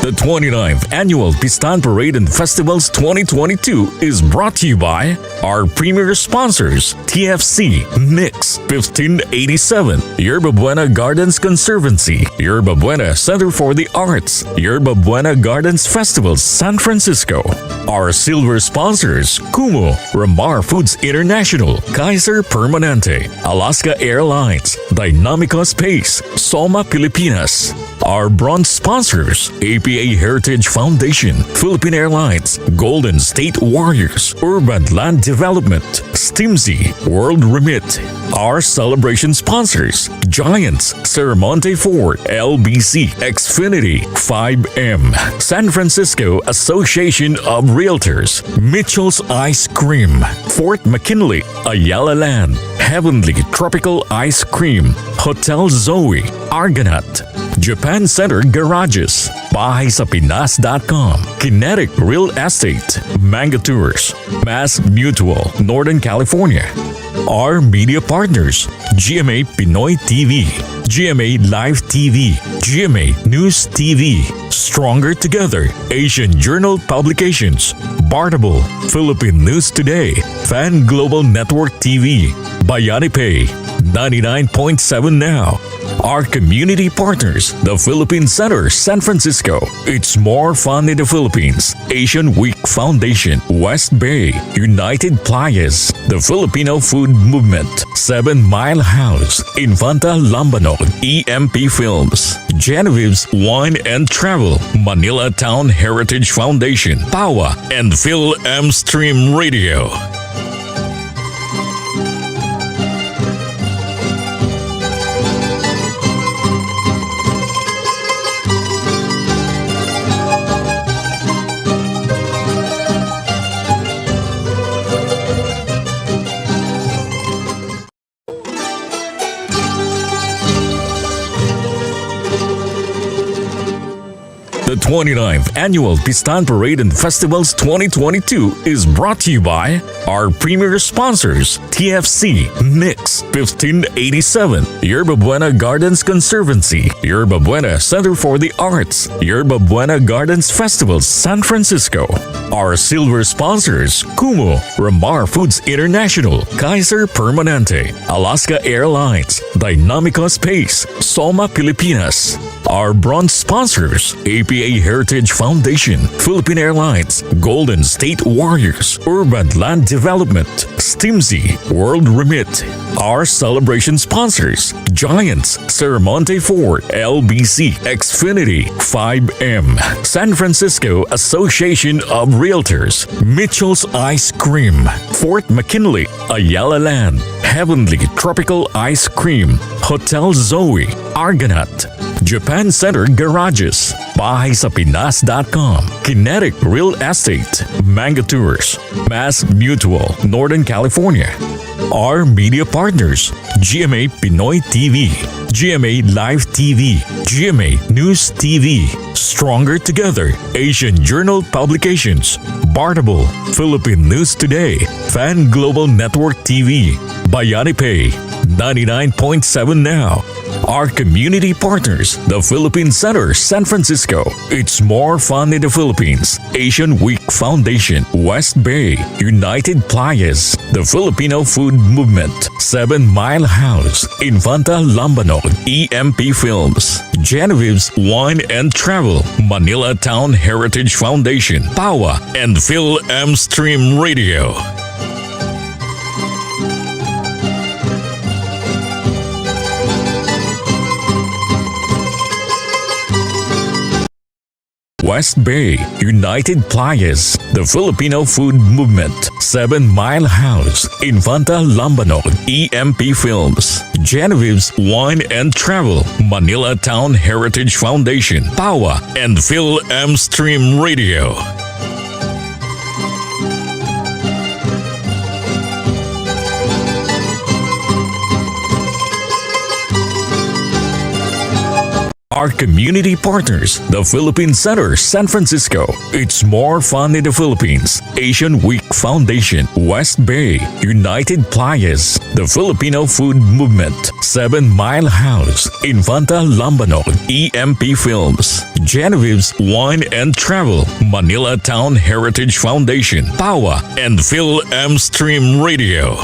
The 29th Annual Pistahan Parade and Festivals 2022 is brought to you by our premier sponsors, TFC, Nix, 1587, Yerba Buena Gardens Conservancy, Yerba Buena Center for the Arts, Yerba Buena Gardens Festivals, San Francisco. Our silver sponsors, Kumu, Ramar Foods International, Kaiser Permanente, Alaska Airlines, Dynamico Space, Soma Pilipinas. Our bronze sponsors, APA Heritage Foundation, Philippine Airlines, Golden State Warriors, Urban Land Development, Stimsy, World Remit. Our celebration sponsors, Giants, Sermonte Ford, LBC, Xfinity, 5M, San Francisco Association of Realtors, Mitchell's Ice Cream, Fort McKinley, Ayala Land, Heavenly Tropical Ice Cream, Hotel Zoe, Argonaut, Japan Center Garages, BahaySaPinas.com, Kinetic Real Estate, Manga Tours, Mass Mutual, Northern California. Our media partners, GMA Pinoy TV, GMA Live TV, GMA News TV, Stronger Together, Asian Journal Publications, Bartable, Philippine News Today, Fan Global Network TV, Bayani Pay, 99.7 Now. Our community partners, the Philippine Center, San Francisco. It's more fun in the Philippines. Asian Week Foundation, West Bay, United Playas, the Filipino Food Movement, 7 Mile House, Infanta Lambanog, EMP Films, Genevieve's Wine and Travel, Manila Town Heritage Foundation, PAWA, and Phil M Stream Radio. The 29th Annual Pistahan Parade and Festivals 2022 is brought to you by our premier sponsors, TFC, Nix, 1587, Yerba Buena Gardens Conservancy, Yerba Buena Center for the Arts, Yerba Buena Gardens Festivals, San Francisco. Our silver sponsors, Kumu, Ramar Foods International, Kaiser Permanente, Alaska Airlines, Dynamico Space, Soma Pilipinas. Our bronze sponsors, APA Heritage Foundation, Philippine Airlines, Golden State Warriors, Urban Land Development, Stimsy, World Remit. Our celebration sponsors, Giants, Sermonte Ford, LBC, Xfinity, 5M, San Francisco Association of Realtors, Mitchell's Ice Cream, Fort McKinley, Ayala Land, Heavenly Tropical Ice Cream, Hotel Zoe, Argonaut, Japan Center Garages, BahaySaPinas.com, Kinetic Real Estate, Manga Tours, Mass Mutual, Northern California. Our media partners, GMA Pinoy TV, GMA Live TV, GMA News TV, Stronger Together, Asian Journal Publications, Bartable, Philippine News Today, Fan Global Network TV, Bayani Pay, 99.7 Now. Our community partners, the Philippine Center, San Francisco. It's more fun in the Philippines. Asian Week Foundation, West Bay, United Playas, the Filipino Food Movement, 7 Mile House, Infanta Lambanog, EMP Films, Genevieve's Wine and Travel, Manila Town Heritage Foundation, PAWA, and Phil M Stream Radio. West Bay, United Playas, the Filipino Food Movement, 7 Mile House, Infanta Lambanog, EMP Films, Genevieve's Wine and Travel, Manila Town Heritage Foundation, PAWA, and Phil M Stream Radio. Our community partners, the Philippine Center, San Francisco. It's more fun in the Philippines. Asian Week Foundation, West Bay, United Playas, the Filipino Food Movement, 7 Mile House, Infanta Lambanog, EMP Films, Genevieve's Wine and Travel, Manila Town Heritage Foundation, PAWA, and Phil M Stream Radio.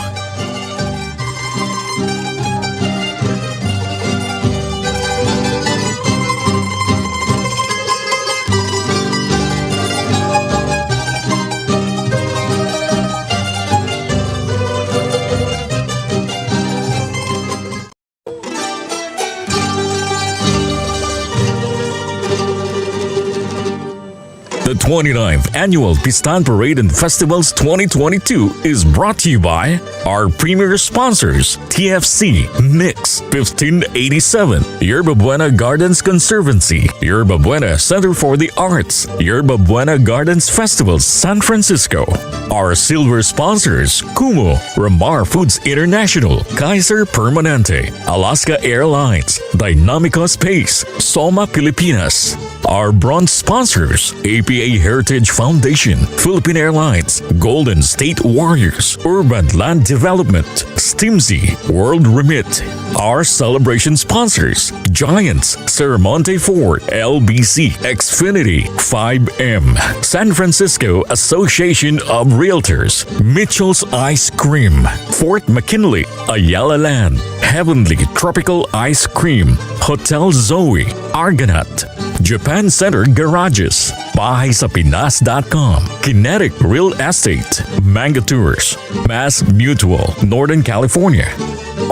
The 29th Annual Pistahan Parade and Festivals 2022 is brought to you by our premier sponsors, TFC, Mix 1587, Yerba Buena Gardens Conservancy, Yerba Buena Center for the Arts, Yerba Buena Gardens Festivals San Francisco. Our silver sponsors, Kumu, Ramar Foods International, Kaiser Permanente, Alaska Airlines, Dynamico Space, Soma Pilipinas. Our bronze sponsors, APA Heritage Foundation, Philippine Airlines, Golden State Warriors, Urban Land Development, Stimsy, World Remit. Our celebration sponsors, Giants, Saramonte Ford, LBC, Xfinity, 5M, San Francisco Association of Realtors, Mitchell's Ice Cream, Fort McKinley, Ayala Land, Heavenly Tropical Ice Cream, Hotel Zoe, Argonaut, Japan Center Garages, BahaysAPinas.com, Kinetic Real Estate, Manga Tours, Mass Mutual, Northern California.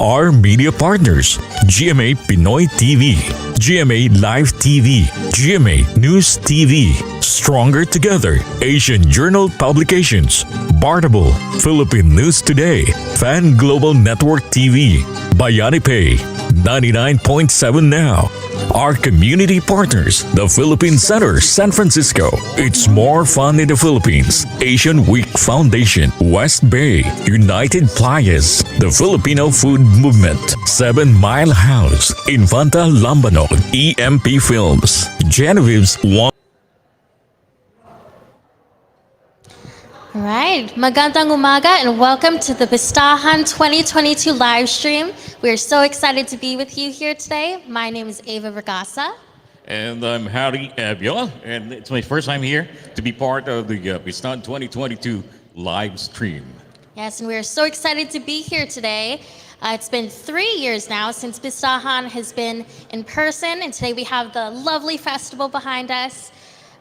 Our media partners, GMA Pinoy TV, GMA Live TV, GMA News TV, Stronger Together, Asian Journal Publications, Bartable, Philippine News Today, Fan Global Network TV, Bayani Pay, 99.7 Now. Our community partners, the Philippine Center, San Francisco. It's more fun in the Philippines. Asian Week Foundation, West Bay, United Playas, the Filipino Food Movement, 7 Mile House, Infanta Lambanog, EMP Films, Genevieve's One. All right, magandang umaga and welcome to the Pistahan 2022 live stream. We are so excited to be with you here today. My name is Ava Vergasa. And I'm Harry Abiola, and it's my first time here to be part of the Pistahan 2022 live stream. Yes, and we are so excited to be here today. It's been 3 years now since Pistahan has been in person, and today we have the lovely festival behind us.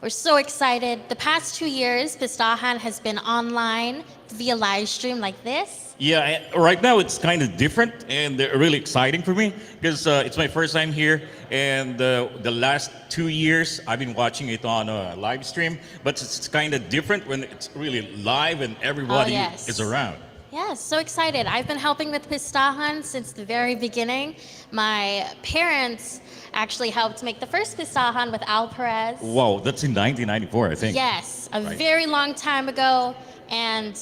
We're so excited. The past 2 years, Pistahan has been online via live stream like this. Yeah, right now it's kind of different and really exciting for me because it's my first time here, and the last 2 years I've been watching it on a live stream, but it's kind of different when it's really live and everybody is around. Yes, so excited. I've been helping with Pistahan since the very beginning. My parents actually helped make the first Pistahan with Al Perez. Wow, that's in 1994, I think. Yes, a very long time ago, and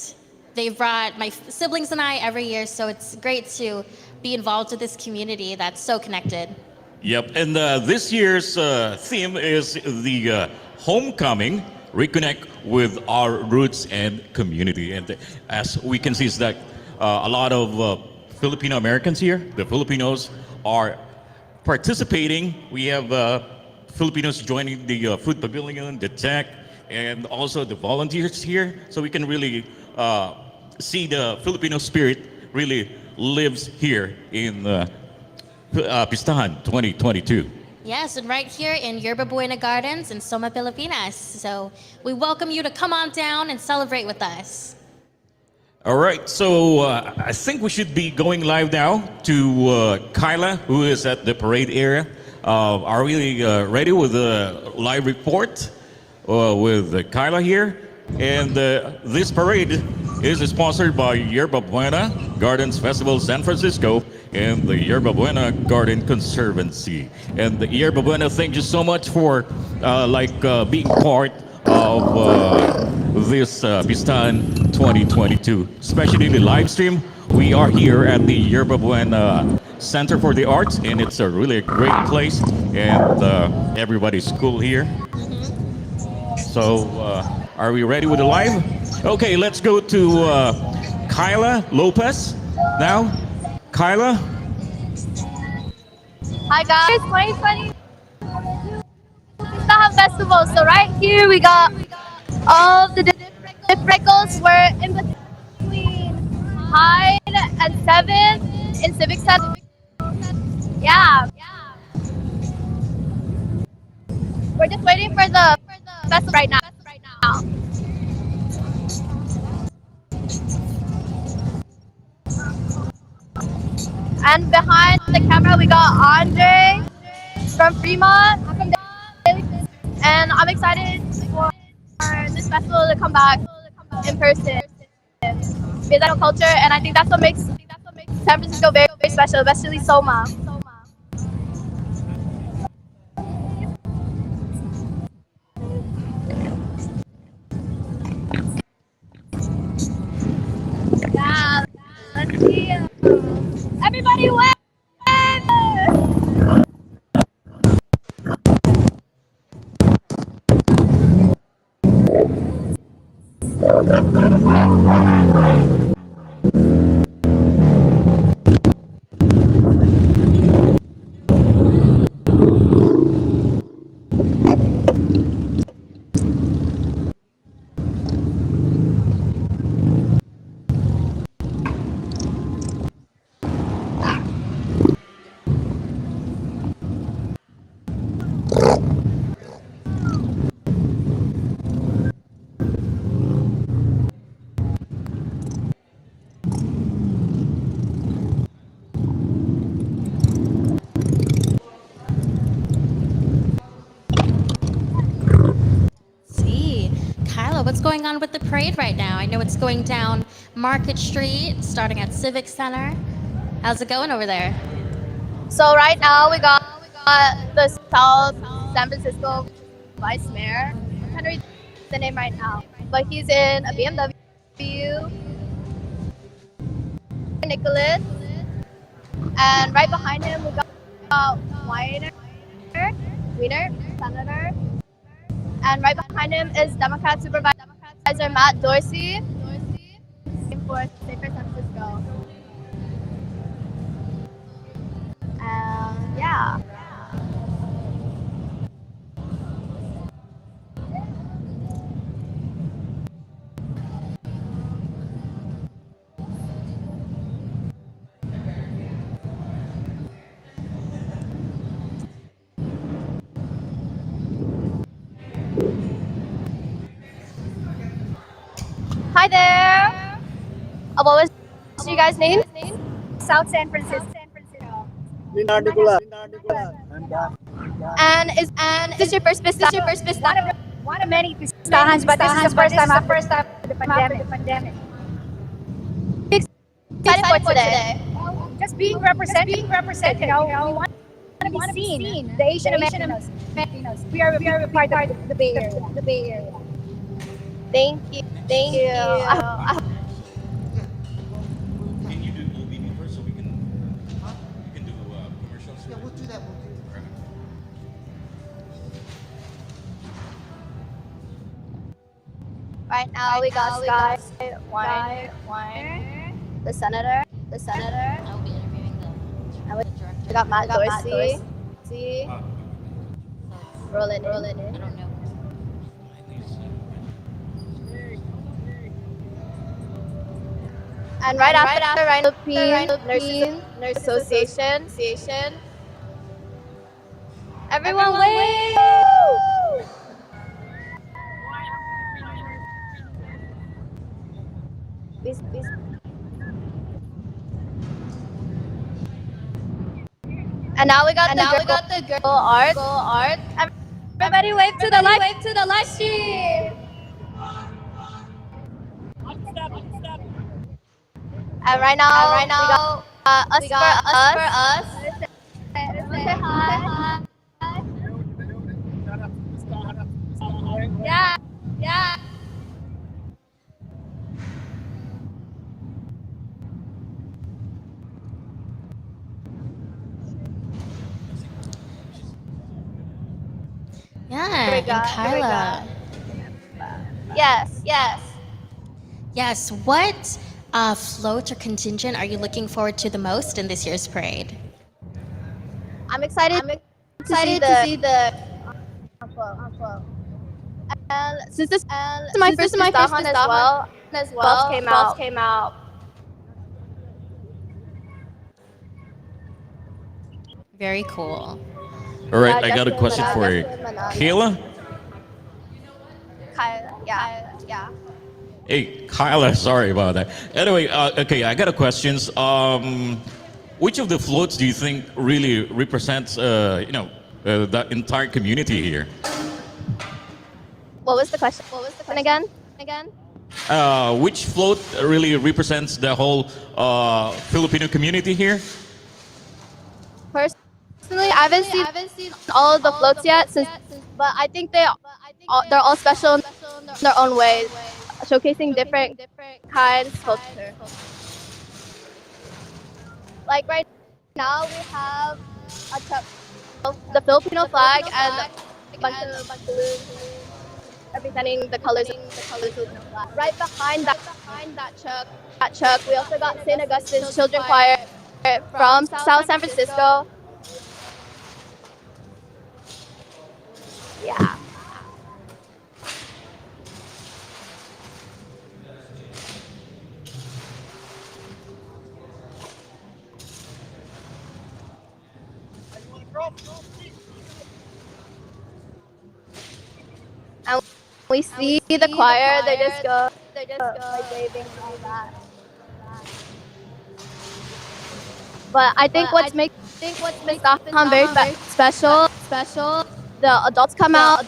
they brought my siblings and I every year, so it's great to be involved with this community that's so connected. Yep, and this year's theme is the homecoming, reconnect with our roots and community. And as we can see, is that a lot of Filipino Americans here, the Filipinos, are participating. We have Filipinos joining the food pavilion, the tech, and also the volunteers here. So we can really see the Filipino spirit really lives here in Pistahan 2022. Yes, and right here in Yerba Buena Gardens in Soma, Pilipinas. So we welcome you to come on down and celebrate with us. All right, so I think we should be going live now to Kyla, who is at the parade area. Are we ready with the live report with Kyla here? And this parade is sponsored by Yerba Buena Gardens Festival San Francisco and the Yerba Buena Garden Conservancy. And the Yerba Buena, thank you so much for being part of this Pistahan 2022, especially the live stream. We are here at the Yerba Buena Center for the Arts, and it's a really great place, and everybody's cool here. So are we ready with the live? Okay, let's go to Kyla Lopez now. Kyla? Hi guys, 2020 Pistahan festival. So right here we got all the different freckles. We're in between Hyde and 7th in Civic Center. Yeah, we're just waiting for the festival right now. And behind the camera we got Andre from Fremont, and I'm excited for this festival to come back in person. Because I know culture, and I think that's what makes San Francisco very, very special, especially Soma. Yeah, let's see. Everybody wave! See, Kyla, what's going on with the parade right now? I know it's going down Market Street, starting at Civic Center. How's it going over there? So right now we got the South San Francisco Vice Mayor. I'm trying to read the name right now, but he's in a BMW. Nicholas, and right behind him we got Wiener, Senator, and right behind him is Democrat Supervisor Matt Dorsey. For Safer San Francisco. Yeah. Hi there. What was your guys' name? South San Francisco. And is this your first Pistahan? One of many Pistahans, but this is the first time after the pandemic. Excited for today. Just being represented. You know, we want to be seen. The Asian Americans. We are a part of the Bay Area. Thank you. Can you do OBB first so we can do commercials? Yeah, we'll do that. Right now we got Sky Wine, the senator. I'll be interviewing the director. We got Matt Dorsey. Rolling in. I don't know. And right after Philippine Nurse Association. Everyone wave! And now we got the girl art. Everybody wave to the live stream. And right now we got us for us. Say hi. Yeah. Yeah, Here we and Kyla. Yes. Yes, what float or contingent are you looking forward to the most in this year's parade? I'm excited to see the And since this is my first Pistahan as well, balls came out. Very cool. All right, Yeah, I got a Justin, question Manal, for Justin, Manal. Kayla. Yeah. Hey, Kyla, sorry about that. Anyway, okay, I got a questions. Which of the floats do you think really represents, the entire community here? What was the question? Again? Which float really represents the whole Filipino community here? Personally, I haven't seen all of the floats yet, but I think they're all special in their own ways, showcasing different kinds of culture. Like right now, we have a truck, the Filipino flag, and a bunch of balloons representing the colors of the Filipino flag. Right behind that truck, we also got St. Augustine's Children Choir from South San Francisco. Yeah. And we see the choir, they just go like waving and all that. But I think what's making Pistahan very special, the adults come out,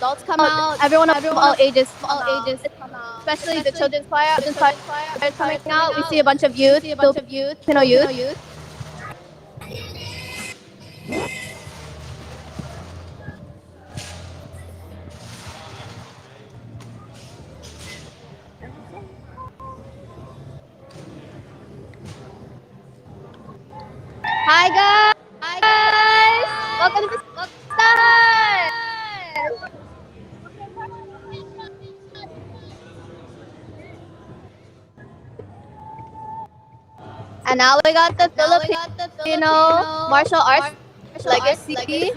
everyone of all ages come out, especially the children's choir. They're coming out. We see a bunch of youth, Filipino youth. Hi guys! Welcome to Pistahan! And now we got the Filipino martial arts legacy. Okay.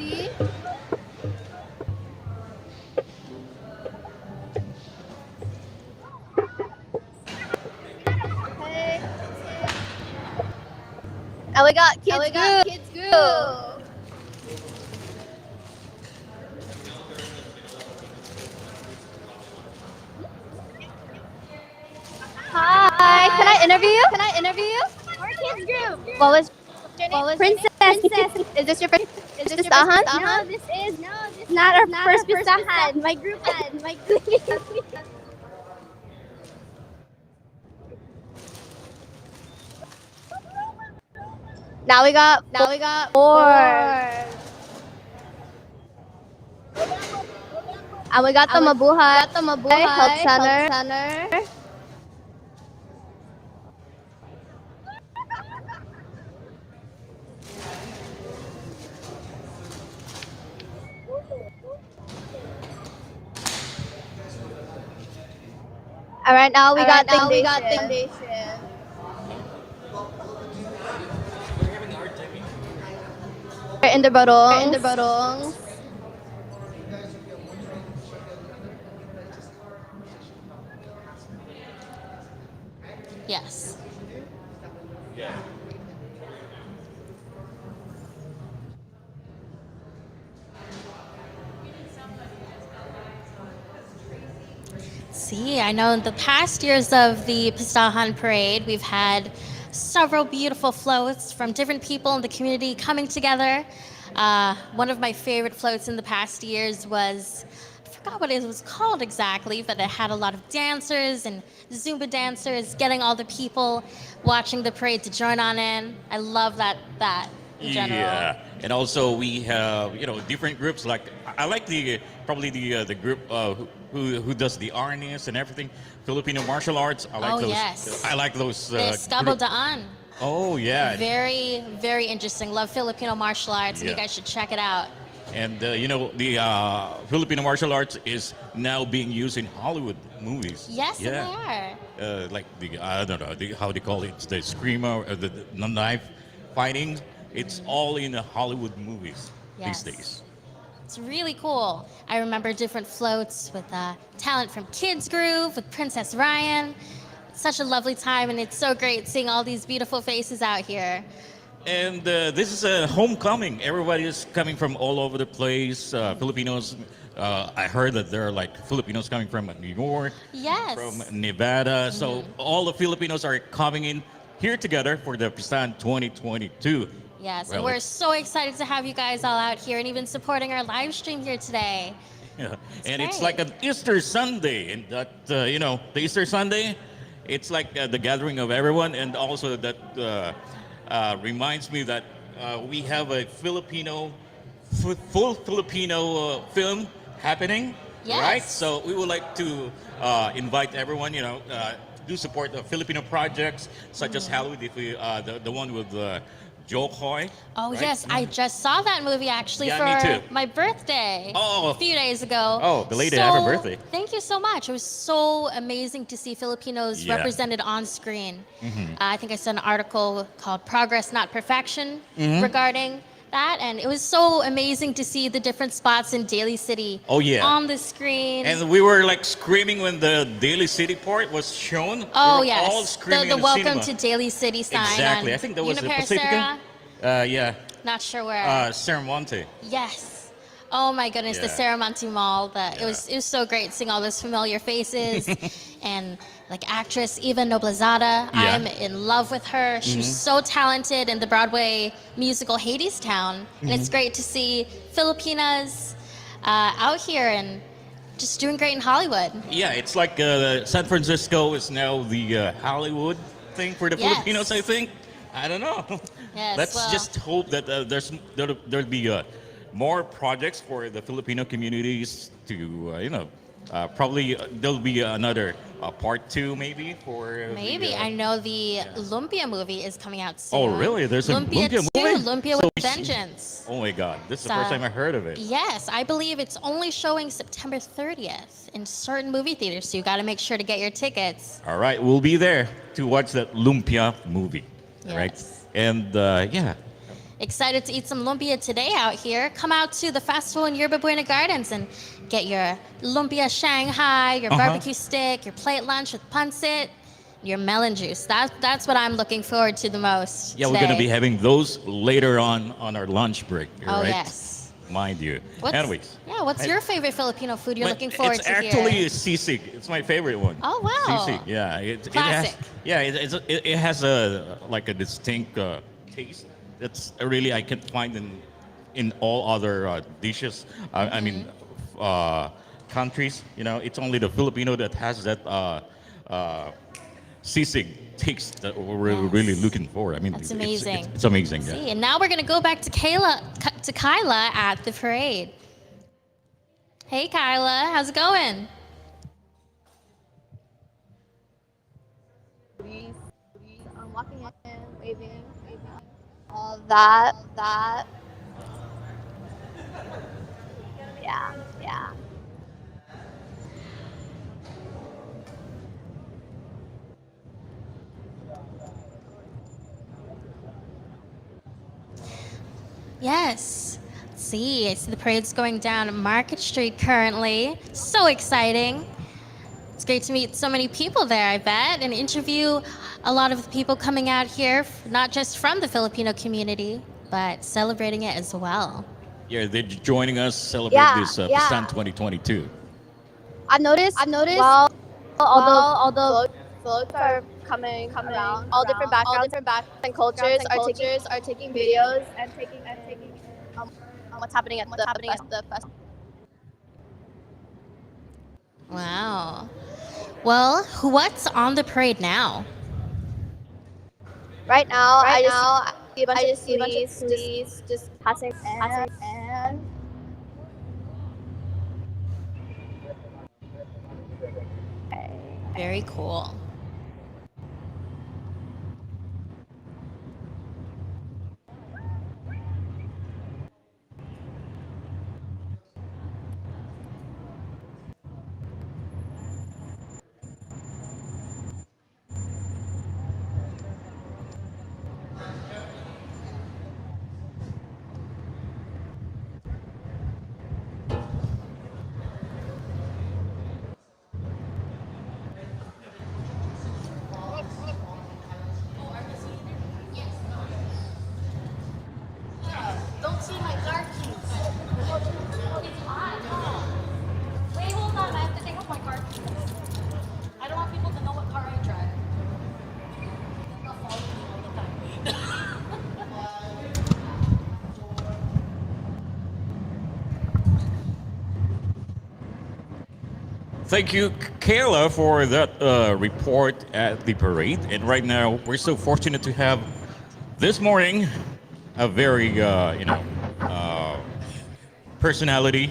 And we got kids group. Hi, can I interview you? Our kids group. What was your name? Princess. Is this your first Pistahan? No, this is not our first Pistahan. My group. Now we got four. And we got the Mabuhay Health Center. And right now we got Foundation. In the Barong. Yes. See, I know in the past years of the Pistahan Parade, we've had several beautiful floats from different people in the community coming together. One of my favorite floats in the past years was, I forgot what it was called exactly, but it had a lot of dancers and Zumba dancers getting all the people watching the parade to join on in. I love that in general. Yeah, and also we have different groups. Like I like the group who does the arnis and everything. Filipino martial arts. I like those. Yes. I like those. Escabaldaan. Oh yeah. Very, very interesting. Love Filipino martial arts, and you Yeah. guys should check it out. And the Filipino martial arts is now being used in Hollywood movies. Yes, Yeah. they are. Like I don't know how they call it. It's the screamer, the knife fighting. It's all in the Hollywood movies Yes. these days. It's really cool. I remember different floats with talent from Kids Groove, with Princess Ryan. Such a lovely time, and it's so great seeing all these beautiful faces out here. And this is a homecoming. Everybody is coming from all over the place. Filipinos. I heard that there are like Filipinos coming from New York, Yes. from Nevada. So all the Filipinos are coming in here together for the Pistahan 2022. Yes, Well, and we're it's- so excited to have you guys all out here and even supporting our live stream here today. Yeah. And it's great. like an Easter Sunday, and that you know, the Easter Sunday, it's like the gathering of everyone, and also that reminds me that we have a full Filipino film happening, Yes. right? So we would like to invite everyone, you know, do support the Filipino projects such as Halloween, if we, the one with Joe Coy. Oh, right? yes, I just saw that movie actually Yeah, for me too. my birthday Oh. a few days ago. Oh, belated happy birthday. Thank you so much. It was so amazing to see Filipinos Yeah. represented on screen. I think I saw an article called Progress Not Perfection regarding that, and it was so amazing to see the different spots in Daly City Oh, yeah. on the screen. And we were like screaming when the Daly City part was shown. Oh, we were yes. all screaming The in the Welcome cinema. to Daly City sign. Exactly. On I think that was the Unipair Pacifica. Serra. Yeah. Not sure where. Sermonte. Yes. Oh my goodness, the Yeah. Saramonte Mall. It was Yeah. so great seeing all those familiar faces, and like actress Eva Noblezada. Yeah. I'm in love with her. She's so talented in the Broadway musical Hadestown, and it's great to see Filipinas out here and just doing great in Hollywood. Yeah, it's like San Francisco is now the Hollywood thing for the Yes. Filipinos, I think. I don't know. Yes, Let's well- just hope that there'll be more projects for the Filipino communities to, you know, probably there'll be another part 2 maybe for Maybe. the, I know the Lumpia movie is coming out soon. Oh, really? There's a Lumpia Lumpia 2, movie? Lumpia So with we should- Vengeance. Oh my God, this is the So- first time I heard of it. Yes, I believe it's only showing September 30th in certain movie theaters, so you got to make sure to get your tickets. All right, we'll be there to watch that Lumpia movie. All right, Yes. and yeah, Excited to eat some lumpia today out here. Come out to the festival in Yerba Buena Gardens and get your lumpia Shanghai, your barbecue stick, your plate lunch with pancit, your melon juice. That's what I'm looking forward to the most. yeah, we're gonna be today. having those later on our lunch break. Oh, right? yes. Mind you. What's, Anyways, yeah, what's your favorite Filipino food you're looking forward it's to actually here? sisig. It's my favorite one. Oh, wow. Sisig, yeah. It Classic. has, yeah, it has a like a distinct taste. That's really I can't find in all other dishes. I mean, countries. You know, it's only the Filipino that has that sisig taste that we're really Yes. looking for. I mean, That's it's amazing. It's amazing. Yeah. See, and now we're gonna go back to Kyla at the parade. Hey, Kyla, how's it going? I'm walking in, waving, all that. Yeah. Yes. Let's see, I see the parade's going down Market Street currently. So exciting. It's great to meet so many people there, I bet, and interview a lot of the people coming out here, not just from the Filipino community, but celebrating it as well. Yeah, they're joining us celebrate Yeah, this yeah. Pistahan 2022. I've noticed. Well, all the floats are coming around. All different backgrounds, and cultures are taking videos and taking what's happening at the festival. Wow. Well, what's on the parade now? Right now, I just see a bunch of police just passing and Very cool. Thank you, Kayla, for that report at the parade. And right now, we're so fortunate to have this morning a very, personality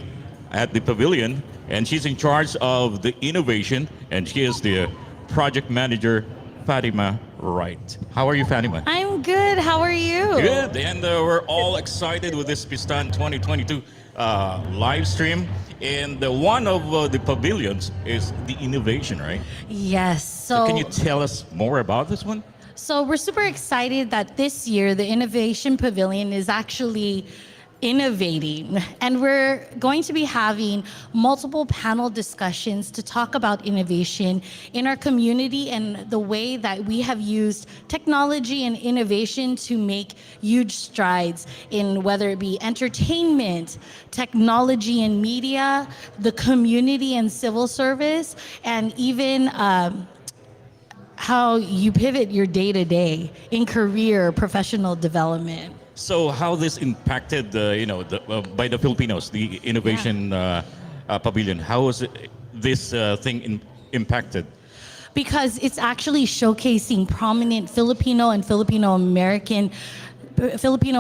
at the pavilion, and she's in charge of the innovation, and she is the project manager, Fatima Wright. How are you, Fatima? I'm good. How are you? Good, and we're all excited with this Pistahan 2022 live stream. And one of the pavilions is the innovation, right? Yes. So can you tell us more about this one? So we're super excited that this year the Innovation Pavilion is actually innovating, and we're going to be having multiple panel discussions to talk about innovation in our community and the way that we have used technology and innovation to make huge strides in whether it be entertainment, technology and media, the community and civil service, and even how you pivot your day-to-day in career professional development. So how this impacted, by the Filipinos, the innovation pavilion? How is this thing impacted? Because it's actually showcasing prominent Filipino and Filipino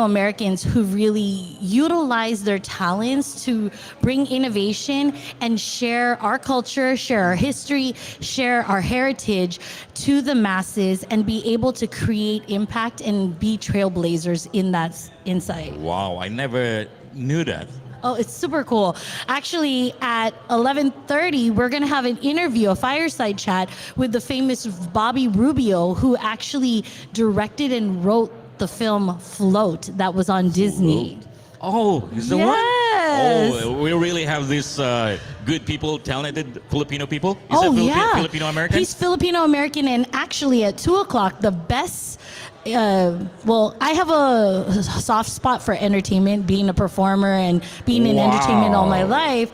Americans who really utilize their talents to bring innovation and share our culture, share our history, share our heritage to the masses, and be able to create impact and be trailblazers in that insight. Wow, I never knew that. Oh, it's super cool. Actually, at 11:30, we're going to have an interview, a fireside chat with the famous Bobby Rubio, who actually directed and wrote the film Float that was on Disney. Oh, is the one? Yes. Oh, we really have these good people, talented Filipino people. Is Oh, that yeah. Filipino American? He's Filipino American, and actually at 2 o'clock, the best. I have a soft spot for entertainment, being a performer and being in entertainment all my life.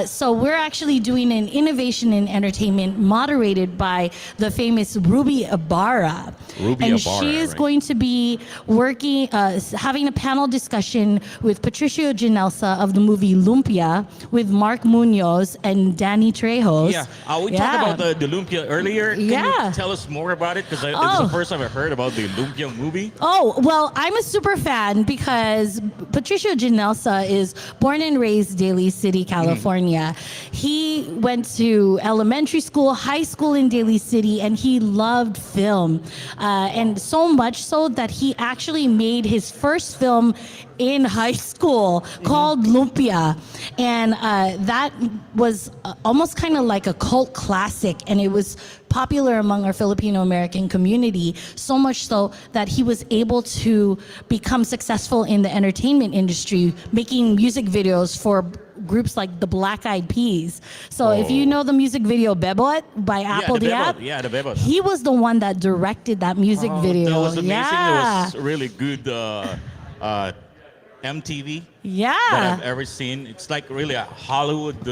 So we're actually doing an innovation in entertainment moderated by the famous Ruby Ibarra. Ruby and Ibarra, she is right. going to be working, having a panel discussion with Patricio Ginelsa of the movie Lumpia, with Mark Munoz and Danny Trejos. Yeah, we talked about the Lumpia earlier. Can Yeah. you tell us more about it? Because this is the first time I heard about the Lumpia movie. Oh, well, I'm a super fan because Patricio Ginelsa is born and raised Daly City, California. He went to elementary school, high school in Daly City, and he loved film. And so much so that he actually made his first film in high school called Lumpia. And that was almost kind of like a cult classic, and it was popular among our Filipino American community, so much so that he was able to become successful in the entertainment industry, making music videos for groups like the Black Eyed Peas. So if you know the music video Bebot by Apple the App, the Bebot. he was the one that directed that music video. That was amazing. Yeah. It was really good MTV that Yeah. I've ever seen. It's like really a Hollywood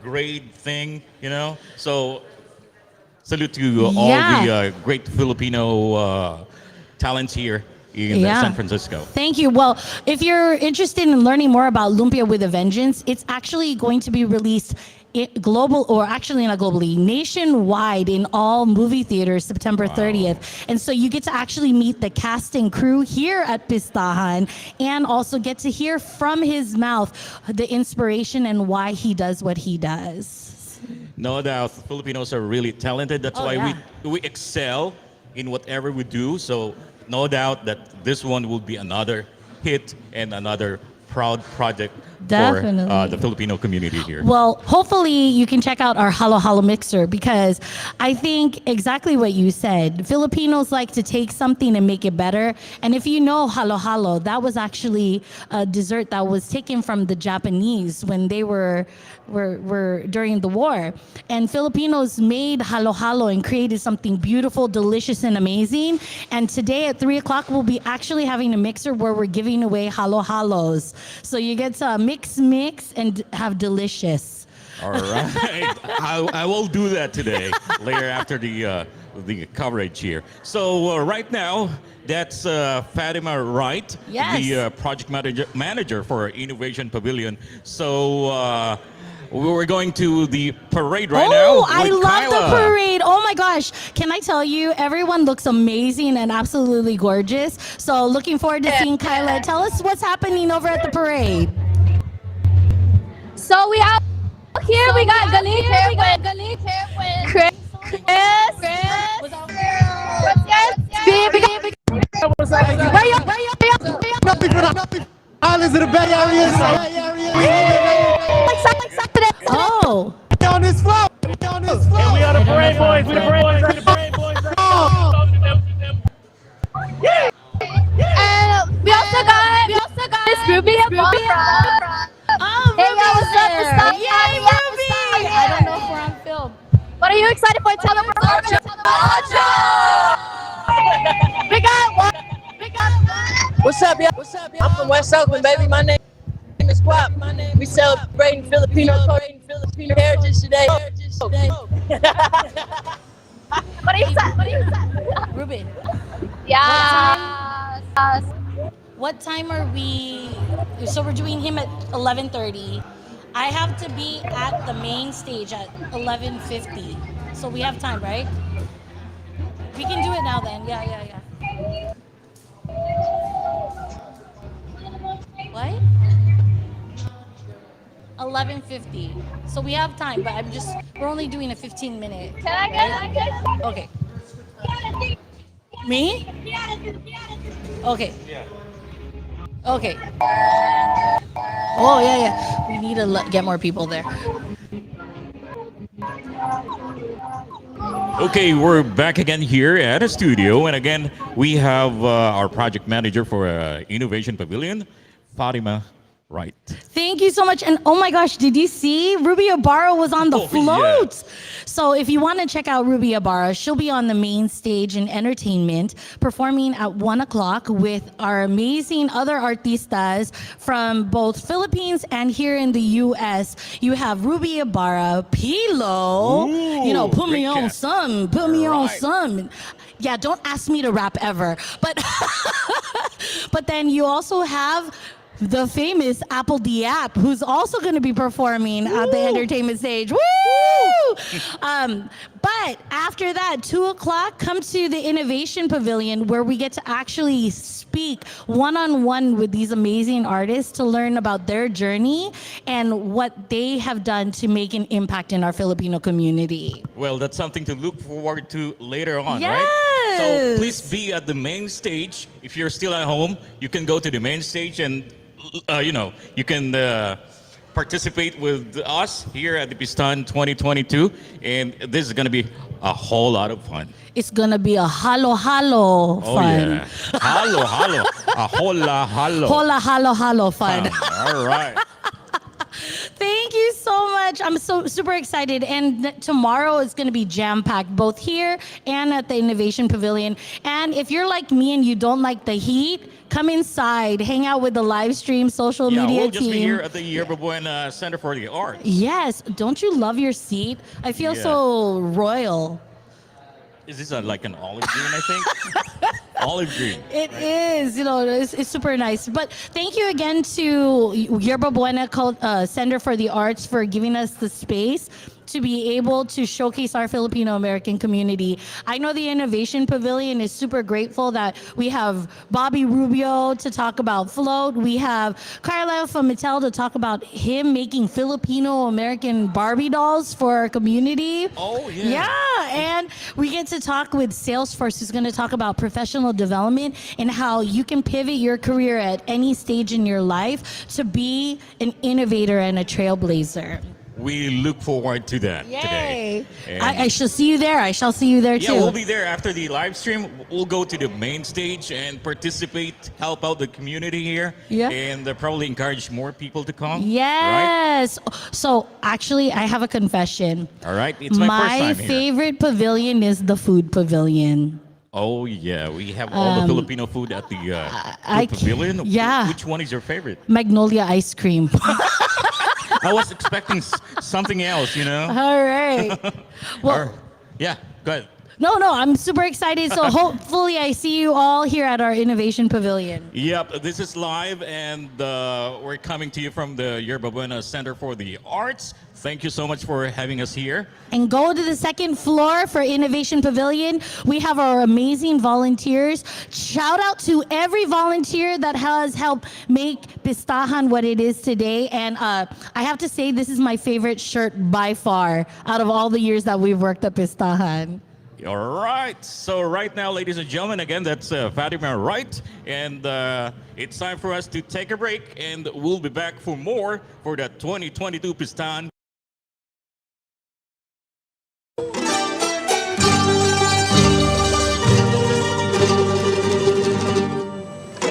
grade thing, So salute to all the great Filipino talents here in San Francisco. Thank you. Well, if you're interested in learning more about Lumpia with a Vengeance, it's actually going to be released global, or actually not globally, nationwide in all movie theaters September 30th. And so you get to actually meet the cast and crew here at Pistahan, and also get to hear from his mouth the inspiration and why he does what he does. No doubt, Filipinos are really talented. That's why we excel in whatever we do. So no doubt that this one will be another hit and another proud project Definitely. for the Filipino community here. Well, hopefully you can check out our Halo Halo mixer, because I think exactly what you said. Filipinos like to take something and make it better. And if you know Halo Halo, that was actually a dessert that was taken from the Japanese when they were during the war. And Filipinos made Halo Halo and created something beautiful, delicious, and amazing. And today at 3 o'clock, we'll be actually having a mixer where we're giving away Halo Halos. So you get to mix and have delicious. All right. I will do that today, later after the the coverage here. So right now, that's Fatima Wright, Yes. the project manager for Innovation Pavilion. So we're going to the parade right now. Oh, I with love the Kyla. parade. Oh my gosh. Can I tell you, everyone looks amazing and absolutely gorgeous. So looking forward to seeing Kyla. Tell us what's happening over at the parade. So we have here we got Galik here with Chris. Where you? Islands of the Bay Oh, on this floor. On this floor. We are the parade boys. We the parade boys. We the parade boys. And we also got Miss Ruby Ibarra. oh, Hey, yo, what's up, Ruby's Pistahan? there. Yay, Ruby! I don't know if we're on film. What are you excited for? Tell them. We got one. What's up, y'all? I'm from West Oakland, baby. My name is Quap. We celebrating Filipino heritage today. What are you excited? Ruby, Yeah. what time are we? So we're doing him at 11:30. I have to be at the main stage at 11:50. So we have time, right? We can do it now then. Yeah. What? 11:50. So we have time, but we're only doing a 15-minute. Can I get? Okay. Me? Okay. Okay. Oh, yeah. We need to get more people there. Okay, we're back again here at the studio, and again we have our project manager for Innovation Pavilion, Fatima Wright. Thank you so much. And oh my gosh, did you see Ruby Ibarra was on the Oh, float? yeah. So if you want to check out Ruby Ibarra, she'll be on the main stage in entertainment, performing at 1 o'clock with our amazing other artistas from both Philippines and here in the U.S. You have Ruby Ibarra, Pilo, Ooh, put me great on cast. some, put me on Right. some. Yeah, don't ask me to rap ever. But but then you also have the famous Apple Diap, who's also going to be performing at the entertainment stage. Woo! But after that, 2 o'clock, come to the Innovation Pavilion where we get to actually speak one-on-one with these amazing artists to learn about their journey and what they have done to make an impact in our Filipino community. Well, that's something to look forward to later on, right? Yes. So please be at the main stage. If you're still at home, you can go to the main stage and you can participate with us here at the Pistahan 2022, and this is going to be a whole lot of fun. It's going to be a halo-halo Oh fun. yeah, halo, a hola halo. Hola, halo fun. All right. Thank you so much. I'm so super excited. And tomorrow is going to be jam-packed, both here and at the Innovation Pavilion. And if you're like me and you don't like the heat, come inside, hang out with the live stream social Yeah, media we'll just be team. here at the Yerba Buena Center for the Arts. Yes. Don't you love your seat? I feel Yeah. so royal. Is this like an olive green, I think? Olive green. It is, it's super nice. But thank you again to Yerba Buena Center for the Arts for giving us the space to be able to showcase our Filipino American community. I know the Innovation Pavilion is super grateful that we have Bobby Rubio to talk about Float. We have Carla from Mattel to talk about him making Filipino American Barbie dolls for our community. Oh, yeah. Yeah, and we get to talk with Salesforce, who's going to talk about professional development and how you can pivot your career at any stage in your life to be an innovator and a trailblazer. We look forward to that today. And I shall see you there. I shall see you there too. yeah, we'll be there after the live stream. We'll go to the main stage and participate, help out the community here, Yeah. and probably encourage more people to come. Right? Yes. So actually, I have a confession. All right, it's my first time here. favorite pavilion is the food pavilion. Oh yeah, we have all the Filipino food at the I food pavilion. yeah. Which one is your favorite? Magnolia ice cream. I was expecting something else, All right. Well, Yeah, go ahead. No, no, I'm super excited. So hopefully I see you all here at our Innovation Pavilion. Yep, this is live, and we're coming to you from the Yerba Buena Center for the Arts. Thank you so much for having us here. And go to the second floor for Innovation Pavilion. We have our amazing volunteers. Shout out to every volunteer that has helped make Pistahan what it is today. And I have to say, this is my favorite shirt by far out of all the years that we've worked at Pistahan. All right. So right now, ladies and gentlemen, again, that's Fatima Wright. And it's time for us to take a break. And we'll be back for more for the 2022 Pistahan.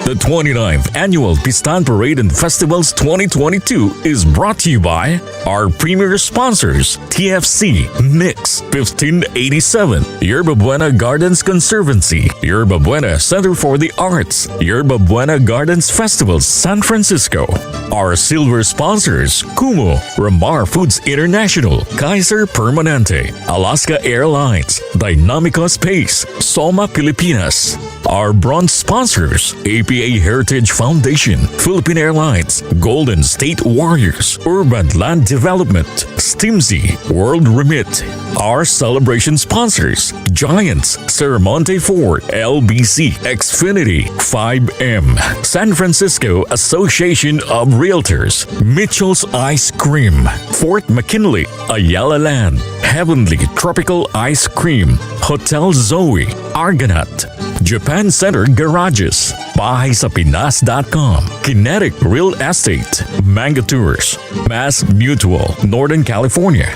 The 29th Annual Pistahan Parade and Festivals 2022 is brought to you by our premier sponsors, TFC, Mix 1587, Yerba Buena Gardens Conservancy, Yerba Buena Center for the Arts, Yerba Buena Gardens Festivals San Francisco. Our silver sponsors, Kumo, Ramar Foods International, Kaiser Permanente, Alaska Airlines, Dynamico Space, Soma Pilipinas. Our bronze sponsors, APA Heritage Foundation, Philippine Airlines, Golden State Warriors, Urban Land Development, Stimsy, World Remit. Our celebration sponsors, Giants, Saramonte Ford, LBC, Xfinity, 5M, San Francisco Association of Realtors, Mitchell's Ice Cream, Fort McKinley, Ayala Land, Heavenly Tropical Ice Cream, Hotel Zoe, Argonaut, Japan Center Garages, BahaysAPinas.com, Kinetic Real Estate, Manga Tours, Mass Mutual, Northern California.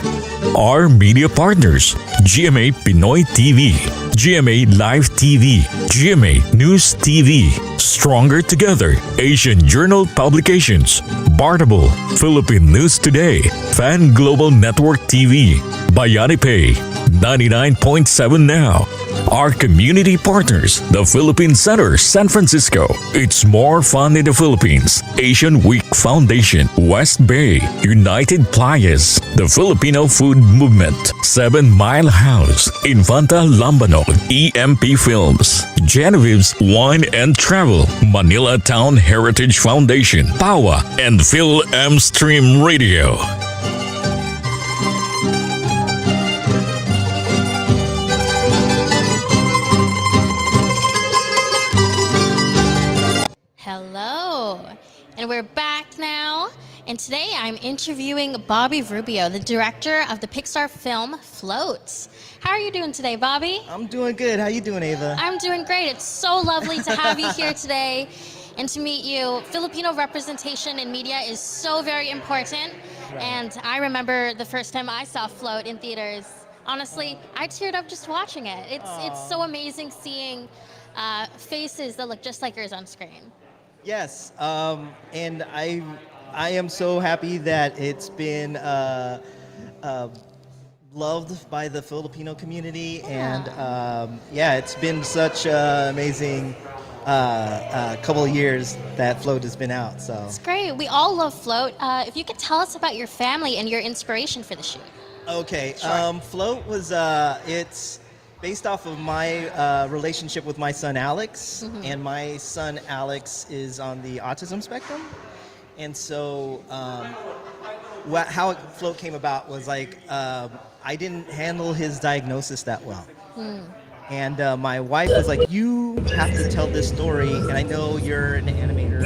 Our media partners, GMA Pinoy TV, GMA Live TV, GMA News TV, Stronger Together, Asian Journal Publications, Bartable, Philippine News Today, Fan Global Network TV, Bayani Pay, 99.7 Now. Our community partners, the Philippine Center, San Francisco. It's more fun in the Philippines. Asian Week Foundation, West Bay, United Playas, the Filipino Food Movement, 7 Mile House, Infanta Lambano, EMP Films, Genevieve's Wine and Travel, Manila Town Heritage Foundation, PAWA, and Phil M Stream Radio. Hello, and we're back now. And today I'm interviewing Bobby Rubio, the director of the Pixar film Float. How are you doing today, Bobby? I'm doing good. How you doing, Ava? I'm doing great. It's so lovely to have you here today and to meet you. Filipino representation in media is so very important. Right. And I remember the first time I saw Float in theaters. Honestly, I teared up just watching it. It's so amazing seeing faces that look just like yours on screen. Yes, and I am so happy that it's been loved by the Filipino community, and it's been such an amazing couple of years that Float has been out. So it's great. We all love Float. If you could tell us about your family and your inspiration for the shoot. Okay, sure. Float was it's based off of my relationship with my son Alex, and my son Alex is on the autism spectrum, and so how Float came about was like I didn't handle his diagnosis that well, and my wife was like, "You have to tell this story, and I know you're an animator.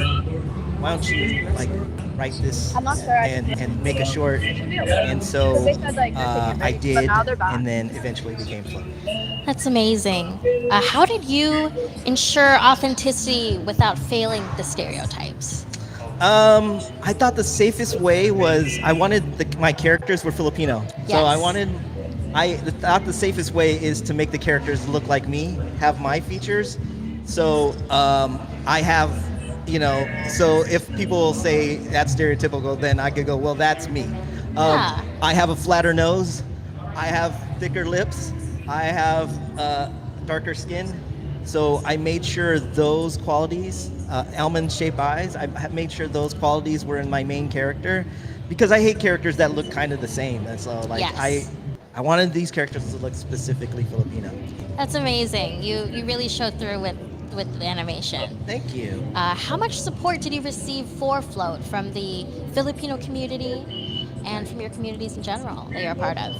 Why don't you like write this and make a short?" And so I did, and then eventually became Float. That's amazing. How did you ensure authenticity without failing the stereotypes? I thought the safest way was I wanted my characters were Filipino. Yes. So I thought the safest way is to make the characters look like me, have my features. So I have, so if people say that's stereotypical, then I could go, well, that's me. I have a flatter nose. I have thicker lips. I have darker skin. So I made sure those qualities, almond-shaped eyes, I made sure those qualities were in my main character, because I hate characters that look kind of the same. And so, like, yes. I wanted these characters to look specifically Filipino. That's amazing. You really showed through with the animation. Thank you. How much support did you receive for Float from the Filipino community and from your communities in general that you're a part of?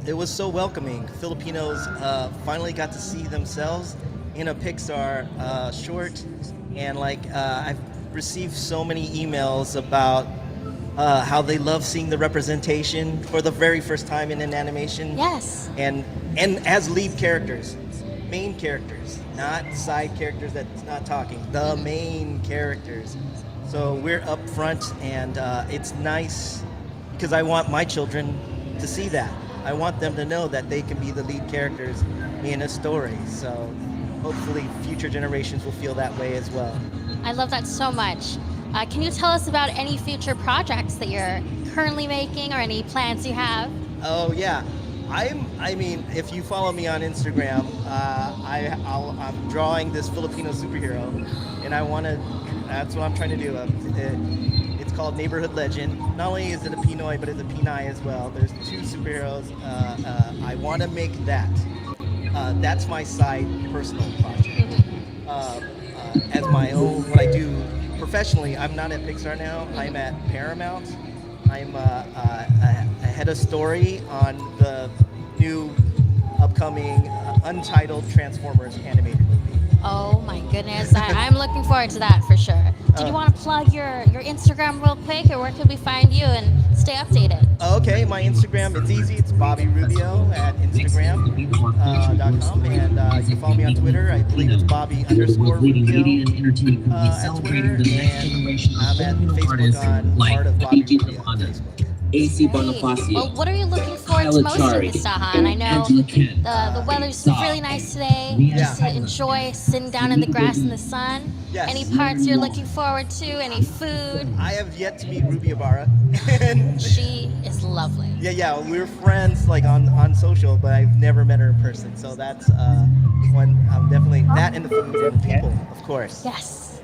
It was so welcoming. Filipinos finally got to see themselves in a Pixar short, and I've received so many emails about how they love seeing the representation for the very first time in an animation. Yes. And as lead characters, main characters, not side characters that's not talking. The main characters. So we're up front, and it's nice because I want my children to see that. I want them to know that they can be the lead characters in a story. So hopefully future generations will feel that way as well. I love that so much. Can you tell us about any future projects that you're currently making or any plans you have? Oh yeah, if you follow me on Instagram, I'm drawing this Filipino superhero, and that's what I'm trying to do. It's called Neighborhood Legend. Not only is it a Pinoy, but it's a Pinay as well. There's two superheroes. I want to make that. That's my side personal project. As my own, what I do professionally, I'm not at Pixar now. I'm at Paramount. I'm a head of story on the new upcoming untitled Transformers animated movie. Oh my goodness, I'm looking forward to that for sure. Did you want to plug your Instagram real quick, or where can we find you and stay updated? Okay, my Instagram, it's easy. It's Bobby Rubio at Instagram.com, and you can follow me on Twitter. I believe it's Bobby_Rubio at Twitter, and I'm at Facebook on part of Bobby Rubio. AC Bonifacio. Well, what are you looking forward to most in Pistahan? I know the weather's really nice today. Just to enjoy sitting down in the grass in the sun. Yes. Any parts you're looking forward to? Any food? I have yet to meet Ruby Ibarra. She is lovely. Yeah, we're friends on social, but I've never met her in person. So that's one. Definitely that, and the food and the people, of course. Yes.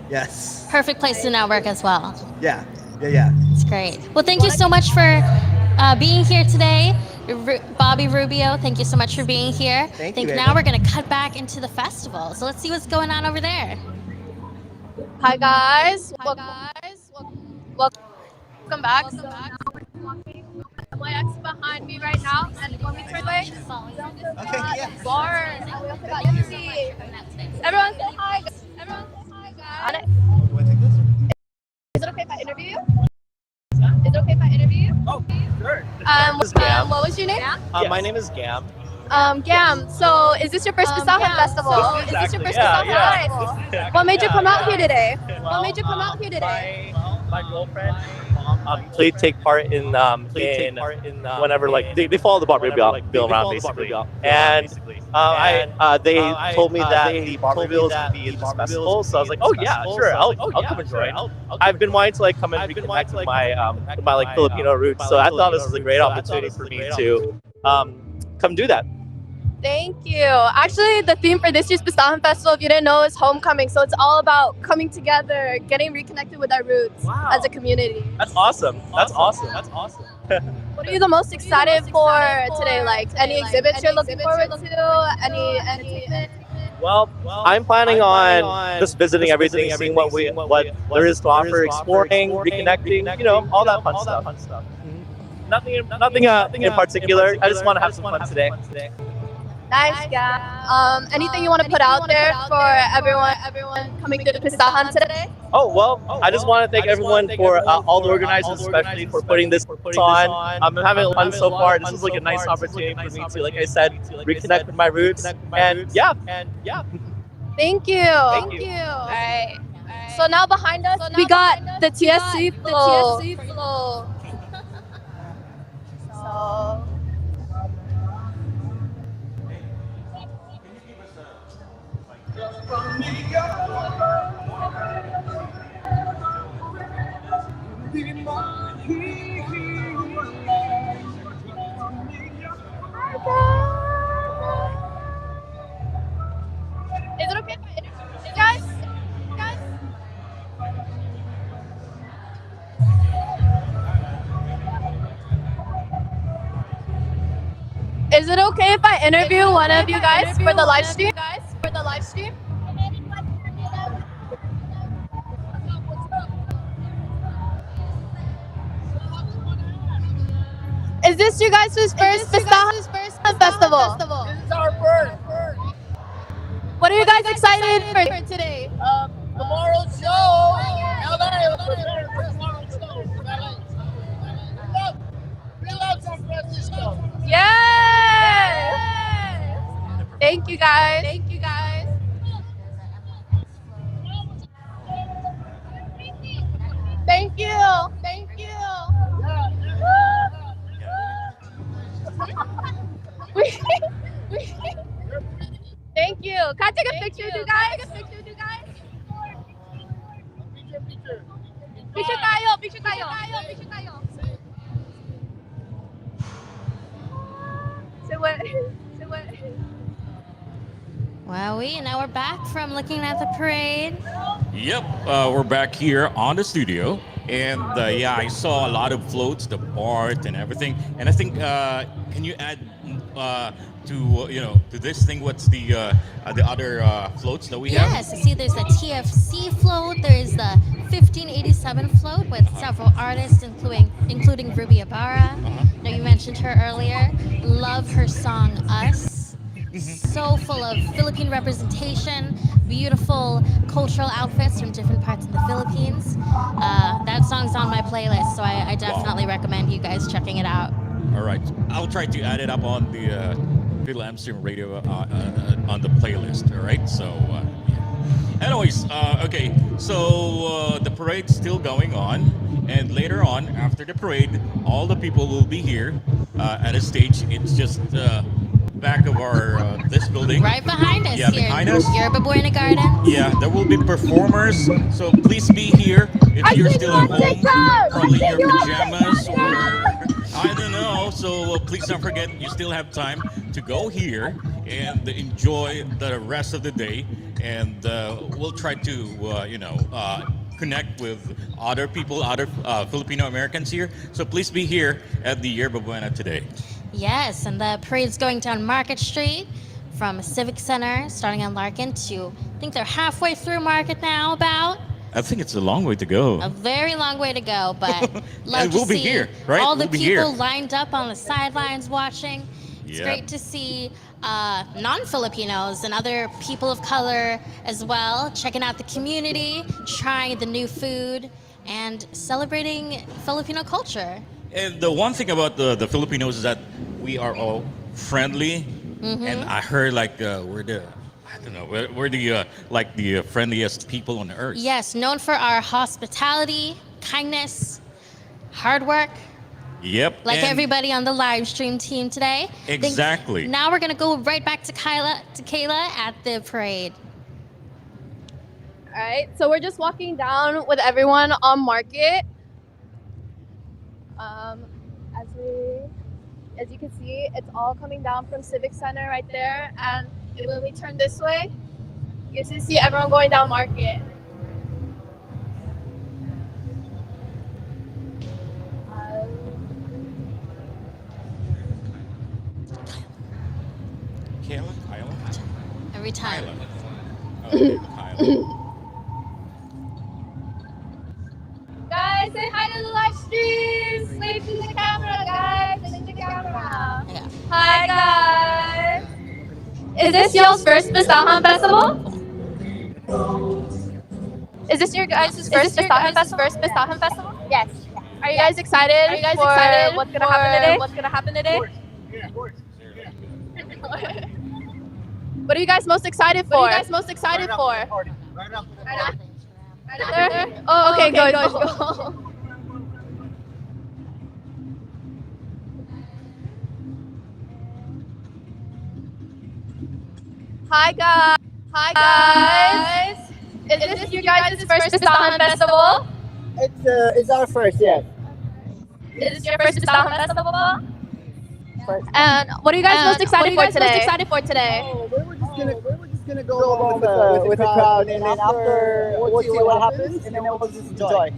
Perfect place to network as well. Yeah. It's great. Well, thank you so much for being here today. Bobby Rubio, thank you so much for being here. Thank you, now we're going to cut back into the festival. So let's see what's going on over there. Hi guys. Welcome back. My ex behind me right now, and when we turn away, bar. We also got MC. Everyone say hi. Guys. You want to take this? Is it okay if I interview you? Oh, sure. What was your name? My name is Gam. Gam. So, is this your first Pistahan festival? Is this your first Pistahan? What made you come out here today? My girlfriend played take part in whenever they follow the Bob Rubio bill around basically, and they told me that the Bob Rubio is going to be in this festival, so I was like, oh yeah, sure, I'll come and join. I've been wanting to come and reconnect with my Filipino roots, so I thought this was a great opportunity for me to come do that. Thank you. Actually, the theme for this year's Pistahan Festival, if you didn't know, is homecoming. So it's all about coming together, getting reconnected with our roots as a community. That's awesome. What are you the most excited for today? Like any exhibits you're looking forward to? Any entertainment? Well, I'm planning on just visiting everything, seeing what there is to offer, exploring, reconnecting, all that fun stuff. Nothing in particular. I just want to have some fun today. Nice, yeah. Anything you want to put out there for everyone coming to the Pistahan today? Oh, well, I just want to thank everyone for all the organizers, especially for putting this on. I'm having fun so far. This is like a nice opportunity for me to, like I said, reconnect with my roots. And yeah. Thank you. All right. So now behind us, we got the TSC flow. So. Is it okay if I interview guys? Is it okay if I interview one of you guys for the live stream? Is this you guys' first Pistahan festival? This is our first. What are you guys excited for today? Tomorrow's show. LA. Tomorrow's show. We love San Francisco. Yay! Thank you guys. Thank you. Thank you. Can I take a picture with you guys? Picture tayo. So what? Wowie, now we're back from looking at the parade. Yep, we're back here on the studio, and yeah, I saw a lot of floats, the BART and everything. And I think, can you add to this thing? What's the other floats that we have? Yes, I see there's the TFC float, there's the 1587 float with several artists, including Ruby Ibarra. Now, you mentioned her earlier. Love her song Us. So full of Philippine representation, beautiful cultural outfits from different parts of the Philippines. That song's on my playlist, so I definitely recommend you guys checking it out. All right, I'll try to add it up on the Livestream radio on the playlist. All right, so yeah. Anyways, okay, so the parade's still going on, and later on, after the parade, all the people will be here at a stage. It's just back of our this building. Right behind us Yeah, here. behind us. Yerba Buena Gardens. Yeah, there will be performers, so please be here if you're still at home, probably in your pajamas or I don't know. So please don't forget, you still have time to go here and enjoy the rest of the day, and we'll try to connect with other people, other Filipino Americans here. So please be here at the Yerba Buena today. Yes, and the parade's going down Market Street from Civic Center, starting on Larkin to, I think they're halfway through Market now, about. I think it's a long way to go. A very long way to go, but love And to we'll be see here, right? all the We'll be people here. lined up on the sidelines watching. It's Yeah. great to see non-Filipinos and other people of color as well, checking out the community, trying the new food, and celebrating Filipino culture. And the one thing about the Filipinos is that we are all friendly, and I heard we're the friendliest people on earth. Yes, known for our hospitality, kindness, hard work, Yep. like and everybody on the live stream team today. Exactly. Now we're gonna go right back to Kayla at the parade. All right, so we're just walking down with everyone on Market. As you can see, it's all coming down from Civic Center right there, and when we turn this way, you can see everyone going down Market. Kyla? Every time. Okay, Kyla. Guys, say hi to the live stream. Wave to the camera, guys. Wave to the camera. Yeah. Hi, guys. Is this y'all's first Pistahan festival? Is this your guys' first Pistahan festival? Yes. Are you guys excited? For what's gonna happen today? Yeah, of course. What are you guys most excited for? Right after the party. Right after the party. Oh, okay, go. Hi guys. Is this your guys' first Pistahan festival? It's our first, yes. Is this your first Pistahan festival? And what are you guys most excited for today? Oh, we're just gonna go along with the crowd, and then after we'll see what happens, and then we'll just enjoy.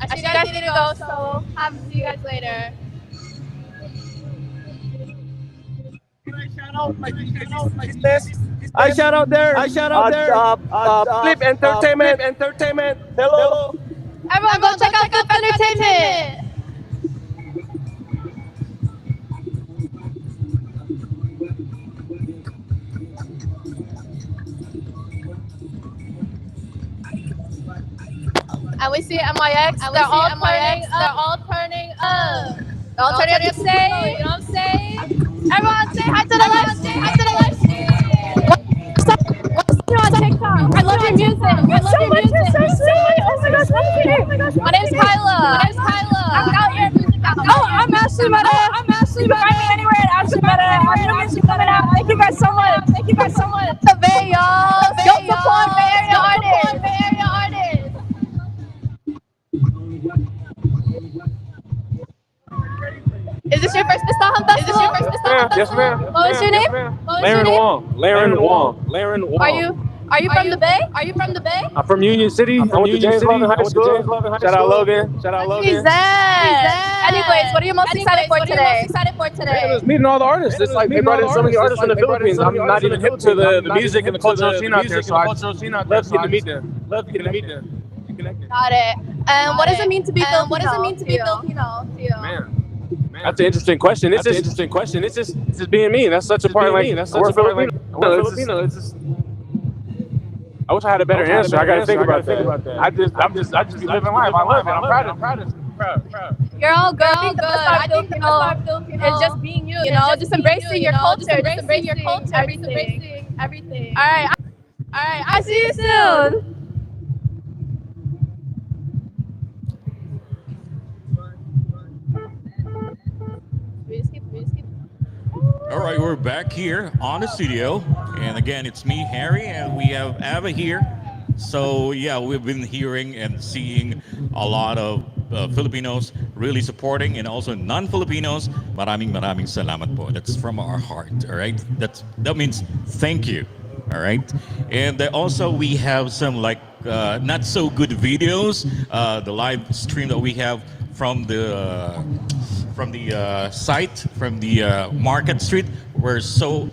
I see you guys need to go, so have see you guys later. I shout out there. Flip Entertainment. Hello. Everyone go check out Flip Entertainment. And we see MYX. They're all turning up. They're all turning up to say, you know what I'm saying? Everyone say hi to the live stream. On TikTok. I love your music. You're so sweet. Oh my gosh, my name's Kyla. I'm out here. Oh, I'm Ashley Meta. You can find me anywhere at Ashley Meta. I'm new music coming out. Thank you guys so much. The Bay, y'all. Don't support Bay Area artists. Is this your first Pistahan festival? Yes, ma'am. What was your name? Laren Wong. Are you from the Bay? I'm from Union City. I went to James Logan High School. Shout out Logan. Anyways, what are you most excited for today? Just meeting all the artists. It's like they brought in so many artists from the Philippines. I'm not even hip to the music and the cultural scene out there, so I love getting to meet them. Got it. And what does it mean to be Filipino to you? Man, that's an interesting question. It's just being me. That's such a part of like we're Filipino. It's just. I wish I had a better answer. I gotta think about that. I just be living life. I love it. I'm proud of it. You're all good. I think the best part of Filipino is just being you. You know, just embracing your culture, everything. All right. I'll see you soon. All right, we're back here on the studio. And again, it's me, Harry, and we have Ava here. So yeah, we've been hearing and seeing a lot of Filipinos really supporting, and also non-Filipinos. Maraming salamat po. That's from our heart, all right? That means thank you, all right? And also we have some like not so good videos, the live stream that we have from the site, from the Market Street. We're so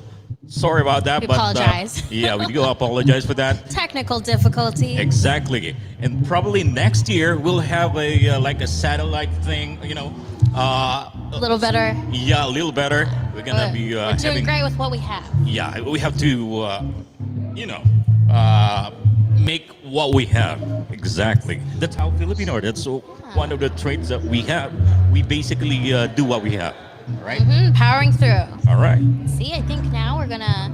sorry about that. We apologize. Yeah, we do apologize for that. Technical difficulty. Exactly. And probably next year we'll have a like a satellite thing, you know. A little better. Yeah, a little better. We're gonna be we're doing great with what we have. Yeah, we have to make what we have. Exactly. That's how Filipino are. That's one of the traits that we have. We basically do what we have. Right? Powering through. All right. See, I think now we're gonna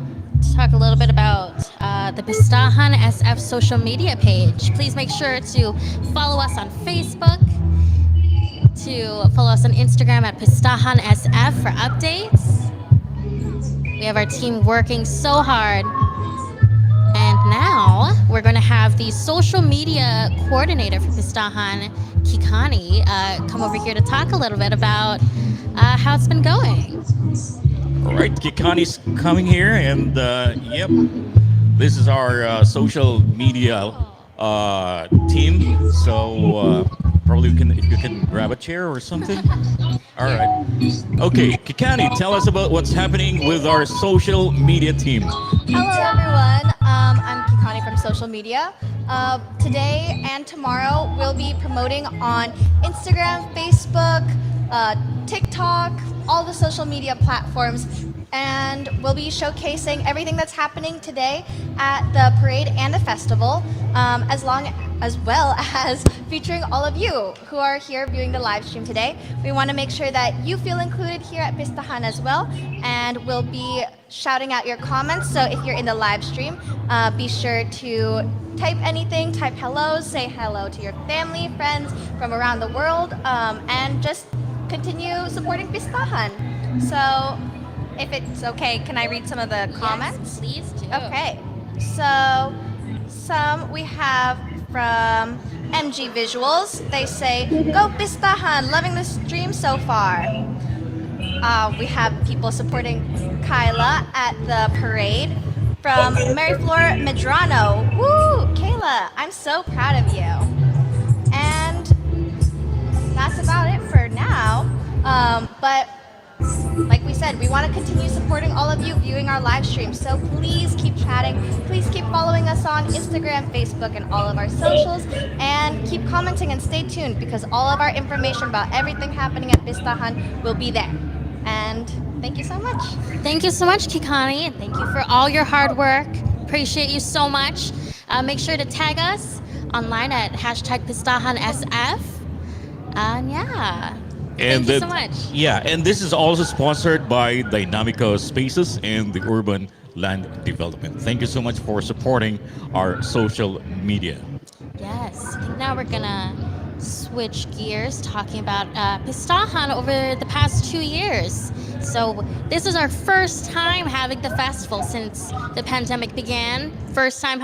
talk a little bit about the Pistahan SF social media page. Please make sure to follow us on Facebook, to follow us on Instagram at Pistahan SF for updates. We have our team working so hard. And now we're going to have the social media coordinator for Pistahan, Kikani, come over here to talk a little bit about how it's been going. All right, Kikani's coming here, and yep, this is our social media team. So probably if you can grab a chair or something. All right. Okay, Kikani, tell us about what's happening with our social media team. Hello, everyone. I'm Kikani from social media. Today and tomorrow, we'll be promoting on Instagram, Facebook, TikTok, all the social media platforms, and we'll be showcasing everything that's happening today at the parade and the festival, as well as featuring all of you who are here viewing the live stream today. We want to make sure that you feel included here at Pistahan as well, and we'll be shouting out your comments. So if you're in the live stream, be sure to type anything, type hello, say hello to your family, friends from around the world, and just continue supporting Pistahan. So if it's okay, can I read some of the comments? Yes, please do. Okay, so some we have from MG Visuals. They say, "Go Pistahan, loving the stream so far." We have people supporting Kyla at the parade. From Mary Flor Medrano. Woo! Kayla, I'm so proud of you. And that's about it for now. But like we said, said, we want to continue supporting all of you viewing our live stream. So please keep chatting. Please keep following us on Instagram, Facebook, and all of our socials. And keep commenting and stay tuned because all of our information about everything happening at Pistahan will be there. And thank you so much. Thank you so much, Kikani, and thank you for all your hard work. Appreciate you so much. Make sure to tag us online at #PistahanSF. And yeah, thank you so much. Yeah, and this is also sponsored by Dynamico Spaces and the Urban Land Development. Thank you so much for supporting our social media. Yes, I think now we're gonna switch gears talking about Pistahan over the past 2 years. So this is our first time having the festival since the pandemic began. First time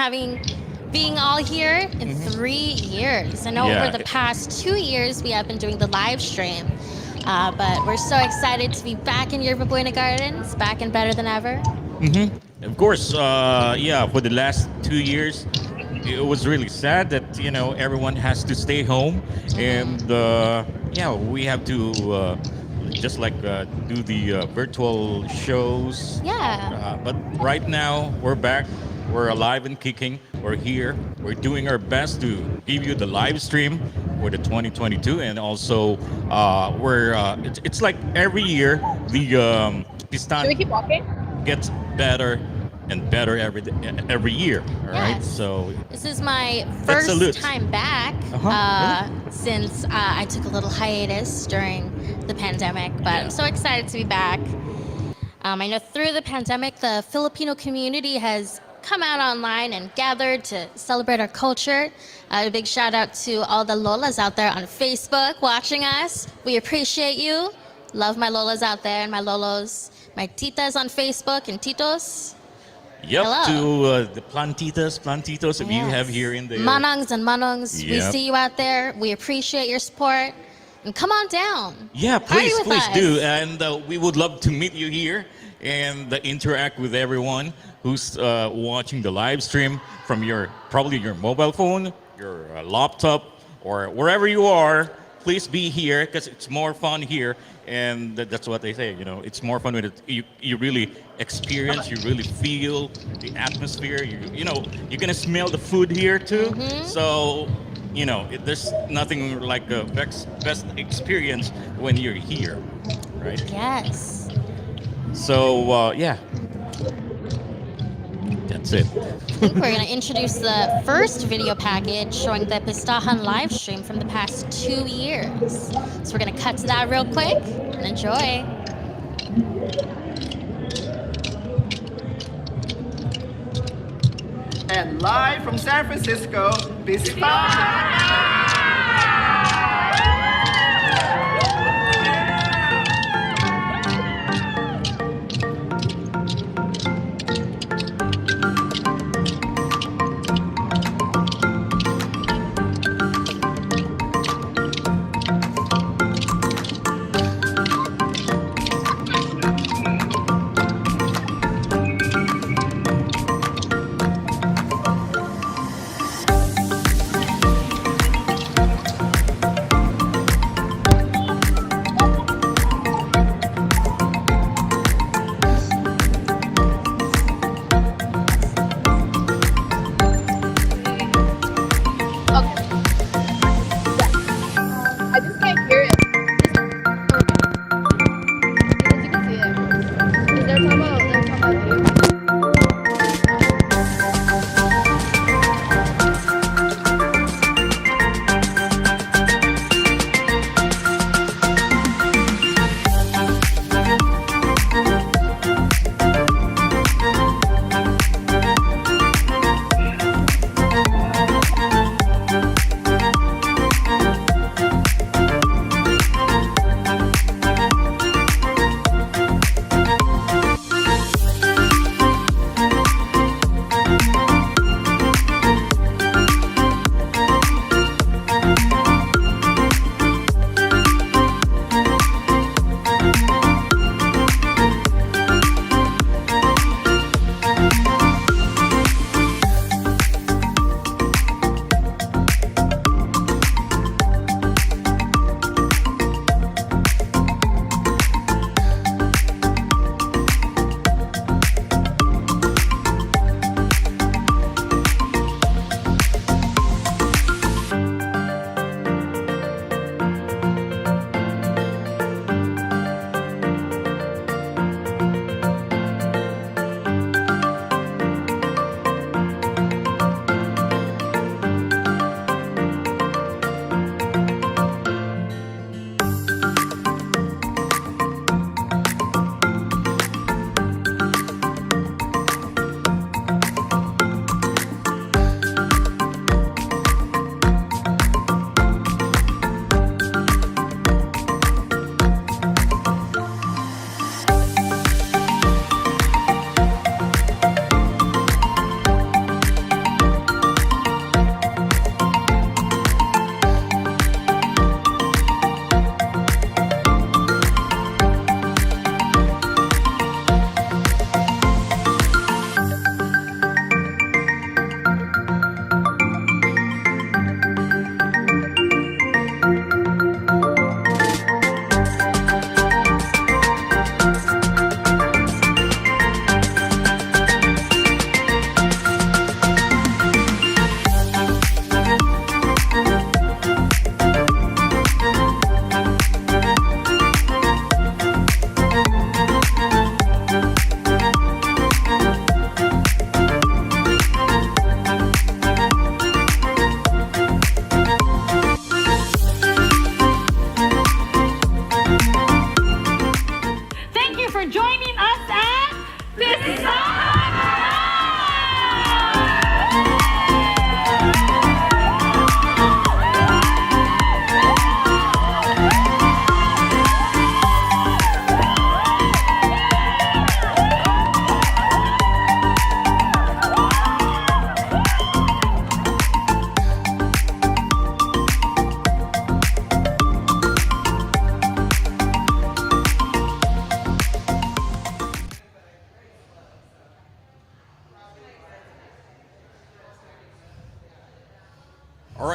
being all here in 3 years. I know over the past 2 years we have been doing the live stream, but we're so excited to be back in Yerba Buena Gardens, back and better than ever. Of course, for the last 2 years, it was really sad that everyone has to stay home, and we have to just like do the virtual shows. Yeah. But right now we're back. We're alive and kicking. We're here. We're doing our best to give you the live stream for the 2022, and also it's like every year the Pistan Should we keep walking? gets better and better every year. All right. Yes. So This is my Let's salute. first time back since I took a little hiatus during the pandemic, but I'm so excited to be back. I know through the pandemic, the Filipino community has come out online and gathered to celebrate our culture. A big shout out to all the lolas out there on Facebook watching us. We appreciate you. Love my lolas out there and my lolos, my titas on Facebook and titos. Yep, Hello. to the plantitos if you have here in the Manongs and manongs, we Yep. see you out there. We appreciate your support. And come on down. Yeah, Party please, with please us. do. And we would love to meet you here and interact with everyone who's watching the live stream from probably your mobile phone, your laptop, or wherever you are. Please be here because it's more fun here, and that's what they say. It's more fun when you really experience, you really feel the atmosphere. You're gonna smell the food here too. So there's nothing like a best experience when you're here, right? Yes. So that's it. I think we're going to introduce the first video package showing the Pistahan live stream from the past 2 years. So we're going to cut to that real quick and enjoy. And live from San Francisco, Pistahan!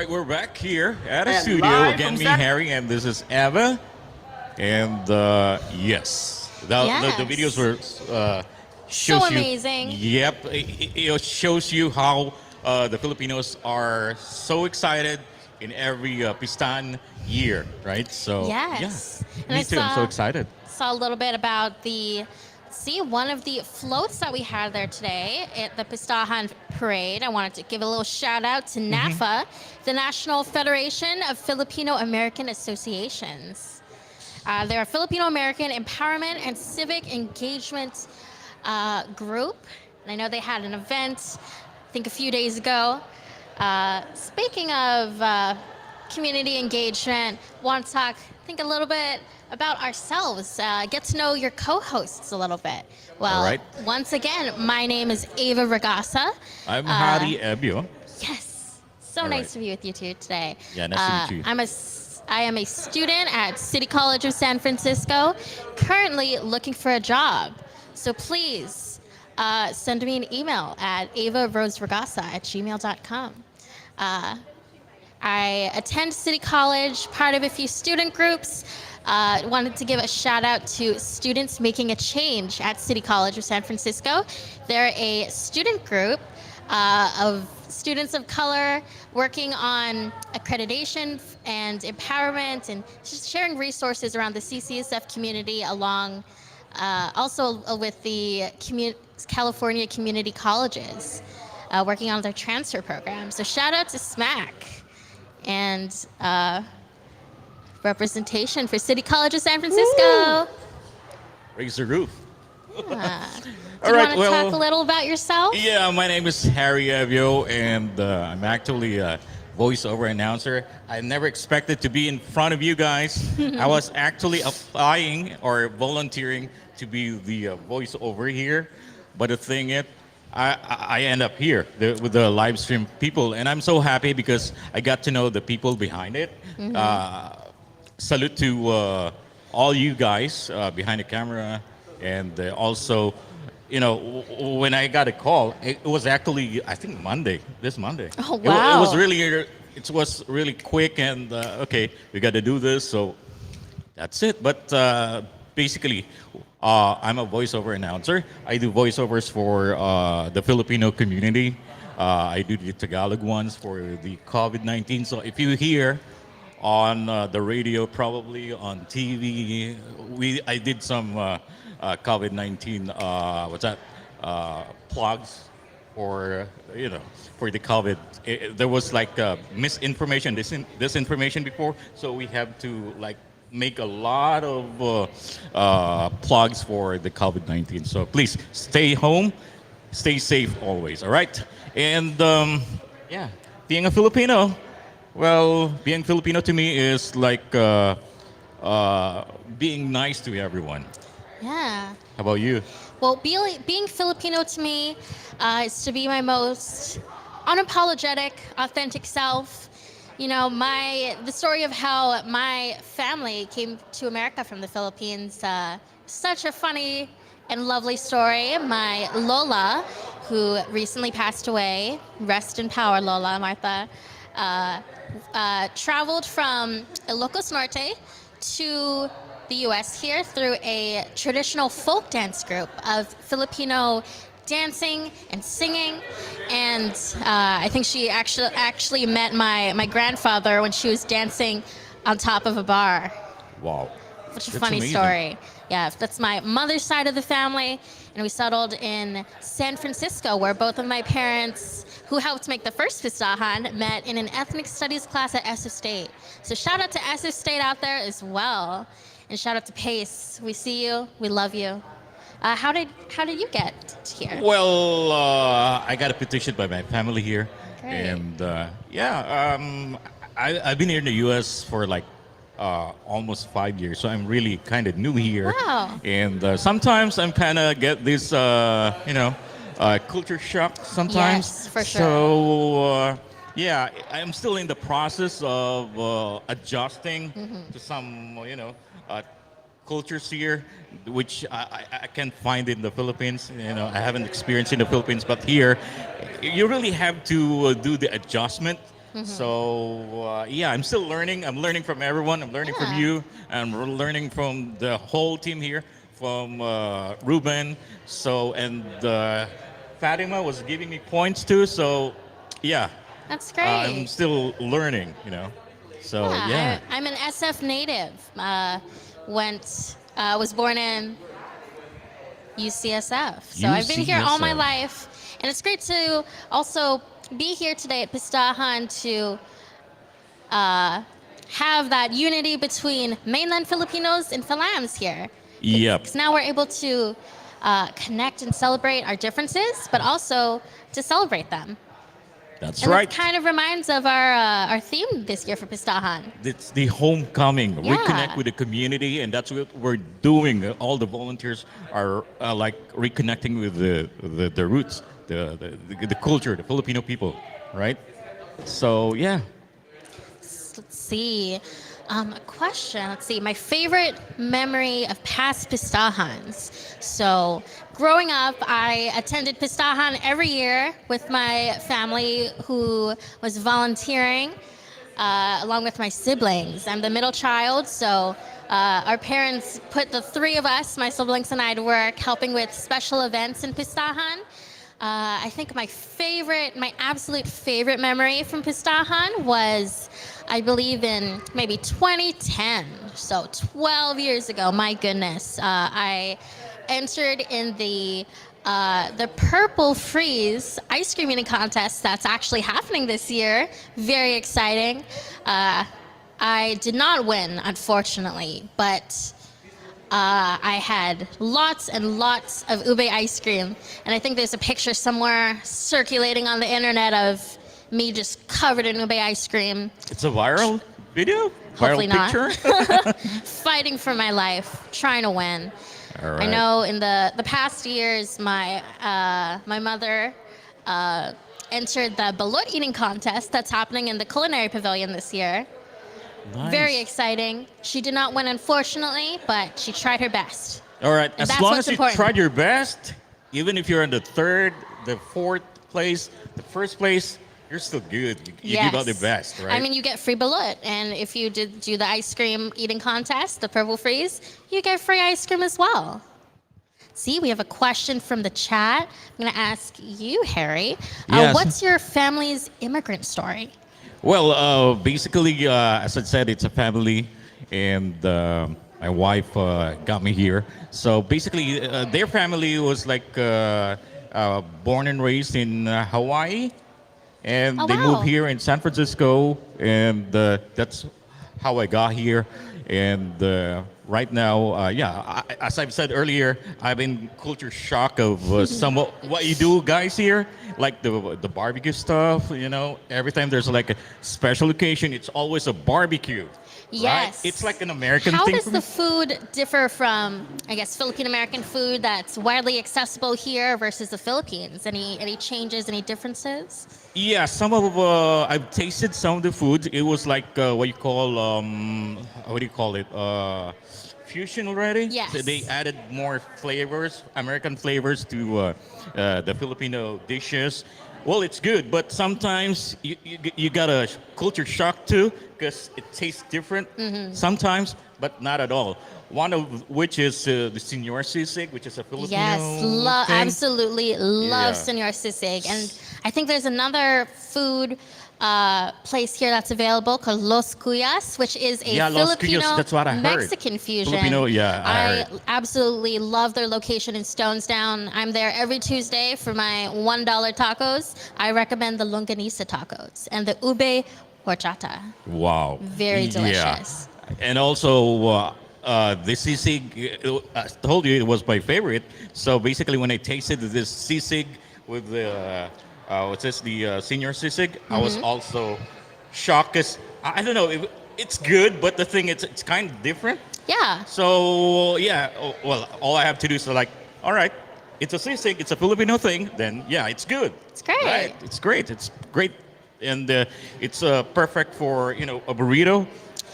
right, we're back here at the And studio. live Again, from me, San- Harry, and this is Eva. And yes, the videos were shows you. amazing. Yep, it shows you how the Filipinos are so excited in every Pistan year, right? So Yes. yeah, And me I too. I'm so saw- excited. Saw a little bit about one of the floats that we had there today at the Pistahan parade. I wanted to give a little shout out to NAFA, the National Federation of Filipino American Associations. They're a Filipino American empowerment and civic engagement group. And I know they had an event, I think a few days ago. Speaking of community engagement, want to talk, a little bit about ourselves, get to know your co-hosts a little bit. Well, All right. once again, my name is Eva Ragasa. I'm Harry Ebio. Yes, so All nice right. to be with you two today. Yeah, nice to meet you. I am a student at City College of San Francisco, currently looking for a job. So please send me an email at avaroseregasa@gmail.com. I attend City College, part of a few student groups. Wanted to give a shout out to Students Making a Change at City College of San Francisco. They're a student group of students of color working on accreditation and empowerment and just sharing resources around the CCSF community along also with the California community colleges working on their transfer program. So shout out to SMAC and representation for City College of San Francisco. Raise the roof. Do you All right, want to talk a little about yourself? Yeah, my name is Harry Evio, and I'm actually a voiceover announcer. I never expected to be in front of you guys. I was actually applying or volunteering to be the voiceover here, but the thing is, I end up here with the live stream people, and I'm so happy because I got to know the people behind it. Salute to all you guys behind the camera, and also, when I got a call, it was actually, I think this Monday. Oh, It wow. was really quick, and okay, we got to do this, so that's it. But basically, I'm a voiceover announcer. I do voiceovers for the Filipino community. I do the Tagalog ones for the COVID-19. So if you hear on the radio, probably on TV, I did some COVID-19, plugs for the COVID. There was like misinformation, disinformation before, so we have to make a lot of plugs for the COVID-19. So please stay home, stay safe always. All right, and being a Filipino, being Filipino to me is like being nice to everyone. Yeah. How about you? Well, being Filipino to me is to be my most unapologetic, authentic self. The story of how my family came to America from the Philippines, such a funny and lovely story. My Lola, who recently passed away, rest in power, Lola, Martha, traveled from Ilocos Norte to the U.S. here through a traditional folk dance group of Filipino dancing and singing, and I think she actually met my grandfather when she was dancing on top of a bar. Wow. Such a That's funny amazing. story. Yeah, that's my mother's side of the family, and we settled in San Francisco, where both of my parents, who helped make the first Pistahan, met in an ethnic studies class at SF State. So shout out to SF State out there as well, and shout out to Pace. We see you, we love you. How did you get here? Well, I got a petition by my family here, Great. and I've been here in the U.S. for almost 5 years, so I'm really kind of new here. Wow. And sometimes I'm kind of get this, culture shock sometimes. Yes, for sure. So I'm still in the process of adjusting to some, cultures here, which I can't find in the Philippines. I haven't experienced in the Philippines, but here, you really have to do the adjustment So yeah, I'm still learning. I'm learning from everyone. I'm learning from Yeah. you, and we're learning from the whole team here, from Ruben. So and Fatima was giving me points too. So yeah, That's I'm great. still learning. So yeah. I'm an SF native. Was born in UCSF. So I've been here all my UCSF. life. And it's great to also be here today at Pistahan to have that unity between mainland Filipinos and Filams here. Yep. Because now we're able to connect and celebrate our differences, but also to celebrate them. That's And right. it kind of reminds of our theme this year for Pistahan. It's the homecoming. Yeah. Reconnect with the community, and that's what we're doing. All the volunteers are like reconnecting with the roots, the culture, the Filipino people, right? So yeah. Let's see. A question. Let's see. My favorite memory of past Pistahans. So, growing up, I attended Pistahan every year with my family who was volunteering along with my siblings. I'm the middle child, so our parents put the three of us, my siblings and I, to work helping with special events in Pistahan. I think my absolute favorite memory from Pistahan was, I believe, in maybe 2010, so 12 years ago. My goodness, I entered in the Purple Freeze ice cream eating contest that's actually happening this year. Very exciting. I did not win, unfortunately, but I had lots and lots of ube ice cream, and I think there's a picture somewhere circulating on the internet of me just covered in ube ice cream. It's a viral video? Hopefully Viral not. picture? Fighting for my life, trying to win. All right. I know in the past years, my mother entered the balut eating contest that's happening in the Culinary Pavilion this year. Nice. Very exciting. She did not win, unfortunately, but she tried her best. All right. And As that's long what's as you important. tried your best, even if you're in the third, the fourth place, the first place, you're still good. You give out the best, right? I mean, you get free balut, and if you did do the ice cream eating contest, the Purple Freeze, you get free ice cream as well. See, we have a question from the chat. I'm going to ask you, Harry. Yes. What's your family's immigrant story? Well, basically, as I said, it's a family, and my wife got me here. So basically, their family was like born and raised in Hawaii, and Oh, they wow. moved here in San Francisco, and that's how I got here. And right now, as I've said earlier, I'm in culture shock of some of what you do guys here, like the barbecue stuff. Every time there's like a special occasion, it's always a barbecue. Yes. Right? It's like an American How thing. does for the me. food differ from, I guess, Philippine-American food that's widely accessible here versus the Philippines? Any changes, any differences? Yeah, some of I've tasted some of the food. It was like what you call what do you call it? Fusion already. Yes. So they added more flavors, American flavors to the Filipino dishes. Well, it's good, but sometimes you got a culture shock too because it tastes different sometimes, but not at all. One of which is the Senor Sisig, which is a Filipino Yes, thing. absolutely love Yeah. Senor Sisig. And I think there's another food place here that's available called Los Cuyas, which is a Yeah, Los Cuyas, Filipino that's what I heard. Mexican fusion. Filipino, yeah, I I heard. absolutely love their location in Stonestown. I'm there every Tuesday for my $1 tacos. I recommend the longanisa tacos and the ube horchata. Wow. Very delicious. Yeah. And also, the sisig, I told you it was my favorite. So basically, when I tasted this sisig with the, what's this, the senior sisig, I was also shocked because, I don't know, it's good, but the thing, it's kind of different. Yeah. So, yeah, well, all I have to do is like, all right, it's a sisig, it's a Filipino thing, then yeah, it's good. It's great. Right? It's great. It's great. And it's perfect for, a burrito.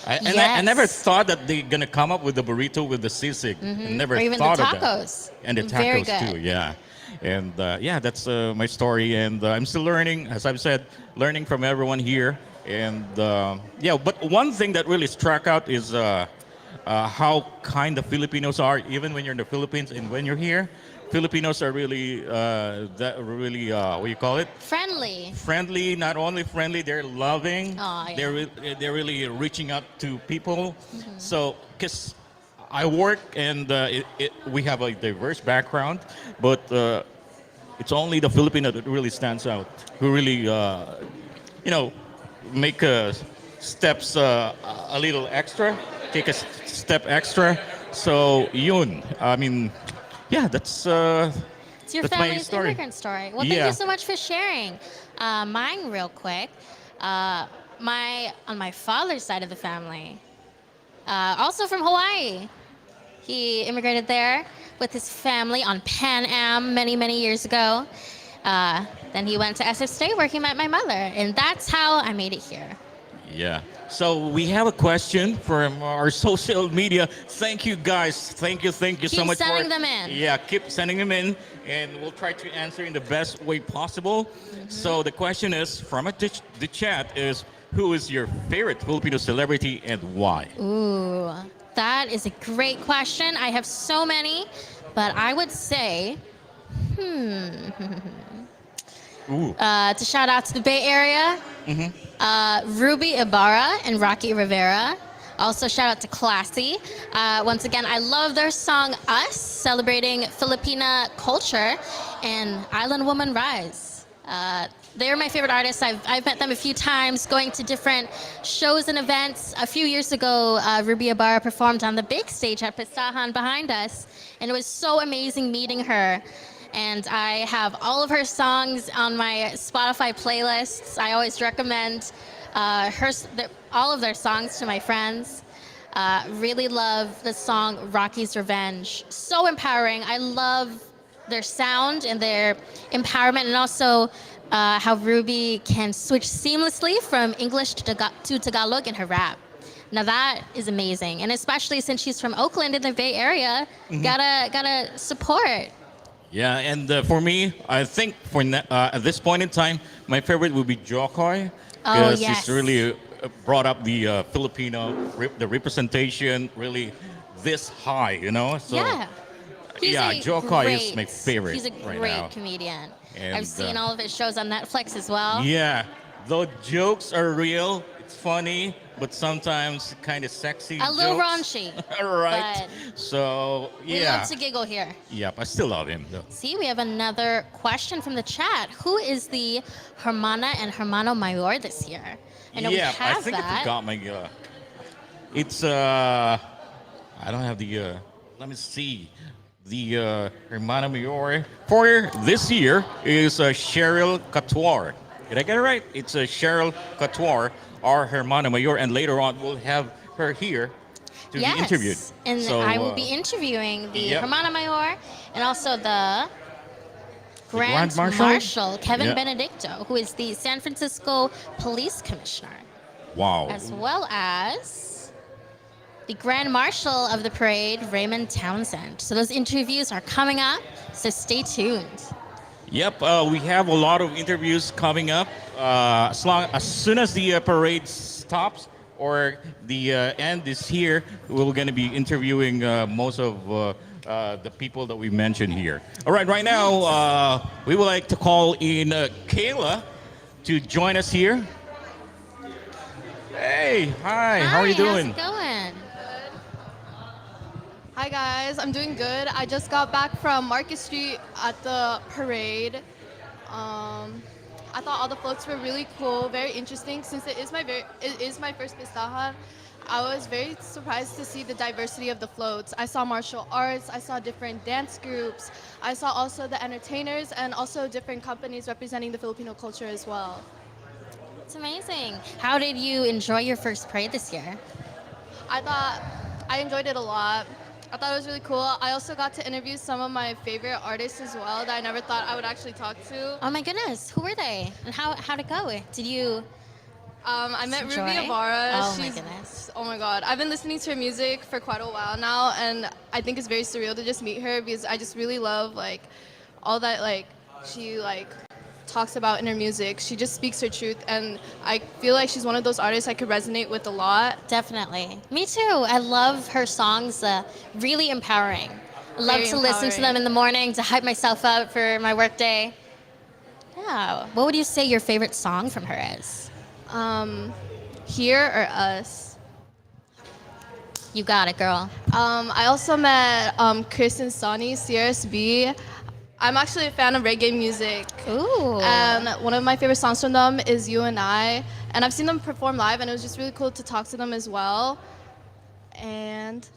I never Yes. thought that they're going to come up with a burrito with the sisig. I never Or even the thought of that. tacos. And the Very tacos good. too, yeah. And yeah, that's my story. And I'm still learning, as I've said, learning from everyone here. And yeah, but one thing that really struck out is how kind the Filipinos are, even when you're in the Philippines and when you're here. Filipinos are really, what do you call it? Friendly. Friendly. Not only friendly, they're loving. Oh, yeah. They're really reaching out to people. So, because I work and we have a diverse background, but it's only the Filipino that really stands out, who really, make steps a little extra, take a step extra. So, yun. I mean, yeah, It's your that's my family's story. immigrant story. Well, thank Yeah. you so much for sharing. Mine, real quick. On my father's side of the family, also from Hawaii. He immigrated there with his family on Pan Am many years ago. Then he went to SF State where he met my mother, and that's how I made it here. Yeah. So we have a question from our social media. Thank you, guys. Thank you so Keep much sending them in. Yeah, keep sending them in, and we'll try to answer in the best way possible. So the question is from the chat is, who is your favorite Filipino celebrity and why? Ooh, that is a great question. I have so many, but I would say, Ooh. to shout out to the Bay Area, Ruby Ibarra and Rocky Rivera. Also, shout out to Classy. Once again, I love their song Us, celebrating Filipina culture, and Island Woman Rise. They're my favorite artists. I've met them a few times, going to different shows and events. A few years ago, Ruby Ibarra performed on the big stage at Pistahan behind us, and it was so amazing meeting her. And I have all of her songs on my Spotify playlists. I always recommend all of their songs to my friends. Really love the song Rocky's Revenge. So empowering. I love their sound and their empowerment, and also how Ruby can switch seamlessly from English to Tagalog in her rap. Now that is amazing, and especially since she's from Oakland in the Bay Area, gotta support. Yeah, and for me, I think at this point in time, my favorite would be Jokoy. Oh, Because yes. he's really brought up the Filipino, the representation really this high, So, Yeah. He's yeah, a Jokoy is great- my favorite He's a right great now. comedian. And, I've seen all of his shows on Netflix as well. Yeah, the jokes are real, it's funny, but sometimes kind of sexy A little jokes. raunchy. Right. But So, we yeah. love to giggle here. Yep, I still love him, though. See, we have another question from the chat. Who is the Hermana and Hermano Mayor this year? I know we Yeah, have I think that. I forgot my. It's I don't have the. Let me see. The Hermana Mayor for this year is Cheryl Catuar. Did I get it right? It's Cheryl Catuar, our Hermana Mayor, and later on we'll have her here to be interviewed. And So, I will be interviewing the yep. Hermana Mayor and also the Grand Grand Marshal? Kevin Yeah. Benedicto, who is the San Francisco Police Commissioner, Wow. as well as the Grand Marshal of the parade, Raymond Townsend. So those interviews are coming up, so stay tuned. Yep, we have a lot of interviews coming up. As soon as the parade stops or the end is here, we're going to be interviewing most of the people that we mentioned here. All right, right now, we would like to call in Kayla to join us here. Hey, hi, how are you doing? How's it going? Hi guys, I'm doing good. I just got back from Market Street at the parade. I thought all the floats were really cool, very interesting. Since it is my first Pistahan, I was very surprised to see the diversity of the floats. I saw martial arts, I saw different dance groups, I saw also the entertainers and also different companies representing the Filipino culture as well. It's amazing. How did you enjoy your first parade this year? I thought I enjoyed it a lot. I thought it was really cool. I also got to interview some of my favorite artists as well that I never thought I would actually talk to. Oh my goodness, who were they? And how'd it go? Did you I met enjoy? Ruby Ibarra. Oh my She's, goodness. oh my god. I've been listening to her music for quite a while now, and I think it's very surreal to just meet her because I just really love all that she talks about in her music. She just speaks her truth, and I feel like she's one of those artists I could resonate with a lot. Definitely. Me too. I love her songs. Really empowering. I love Very to listen to them in the morning to hype myself up for my workday. Yeah. What would you say your favorite song from her is? Here or Us? You got it, girl. I also met Chris and Sonny, CRSB. I'm actually a fan of reggae music. Ooh. And one of my favorite songs from them is You and I. And I've seen them perform live, and it was just really cool to talk to them as well. And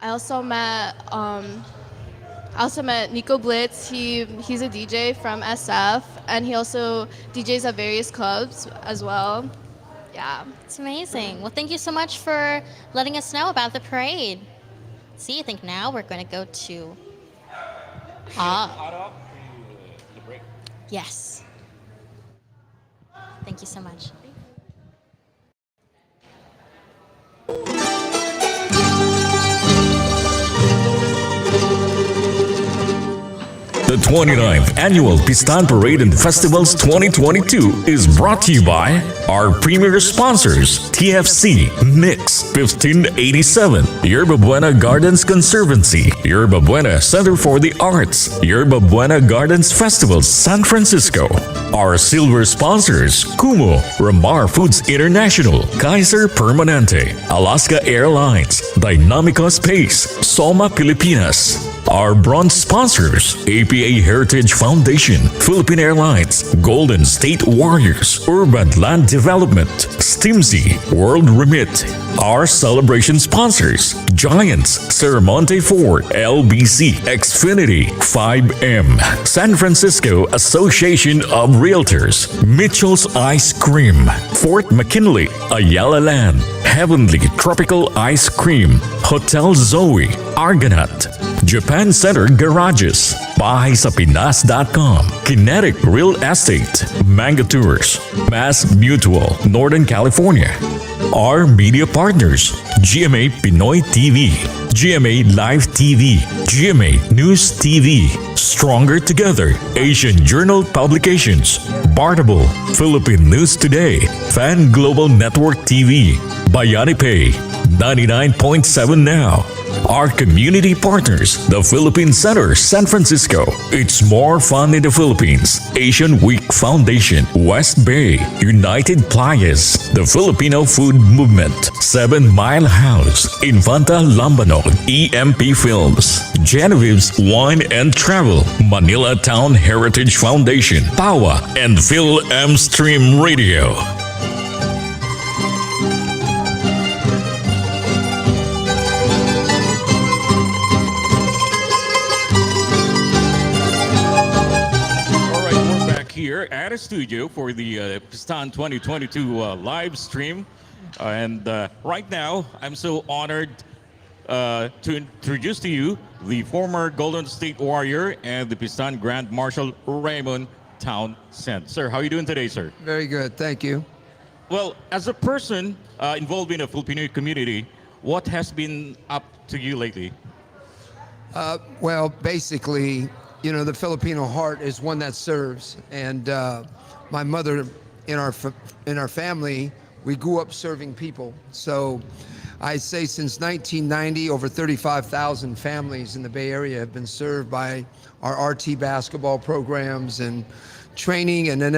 I also met Nico Blitz. He's a DJ from SF, and he also DJs at various clubs as well. Yeah. It's amazing. Well, thank you so much for letting us know about the parade. See, I think now we're going to go to... Yes. Thank you so much. The 29th Annual Pistahan Parade and Festivals 2022 is brought to you by our premier sponsors, TFC, Mix 1587, Yerba Buena Gardens Conservancy, Yerba Buena Center for the Arts, Yerba Buena Gardens Festivals San Francisco. Our silver sponsors, Kumo, Ramar Foods International, Kaiser Permanente, Alaska Airlines, Dynamica Space, Soma Pilipinas. Our bronze sponsors, APA Heritage Foundation, Philippine Airlines, Golden State Warriors, Urban Land Development, Stimsy, World Remit. Our celebration sponsors, Giants, Sermonte Ford, LBC, Xfinity, 5M, San Francisco Association of Realtors, Mitchell's Ice Cream, Fort McKinley, Ayala Land, Heavenly Tropical Ice Cream, Hotel Zoe, Argonaut, Japan Center Garages, BahaysAPinas.com, Kinetic Real Estate, Manga Tours, Mass Mutual, Northern California. Our media partners, GMA Pinoy TV, GMA Live TV, GMA News TV, Stronger Together, Asian Journal Publications, Bartable, Philippine News Today, Fan Global Network TV, Bayani Pay, 99.7 Now. Our community partners, the Philippine Center, San Francisco. It's more fun in the Philippines. Asian Week Foundation, West Bay, United Playas, the Filipino Food Movement, 7 Mile House, Infanta Lambanog, EMP Films, Genevieve's Wine and Travel, Manila Town Heritage Foundation, PAWA, and Phil M Stream Radio. Here at a studio for the Pistahan 2022 live stream. And right now, I'm so honored to introduce to you the former Golden State Warrior and the Pistahan Grand Marshal, Raymond Townsend. Sir, how are you doing today, sir? Very good, thank you. Well, as a person involved in the Filipino community, what has been up to you lately? Well, basically, you know, the Filipino heart is one that serves, and my mother, in our family, we grew up serving people. So I say since 1990, over 35,000 families in the Bay Area have been served by our RT basketball programs and training, and then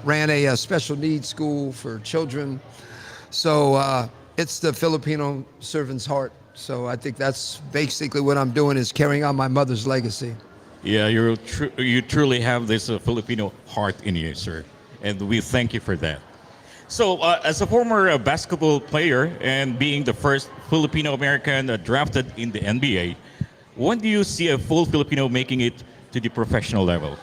ran a special needs school for children. So it's the Filipino servant's heart. So I think that's basically what I'm doing, is carrying on my mother's legacy. Yeah, you truly have this Filipino heart in you, sir, and we thank you for that. So, as a former basketball player and being the first Filipino-American drafted in the NBA, when do you see a full Filipino making it to the professional level?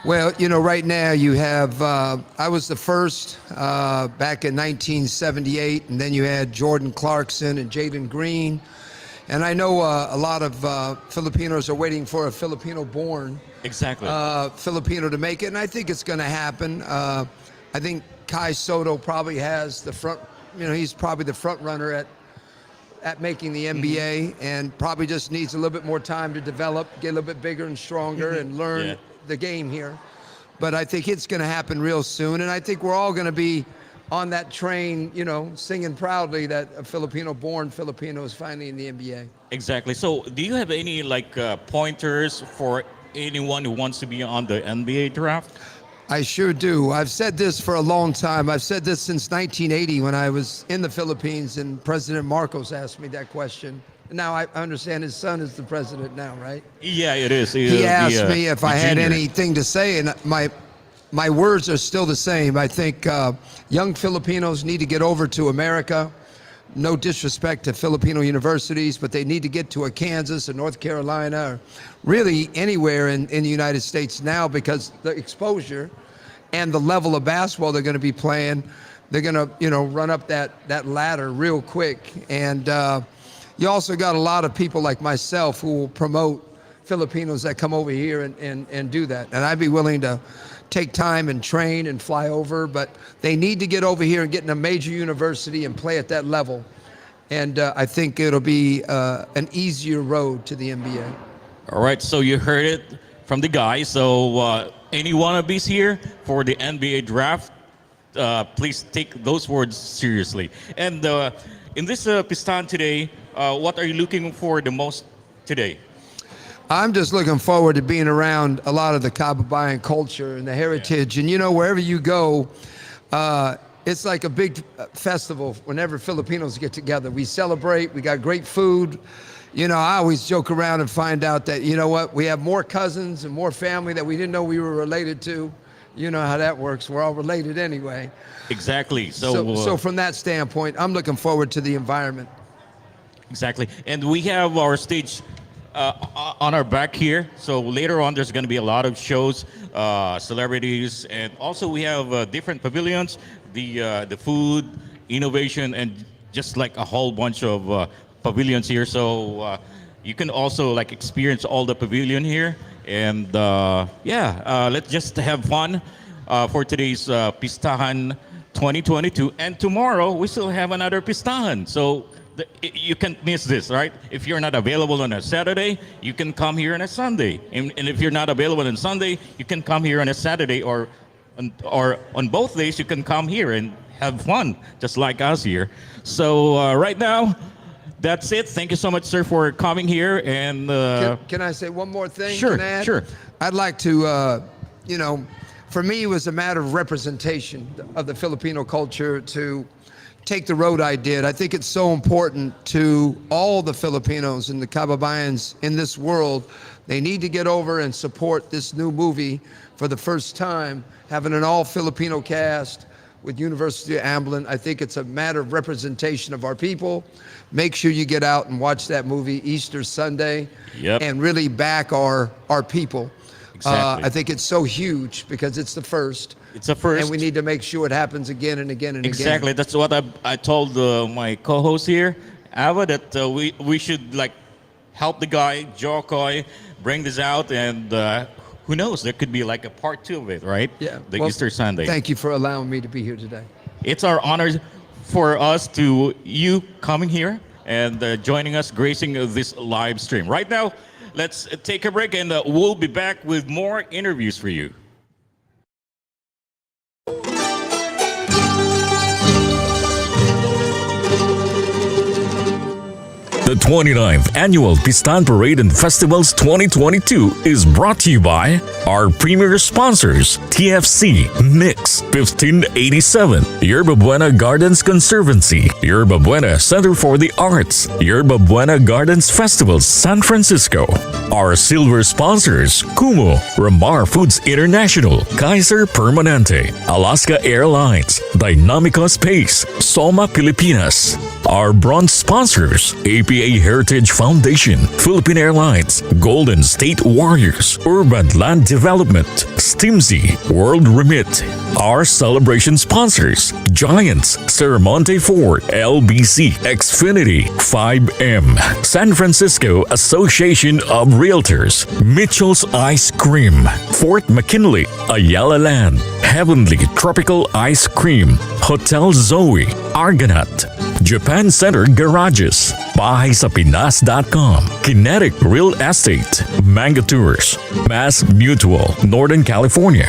Well, you know, right now you have, I was the first back in 1978, and then you had Jordan Clarkson and Jaden Green. And I know a lot of Filipinos are waiting for a Filipino-born Filipino to make it, and I think it's going to happen. I think Kai Soto probably has the front, you know, he's probably the front runner at making the NBA, and probably just needs a little bit more time to develop, get a little bit bigger and stronger, and learn the game here. but I think it's going to happen real soon. And I think we're all going to be on that train, singing proudly that a Filipino-born Filipino is finally in the NBA. Exactly. So, do you have any pointers for anyone who wants to be on the NBA draft? I sure do. I've said this for a long time. I've said this since 1980 when I was in the Philippines and President Marcos asked me that question. Now I understand his son is the president now, right? Yeah, it is. He asked me if I had junior. anything to say, and my words are still the same. I think young Filipinos need to get over to America. No disrespect to Filipino universities, but they need to get to a Kansas or North Carolina or really anywhere in the United States now, because the exposure and the level of basketball they're going to be playing, they're going to run up that ladder real quick. And you also got a lot of people like myself who will promote Filipinos that come over here and do that. And I'd be willing to take time and train and fly over, but they need to get over here and get in a major university and play at that level. And I think it'll be an easier road to the NBA. All right, so you heard it from the guy. So any wannabes here for the NBA draft, please take those words seriously. And in this Pistahan today, what are you looking for the most today? I'm just looking forward to being around a lot of the Kababayan culture and the heritage. And wherever you go, it's like a big festival whenever Filipinos get together. We celebrate, we got great food. I always joke around and find out that, we have more cousins and more family that we didn't know we were related to. You know how that works. We're all related anyway. Exactly. So from that standpoint, I'm looking forward to the environment. Exactly. And we have our stage on our back here. So later on, there's going to be a lot of shows, celebrities, and also we have different pavilions, the food, innovation, and just like a whole bunch of pavilions here. So you can also experience all the pavilion here. And let's just have fun for today's Pistahan 2022. And tomorrow, we still have another Pistahan. So you can't miss this, right? If you're not available on a Saturday, you can come here on a Sunday. And if you're not available on Sunday, you can come here on a Saturday, or on both days, you can come here and have fun, just like us here. So right now, that's it. Thank you so much, sir, for coming here. And can I say one more thing? Sure, Can I add? sure. I'd like to, for me, it was a matter of representation of the Filipino culture to take the road I did. I think it's so important to all the Filipinos and the Kababayans in this world. They need to get over and support this new movie for the first time, having an all-Filipino cast with University of Amblin. I think it's a matter of representation of our people. Make sure you get out and watch that movie Easter Sunday. Yep. And really back our people. Exactly. I think it's so huge because it's the first. It's a first. And we need to make sure it happens again and again and Exactly. again. That's what I told my co-host here, Ava, that we should help the guy, Jokoy, bring this out, and who knows, there could be a part 2 of it, right? Yeah. The Easter Sunday. Thank you for allowing me to be here today. It's our honor for us to you coming here and joining us, gracing this live stream. Right now, let's take a break, and we'll be back with more interviews for you. The 29th Annual Pistahan Parade and Festivals 2022 is brought to you by our premier sponsors, TFC, Mix, 1587, Yerba Buena Gardens Conservancy, Yerba Buena Center for the Arts, Yerba Buena Gardens Festivals, San Francisco. Our silver sponsors, Kumu, Ramar Foods International, Kaiser Permanente, Alaska Airlines, Dynamica Space, Soma Pilipinas. Our bronze sponsors, APA Heritage Foundation, Philippine Airlines, Golden State Warriors, Urban Land Development, Stimsy, World Remit. Our celebration sponsors, Giants, Sermonte Ford, LBC, Xfinity, 5M, San Francisco Association of Realtors, Mitchell's Ice Cream, Fort McKinley, Ayala Land, Heavenly Tropical Ice Cream, Hotel Zoe, Argonaut, Japan Center Garages, BahaysAPinas.com, Kinetic Real Estate, Manga Tours, Mass Mutual, Northern California,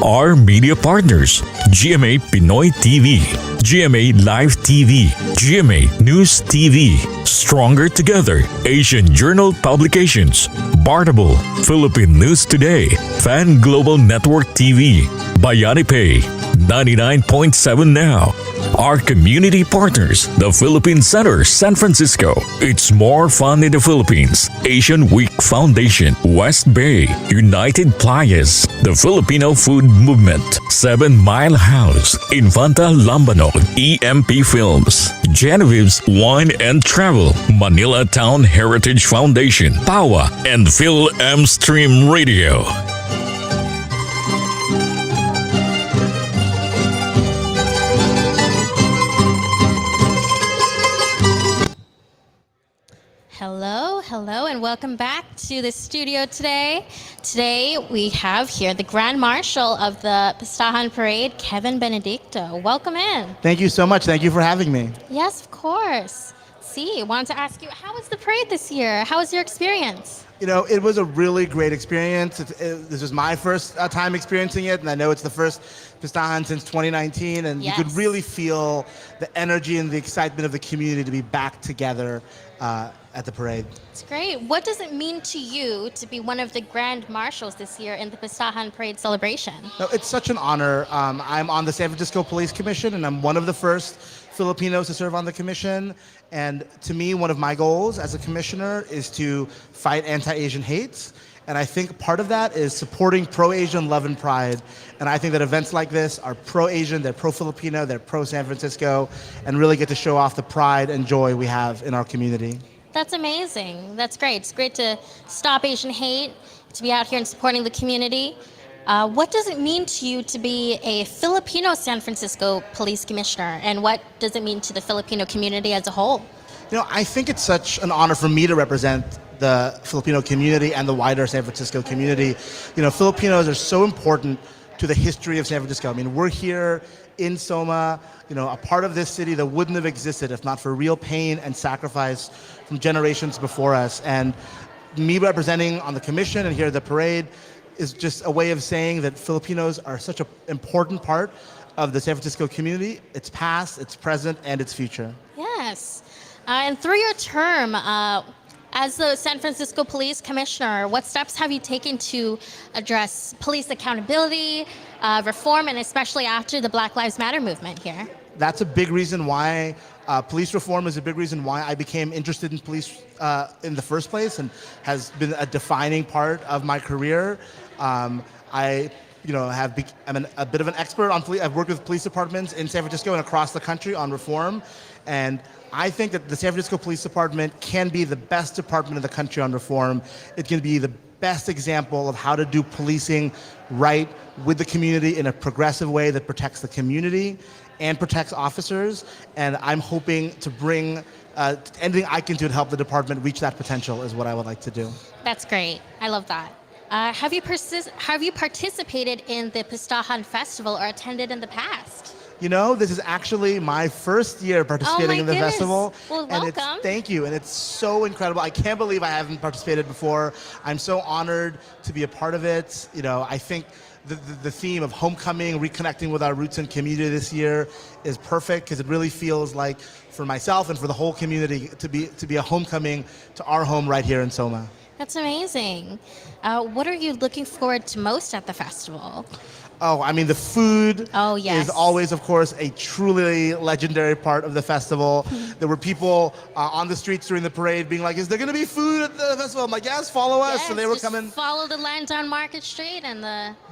Our media partners: GMA Pinoy TV, GMA Live TV, GMA News TV, Stronger Together, Asian Journal Publications, Bartable, Philippine News Today, Fan Global Network TV, Bayani Pay, 99.7 Now. Our community partners: the Philippine Center, San Francisco, It's More Fun in the Philippines, Asian Week Foundation, West Bay, United Playas, the Filipino Food Movement, 7 Mile House, Infanta Lambanog, EMP Films, Genevieve's Wine and Travel, Manila Town Heritage Foundation, PAWA, and Phil M Stream Radio. Hello, and welcome back to the studio today. Today we have here the Grand Marshal of the Pistahan Parade, Kevin Benedicto. Welcome in. Thank you so much. Thank you for having me. Yes, of course. I wanted to ask you, how was the parade this year? How was your experience? You know, it was a really great experience. This was my first time experiencing it, and I know it's the first Pistahan since 2019, and you could really feel the energy and the excitement of the community to be back together at the parade. It's great. What does it mean to you to be one of the Grand Marshals this year in the Pistahan Parade celebration? No, it's such an honor. I'm on the San Francisco Police Commission, and I'm one of the first Filipinos to serve on the commission. And to me, one of my goals as a commissioner is to fight anti-Asian hate. And I think part of that is supporting pro-Asian love and pride. And I think that events like this are pro-Asian, they're pro-Filipino, they're pro-San Francisco, and really get to show off the pride and joy we have in our community. That's amazing. That's great. It's great to stop Asian hate, to be out here and supporting the community. What does it mean to you to be a Filipino San Francisco Police Commissioner, and what does it mean to the Filipino community as a whole? You know, I think it's such an honor for me to represent the Filipino community and the wider San Francisco community. You know, Filipinos are so important to the history of San Francisco. I mean, we're here in Soma, you know, a part of this city that wouldn't have existed if not for real pain and sacrifice from generations before us. And me representing on the commission and here at the parade is just a way of saying that Filipinos are such an important part of the San Francisco community, its past, its present, and its future. Yes. And through your term as the San Francisco Police Commissioner, what steps have you taken to address police accountability, reform, and especially after the Black Lives Matter movement here? That's a big reason why police reform is a big reason why I became interested in police in the first place, and has been a defining part of my career. I'm a bit of an expert on police. I've worked with police departments in San Francisco and across the country on reform, and I think that the San Francisco Police Department can be the best department in the country on reform. It can be the best example of how to do policing right with the community in a progressive way that protects the community and protects officers. And I'm hoping to bring anything I can do to help the department reach that potential is what I would like to do. That's great. I love that. Have you participated in the Pistahan Festival or attended in the past? You know, this is actually my first year participating in the festival. Well, and welcome. Thank you. And it's so incredible. I can't believe I haven't participated before. I'm so honored to be a part of it. You know, I think the theme of homecoming, reconnecting with our roots and community this year is perfect, because it really feels like for myself and for the whole community to be a homecoming to our home right here in Soma. That's amazing. What are you looking forward to most at the festival? Oh, I mean, the food yes. is always, of course, a truly legendary part of the festival. There were people on the streets during the parade being like, is there going to be food at the festival? I'm like, yes, follow us. Yes, so they were just coming. follow the line down Market Street and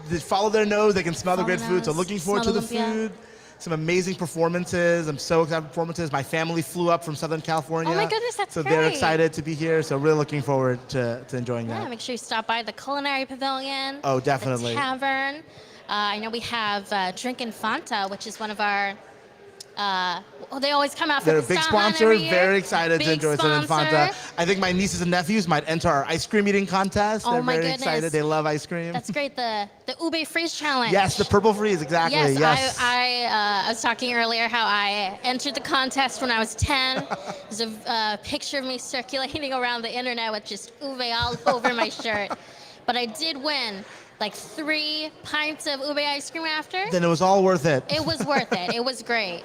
They follow their nose. They can smell the great food. So nose, looking forward to smell the the lumpia. food. Some amazing performances. I'm so excited for performances. My family flew up from Southern California. Oh my goodness, that's so great. they're excited to be here. So really looking forward to enjoying that. Yeah, make sure you stop by the Culinary Pavilion. Oh, definitely. The Tavern. I know we have Drink Infanta, which is one of our. They always come out for They're a big Pistahan sponsor. every year. Very excited to Big enjoy some sponsor. Infanta. I think my nieces and nephews might enter our ice cream eating contest. Oh They're my very goodness. excited. They love ice cream. That's great. The Ube Freeze Challenge. Yes, the purple freeze, exactly. Yes. I was talking earlier how I entered the contest when I was 10. There's a picture of me circulating around the internet with just Ube all over my shirt. but I did win like 3 pints of ube ice cream after. Then it was all worth it. It was worth it. It was great.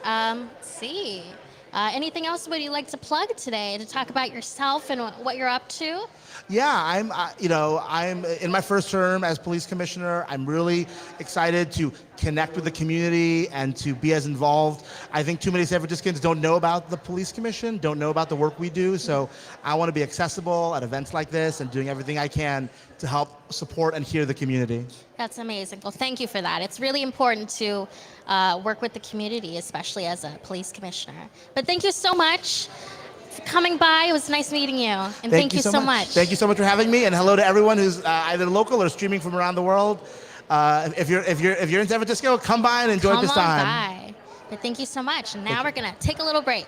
Let's see. Anything else would you like to plug today to talk about yourself and what you're up to? Yeah, I'm in my first term as police commissioner. I'm really excited to connect with the community and to be as involved. I think too many San Franciscans don't know about the police commission, don't know about the work we do. So I want to be accessible at events like this and doing everything I can to help support and hear the community. That's amazing. Well, thank you for that. It's really important to work with the community, especially as a police commissioner. But thank you so much for coming by. It was nice meeting you. And thank you so much. Thank you so much for having me, and hello to everyone who's either local or streaming from around the world. If you're in San Francisco, come by and enjoy Pistahan. Come on by. But thank you so much. And now we're going to take a little break.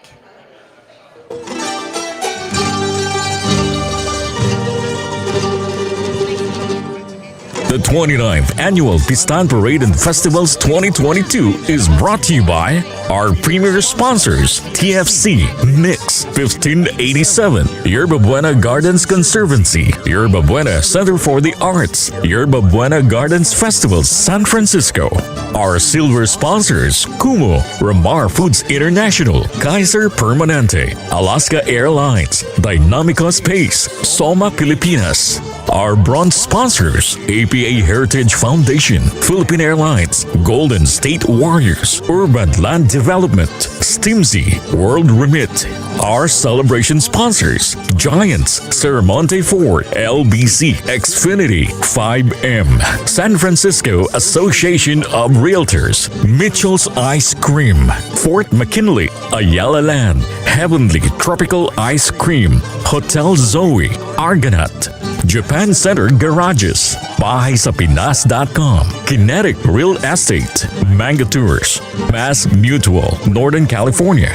The 29th Annual Pistahan Parade and Festivals 2022 is brought to you by our premier sponsors, TFC, Mix 1587, Yerba Buena Gardens Conservancy, Yerba Buena Center for the Arts, Yerba Buena Gardens Festivals San Francisco. Our silver sponsors, Kumu, Ramar Foods International, Kaiser Permanente, Alaska Airlines, Dynamico Space, Soma Pilipinas. Our bronze sponsors, APA Heritage Foundation, Philippine Airlines, Golden State Warriors, Urban Land Development, Stimsy, World Remit. Our celebration sponsors, Giants, Sermonte Ford, LBC, Xfinity, 5M, San Francisco Association of Realtors, Mitchell's Ice Cream, Fort McKinley, Ayala Land, Heavenly Tropical Ice Cream, Hotel Zoe, Argonaut, Japan Center Garages, BahaySaPinas.com, Kinetic Real Estate, Manga Tours, Mass Mutual, Northern California.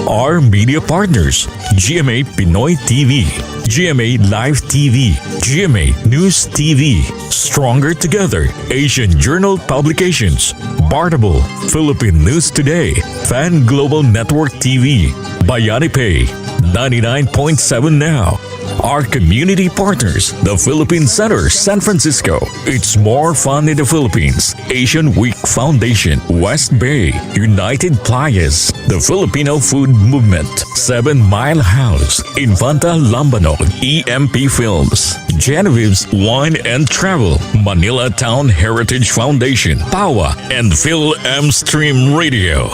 Our media partners, GMA Pinoy TV, GMA Live TV, GMA News TV, Stronger Together, Asian Journal Publications, Bartable, Philippine News Today, Fan Global Network TV, Bayani Pay, 99.7 Now. Our community partners, the Philippine Center, San Francisco. It's more fun in the Philippines. Asian Week Foundation, West Bay, United Playas, the Filipino Food Movement, 7 Mile House, Infanta Lambanog, EMP Films, Genevieve's Wine and Travel, Manila Town Heritage Foundation, PAWA, and Phil M Stream Radio.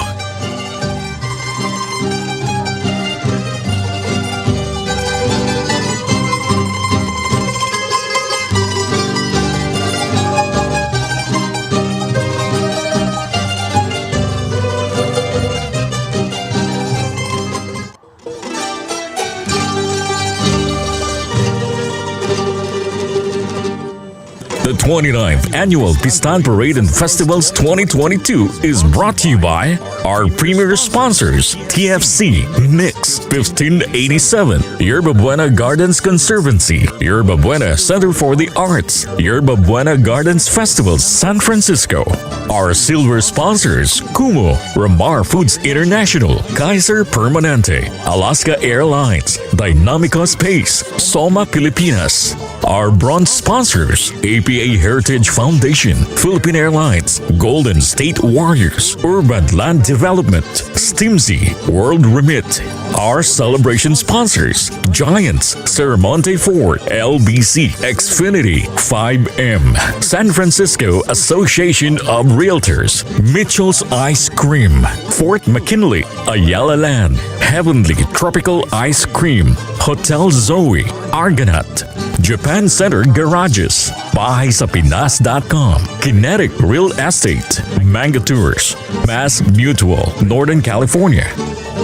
The 29th Annual Pistahan Parade and Festivals 2022 is brought to you by our premier sponsors, TFC, Mix 1587, Yerba Buena Gardens Conservancy, Yerba Buena Center for the Arts, Yerba Buena Gardens Festivals San Francisco. Our silver sponsors, Kumu, Ramar Foods International, Kaiser Permanente, Alaska Airlines, Dynamico Space, Soma Pilipinas. Our bronze sponsors, APA Heritage Foundation, Philippine Airlines, Golden State Warriors, Urban Land Development, Stimsy, World Remit. Our celebration sponsors, Giants, Sermonte Ford, LBC, Xfinity, 5M, San Francisco Association of Realtors, Mitchell's Ice Cream, Fort McKinley, Ayala Land, Heavenly Tropical Ice Cream, Hotel Zoe, Argonaut, Japan Center Garages, BahaySaPinas.com, Kinetic Real Estate, Manga Tours, Mass Mutual, Northern California.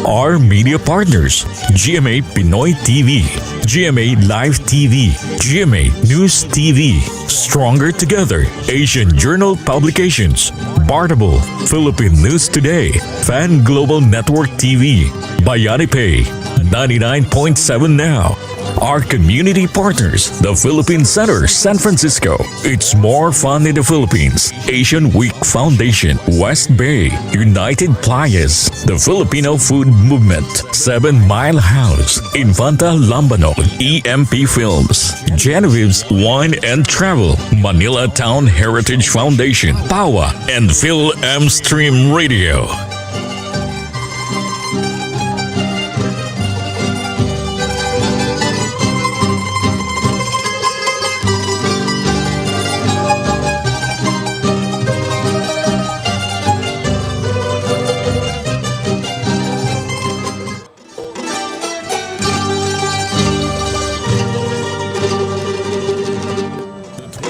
Our media partners, GMA Pinoy TV, GMA Live TV, GMA News TV, Stronger Together, Asian Journal Publications, Bartable, Philippine News Today, Fan Global Network TV, Bayani Pay, 99.7 Now. Our community partners, the Philippine Center, San Francisco. It's more fun in the Philippines. Asian Week Foundation, West Bay, United Playas, the Filipino Food Movement, 7 Mile House, Infanta Lambanog, EMP Films, Genevieve's Wine and Travel, Manila Town Heritage Foundation, PAWA, and Phil M Stream Radio.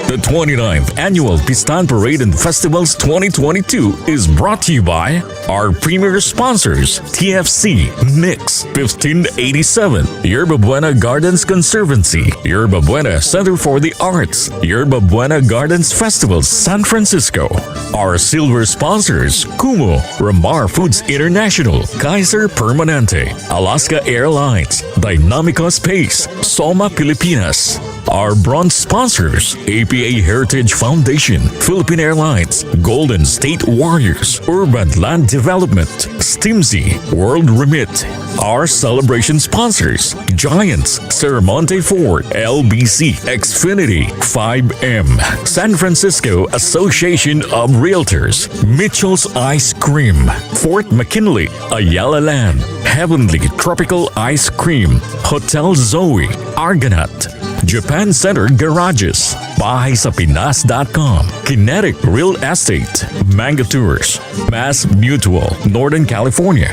The 29th Annual Pistahan Parade and Festivals 2022 is brought to you by our premier sponsors, TFC, Mix, 1587, Yerba Buena Gardens Conservancy, Yerba Buena Center for the Arts, Yerba Buena Gardens Festivals, San Francisco. Our silver sponsors, Kumo, Ramar Foods International, Kaiser Permanente, Alaska Airlines, Dynamico Space, Soma Pilipinas. Our bronze sponsors, APA Heritage Foundation, Philippine Airlines, Golden State Warriors, Urban Land Development, Stimsy, World Remit. Our celebration sponsors, Giants, Saramonte Ford, LBC, Xfinity, 5M, San Francisco Association of Realtors, Mitchell's Ice Cream, Fort McKinley, Ayala Land, Heavenly Tropical Ice Cream, Hotel Zoe, Argonaut, Japan Center Garages, BahaysAPinas.com, Kinetic Real Estate, Manga Tours, Mass Mutual, Northern California.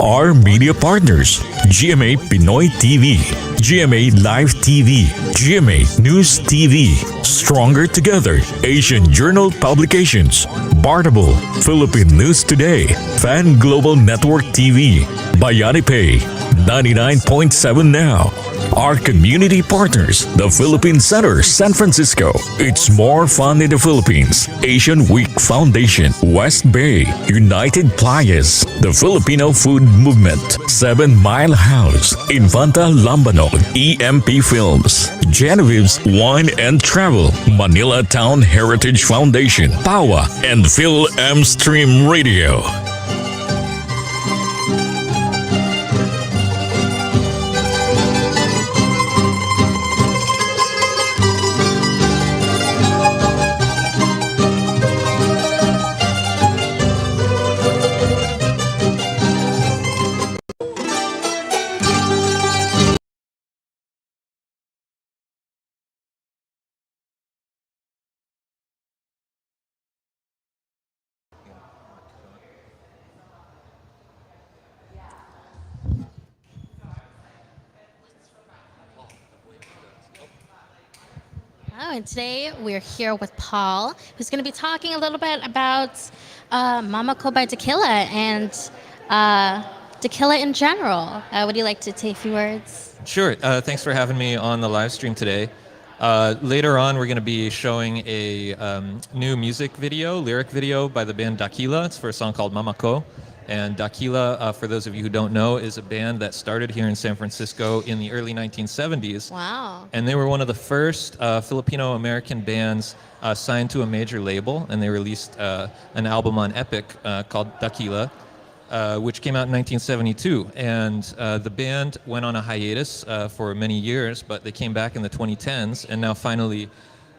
Our media partners, GMA Pinoy TV, GMA Live TV, GMA News TV, Stronger Together, Asian Journal Publications, Bartable, Philippine News Today, Fan Global Network TV, Bayani Pay, 99.7 Now. Our community partners, the Philippine Center, San Francisco. It's more fun in the Philippines. Asian Week Foundation, West Bay, United Playas, the Filipino Food Movement, 7 Mile House, Infanta Lambanog, EMP Films, Genevieve's Wine and Travel, Manila Town Heritage Foundation, PAWA, and Phil M Stream Radio. Oh, and today we're here with Paul, who's going to be talking a little bit about Mama Ko by Tequila and tequila in general. Would you like to say a few words? Sure. Thanks for having me on the live stream today. Later on, we're going to be showing a new music video, lyric video by the band Tequila. It's for a song called Mama Ko. And Tequila, for those of you who don't know, is a band that started here in San Francisco in the early 1970s. Wow. And they were one of the first Filipino-American bands signed to a major label. And they released an album on Epic called Tequila, which came out in 1972. And the band went on a hiatus for many years, but they came back in the 2010s. And now finally,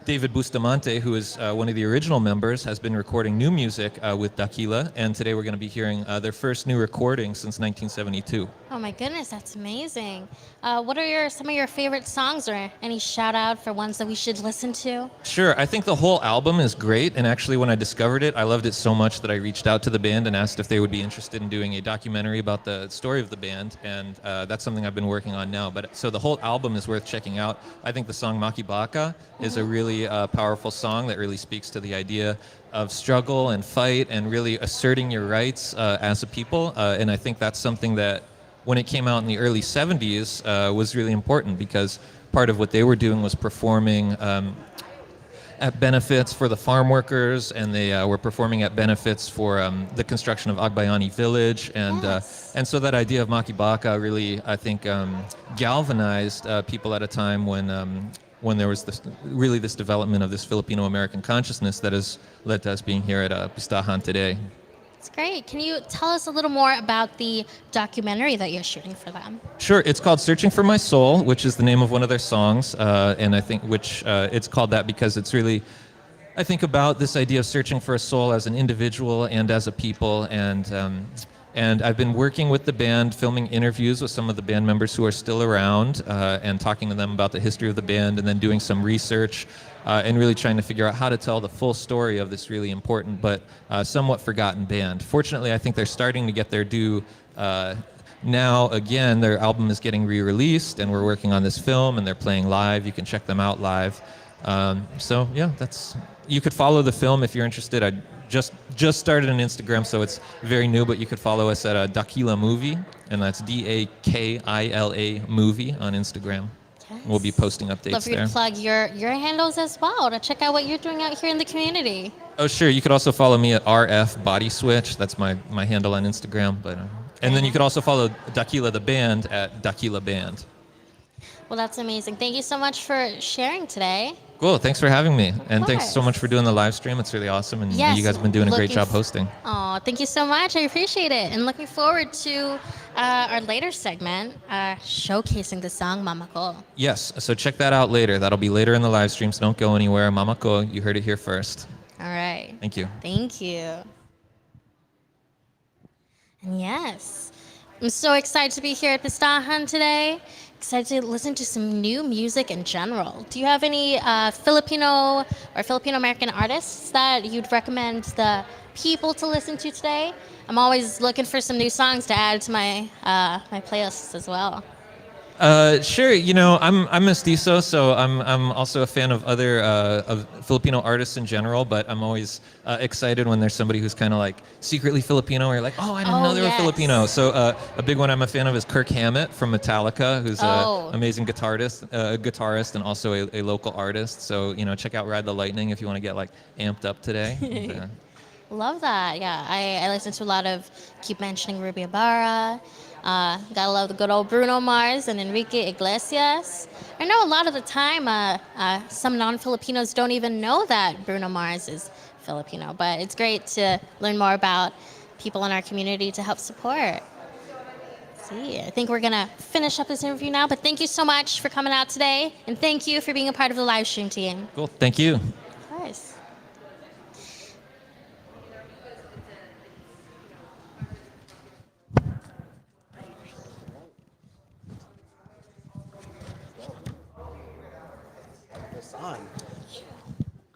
David Bustamante, who is one of the original members, has been recording new music with Tequila, and today we're going to be hearing their first new recording since 1972. Oh my goodness, that's amazing. What are some of your favorite songs, or any shout out for ones that we should listen to? Sure, I think the whole album is great, and actually when I discovered it, I loved it so much that I reached out to the band and asked if they would be interested in doing a documentary about the story of the band, and that's something I've been working on now. But so the whole album is worth checking out. I think the song Makibaka is a really powerful song that really speaks to the idea of struggle and fight and really asserting your rights as a people. And I think that's something that when it came out in the early 70s was really important, because part of what they were doing was performing at benefits for the farm workers, and they were performing at benefits for the construction of Agbayani Village, and so that idea of Makibaka really, I think, galvanized people at a time when there was this development of this Filipino-American consciousness that has led to us being here at Pistahan today. It's great. Can you tell us a little more about the documentary that you're shooting for them? Sure. It's called "Searching for My Soul," which is the name of one of their songs, and I think it's called that because it's really, I think, about this idea of searching for a soul as an individual and as a people, and I've been working with the band, filming interviews with some of the band members who are still around, and talking to them about the history of the band, and then doing some research, and really trying to figure out how to tell the full story of this really important but somewhat forgotten band. Fortunately, I think they're starting to get their due now. Again, their album is getting re-released, and we're working on this film, and they're playing live. You can check them out live. So yeah, you could follow the film if you're interested. I just started an Instagram, so it's very new, but you could follow us at Dakila Movie, and that's Dakila Movie on Instagram. Yes. We'll be posting updates there. Love you to plug your handles as well to check out what you're doing out here in the community. Oh, sure. You could also follow me at RF Body Switch. That's my handle on Instagram. And then you could also follow Dakila the band at Dakila Band. Well, that's amazing. Thank you so much for sharing today. Cool. Thanks for having me. And thanks so much for doing the live stream. It's really awesome. And yes, you guys have been doing a great job hosting. Oh, thank you so much. I appreciate it. And looking forward to our later segment, showcasing the song Mamako. Yes. So check that out later. That'll be later in the live stream, so don't go anywhere. Mamako, you heard it here first. All right. Thank you. Thank you. And yes, I'm so excited to be here at Pistahan today. Excited to listen to some new music in general. Do you have any Filipino or Filipino-American artists that you'd recommend the people to listen to today? I'm always looking for some new songs to add to my my playlists as well. Sure. I'm mestizo, so I'm also a fan of other of Filipino artists in general. But I'm always excited when there's somebody who's kind of like secretly Filipino, or you're like, oh, I didn't know they were Filipino. So a big one I'm a fan of is Kirk Hammett from Metallica, who's an amazing guitarist and also a local artist. So check out Ride the Lightning if you want to get like amped up today. Love that. Yeah, I listen to a lot of, keep mentioning Ruby Ibarra. Gotta love the good old Bruno Mars and Enrique Iglesias. I know a lot of the time some non-Filipinos don't even know that Bruno Mars is Filipino, but it's great to learn more about people in our community to help support. See, I think we're gonna finish up this interview now, but thank you so much for coming out today, and thank you for being a part of the live stream team. Cool. Thank you. Of course.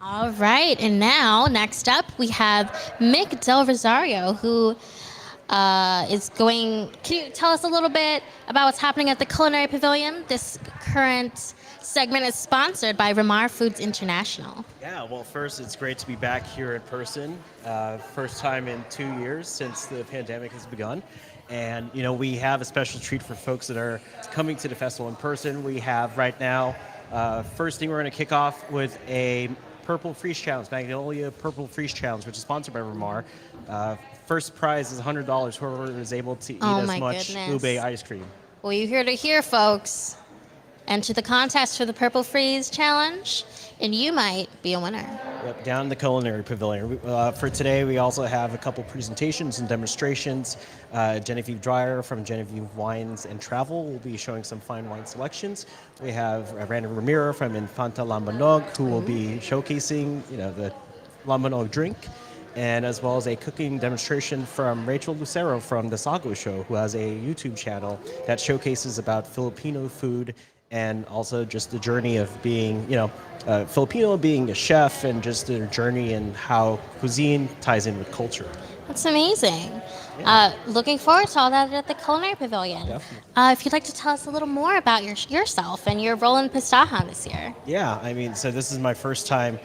All right, and now, next up, we have Mick Del Rosario, who is going... Can you tell us a little bit about what's happening at the Culinary Pavilion? This current segment is sponsored by Ramar Foods International. Yeah, well, first, it's great to be back here in person. First time in 2 years since the pandemic has begun. And, we have a special treat for folks that are coming to the festival in person. We have right now, first thing we're going to kick off with a Purple Freeze Challenge, Magnolia Purple Freeze Challenge, which is sponsored by Ramar. First prize is $100, whoever is able to eat as much ube ice cream. Well, you heard it here, folks. Enter the contest for the Purple Freeze Challenge, and you might be a winner. Yep, down in the Culinary Pavilion. For today, we also have a couple presentations and demonstrations. Genevieve Dreyer from Genevieve Wines and Travel will be showing some fine wine selections. We have Brandon Ramiro from Infanta Lambanog, who will be showcasing, the Lambanog drink, and as well as a cooking demonstration from Rachel Lucero from The Sago Show, who has a YouTube channel that showcases about Filipino food and also just the journey of being, Filipino, being a chef, and just their journey and how cuisine ties in with culture. That's amazing. Yeah. Looking forward to all that at the Culinary Pavilion. If you'd like to tell us a little more about yourself and your role in Pistahan this year. Yeah, so this is my first time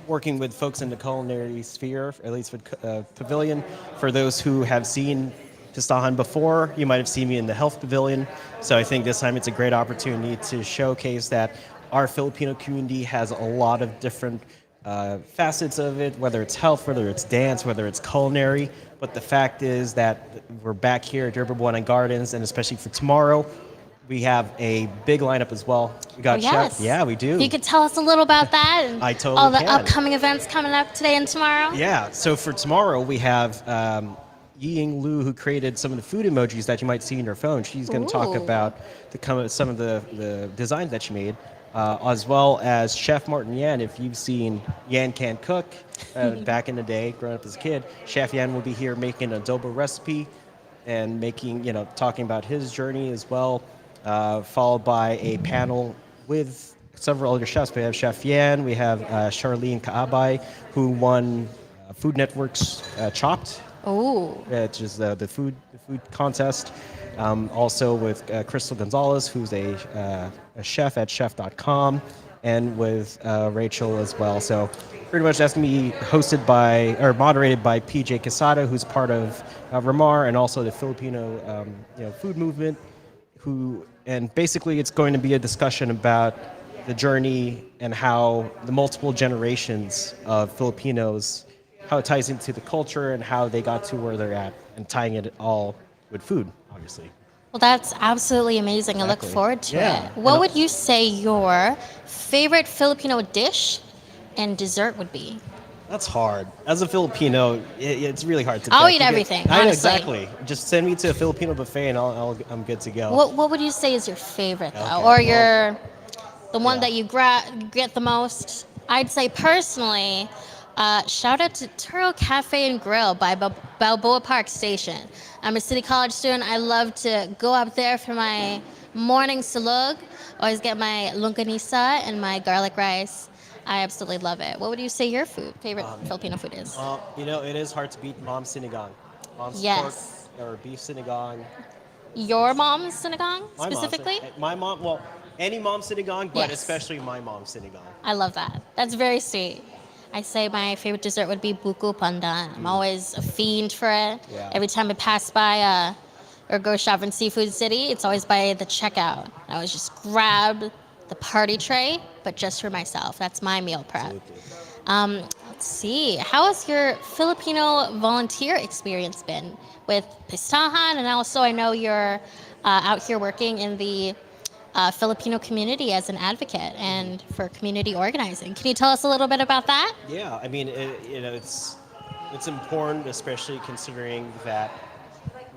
working with folks in the culinary sphere, at least with Pavilion. For those who have seen Pistahan before, you might have seen me in the Health Pavilion. So I think this time it's a great opportunity to showcase that our Filipino community has a lot of different facets of it, whether it's health, whether it's dance, whether it's culinary. But the fact is that we're back here at Yerba Buena Gardens, and especially for tomorrow, we have a big lineup as well. We got yes. chef. Yeah, we do. If you could tell us a little about that and I totally all the can. upcoming events coming up today and tomorrow. Yeah, so for tomorrow we have Ying Lu, who created some of the food emojis that you might see in your phone. She's going to talk Ooh. about some of the designs that she made, as well as Chef Martin Yan. If you've seen Yan Can Cook back in the day, growing up as a kid, Chef Yan will be here making an adobo recipe and talking about his journey as well, followed by a panel with several other chefs. We have Chef Yan, we have Charlene Kaabay, who won Food Network's Chopped. Oh. Which is the food contest. Also with Crystal Gonzalez, who's a chef at chef.com, and with Rachel as well. So pretty much that's going to be moderated by PJ Quesada, who's part of Ramar and also the Filipino food movement. And basically it's going to be a discussion about the journey and how the multiple generations of Filipinos, how it ties into the culture and how they got to where they're at, and tying it all with food, obviously. Well, that's absolutely amazing. I look forward to Yeah. it. What would you say your favorite Filipino dish and dessert would be? That's hard. As a Filipino, it's really hard to I'll pick. eat everything, I know, honestly. exactly. Just send me to a Filipino buffet and I'm good to go. What would you say is your favorite, though? Okay, Or the one that you get the most? I'd say personally, shout out to Turo Cafe and Grill by Balboa Park Station. I'm a City College student. I love to go up there for my morning salug. Always get my longanisa and my garlic rice. I absolutely love it. What would you say your favorite Filipino food is? It is hard to beat Mom's Sinigang. Mom's Yes. pork or beef sinigang. Your mom's sinigang, My mom's- specifically? My mom, well, any mom's sinigang, but Yes. especially my mom's sinigang. I love that. That's very sweet. I say my favorite dessert would be buko pandan. I'm always a fiend for it. Yeah. Every time I pass by or go shop in Seafood City, it's always by the checkout. I always just grab the party tray, but just for myself. That's my meal prep. Let's see. How has your Filipino volunteer experience been with Pistahan? And also, I know you're out here working in the Filipino community as an advocate and for community organizing. Can you tell us a little bit about that? Yeah, I mean, it's important, especially considering that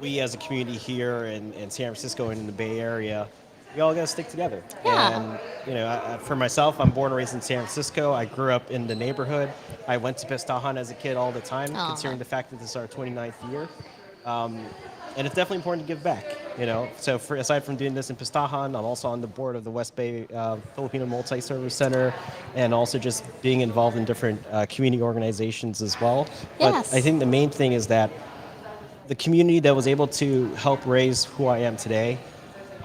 we as a community here in San Francisco and in the Bay Area, we all got to stick together. Yeah. And for myself, I'm born and raised in San Francisco. I grew up in the neighborhood. I went to Pistahan as a kid all the time, Aw. considering the fact that this is our 29th year. And it's definitely important to give back, So aside from doing this in Pistahan, I'm also on the board of the West Bay Filipino Multi-Service Center, and also just being involved in different community organizations as well. Yes. But I think the main thing is that the community that was able to help raise who I am today,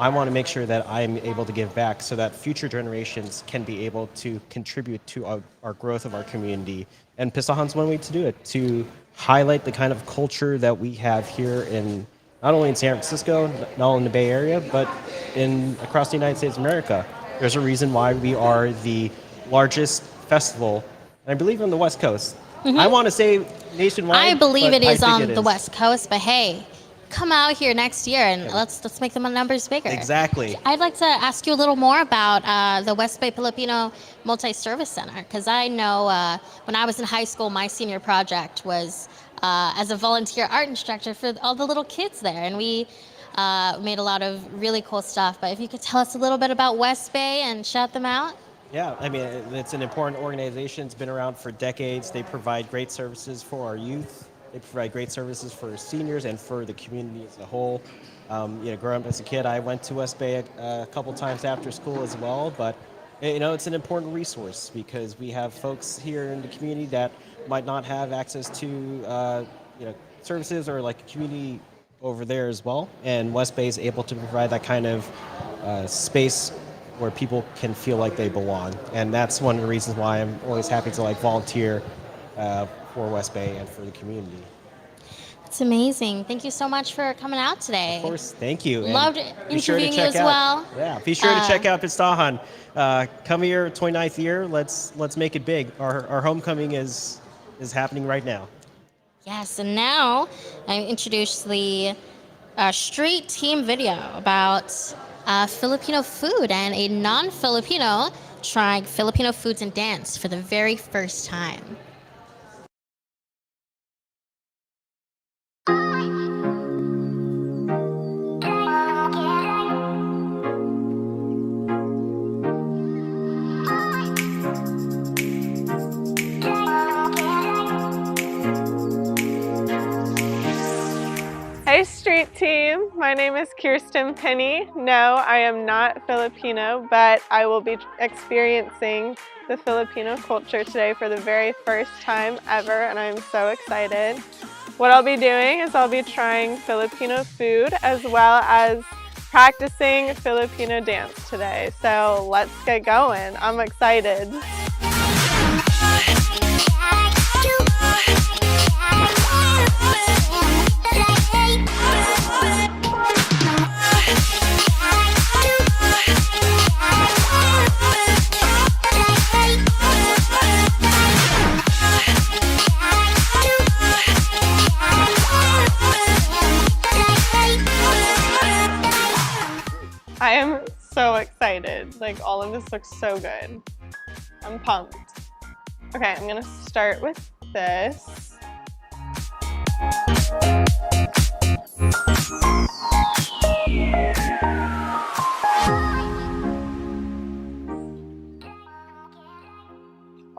I want to make sure that I'm able to give back so that future generations can be able to contribute to our growth of our community. And Pistahan's one way to do it, to highlight the kind of culture that we have here not only in San Francisco, not only in the Bay Area, but across the United States of America. There's a reason why we are the largest festival, and I believe on the West Coast. Mhm. I want to say nationwide. I believe but it is think on it the is. West Coast, but hey, come out here next year and let's make the numbers bigger. Exactly. I'd like to ask you a little more about the West Bay Filipino Multi-Service Center, because I know when I was in high school, my senior project was as a volunteer art instructor for all the little kids there, and we made a lot of really cool stuff. But if you could tell us a little bit about West Bay and shout them out. Yeah, I mean, it's an important organization. It's been around for decades. They provide great services for our youth. They provide great services for seniors and for the community as a whole. Growing up as a kid, I went to West Bay a couple times after school as well. But it's an important resource because we have folks here in the community that might not have access to services or like a community over there as well. And West Bay is able to provide that kind of space where people can feel like they belong. And that's one of the reasons why I'm always happy to volunteer for West Bay and for the community. It's amazing. Thank you so much for coming out today. Of course, thank you. And Loved be sure to interviewing you check as out- well. Yeah, be sure to check out Pistahan. Come here, 29th year. Let's make it big. Our homecoming is happening right now. Yes, and now I introduce the street team video about Filipino food and a non-Filipino trying Filipino foods and dance for the very first time. Hey street team, my name is Kirsten Penny. No, I am not Filipino, but I will be experiencing the Filipino culture today for the very first time ever, and I'm so excited. What I'll be doing is I'll be trying Filipino food as well as practicing Filipino dance today. So let's get going. I'm excited. I am so excited. Like, all of this looks so good. I'm pumped. Okay, I'm gonna start with this.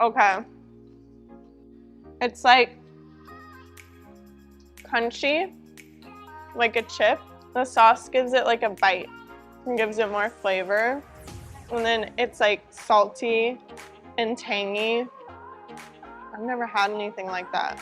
Okay. It's like crunchy, like a chip. The sauce gives it like a bite and gives it more flavor. And then it's like salty and tangy. I've never had anything like that.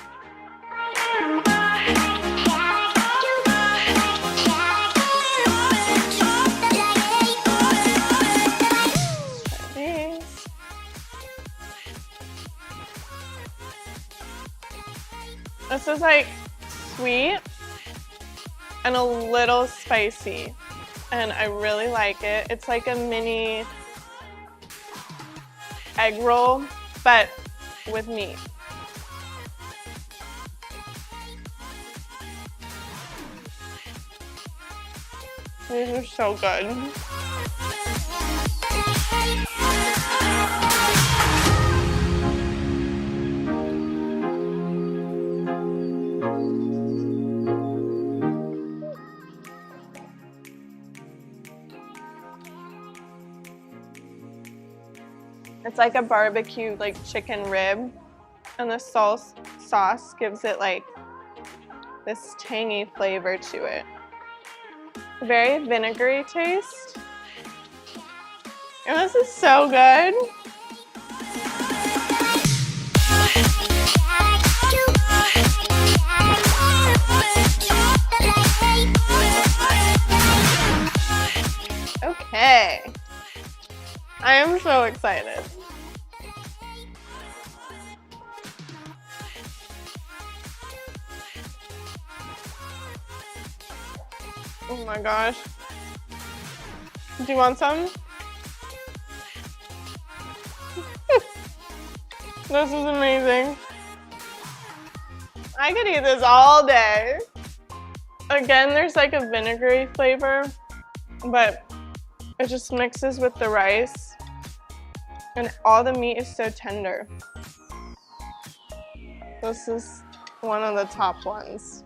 This is like sweet and a little spicy, and I really like it. It's like a mini egg roll, but with meat. These are so good. It's like a barbecue, like chicken rib, and the sauce gives it like this tangy flavor to it. Very vinegary taste. And this is so good. Okay. I am so excited. Oh my gosh. Do you want some? This is amazing. I could eat this all day. Again, there's like a vinegary flavor, but it just mixes with the rice, and all the meat is so tender. This is one of the top ones.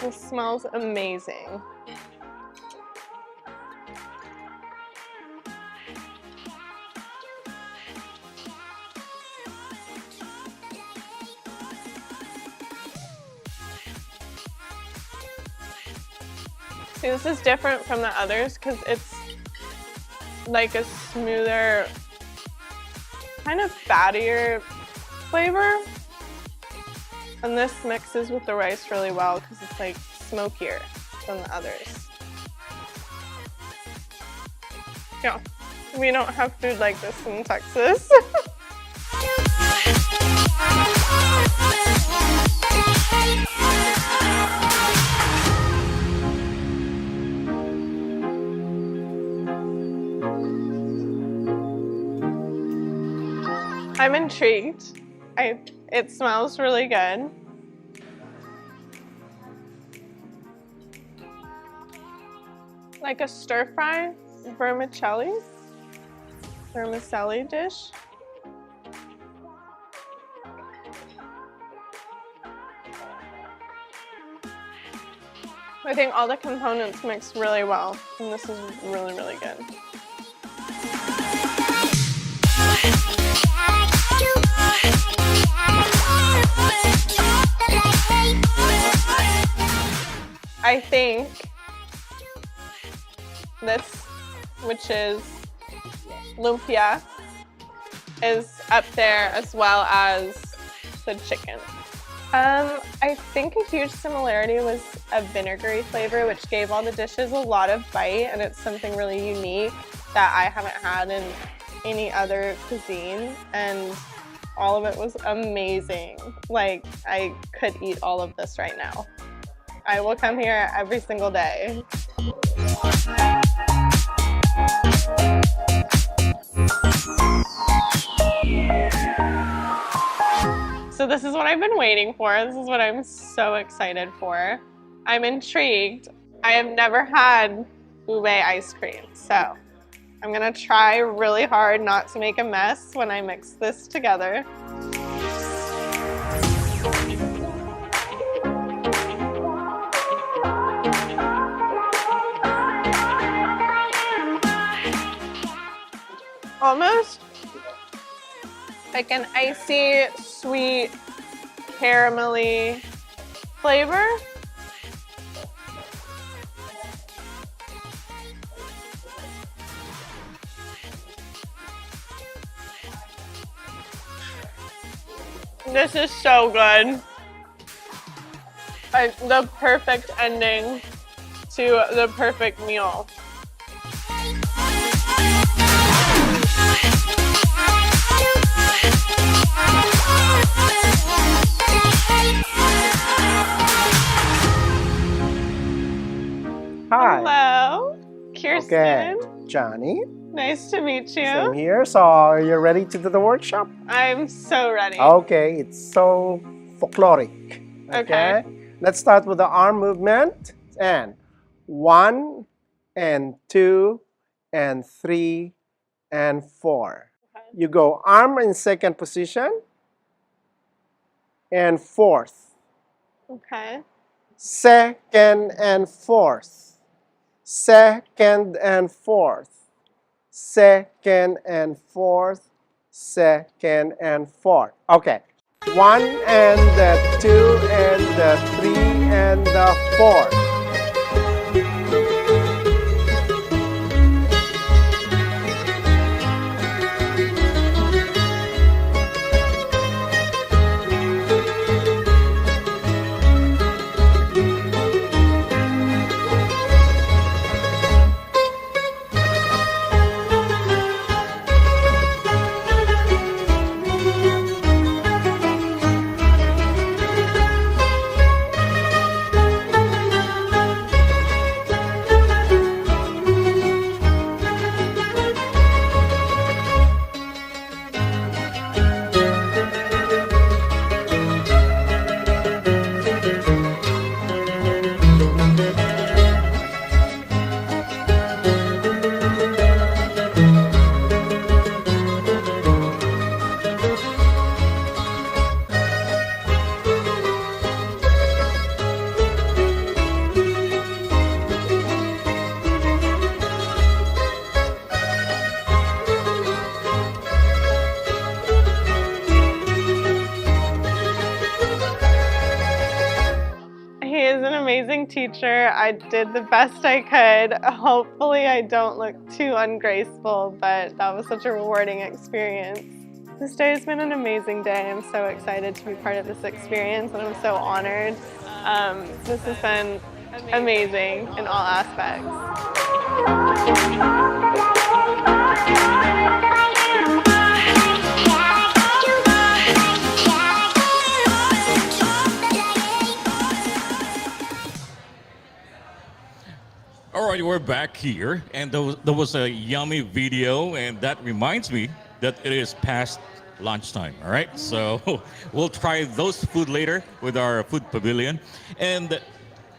This smells amazing. See, this is different from the others because it's like a smoother, kind of fattier flavor. And this mixes with the rice really well because it's like smokier than the others. Yeah, we don't have food like this in Texas. I'm intrigued. It smells really good. Like a stir-fry vermicelli dish. I think all the components mix really well, and this is really, really good. I think this, which is lumpia, is up there as well as the chicken. I think a huge similarity was a vinegary flavor, which gave all the dishes a lot of bite, and it's something really unique that I haven't had in any other cuisine, and all of it was amazing. Like, I could eat all of this right now. I will come here every single day. So this is what I've been waiting for. This is what I'm so excited for. I'm intrigued. I have never had ube ice cream, so I'm gonna try really hard not to make a mess when I mix this together. Almost like an icy, sweet, caramelly flavor. This is so good. The perfect ending to the perfect meal. Hi. Hello, Kirsten. Okay, Johnny. Nice to meet you. Same here. So, are you ready to do the workshop? I'm so ready. Okay, it's so folkloric. Okay. Let's start with the arm movement. And 1, and 2, and 3, and 4. Okay. You go arm in second position, and fourth. Okay. Second and fourth. Second and fourth. Second and fourth. Second and fourth. Okay. 1 and the 2 and the 3 and the 4. Teacher. I did the best I could. Hopefully I don't look too ungraceful, but that was such a rewarding experience. This day has been an amazing day. I'm so excited to be part of this experience, and I'm so honored. This has been amazing in all aspects. All right, we're back here, and there was a yummy video, and that reminds me that it is past lunchtime. All right, so we'll try those food later with our food pavilion. And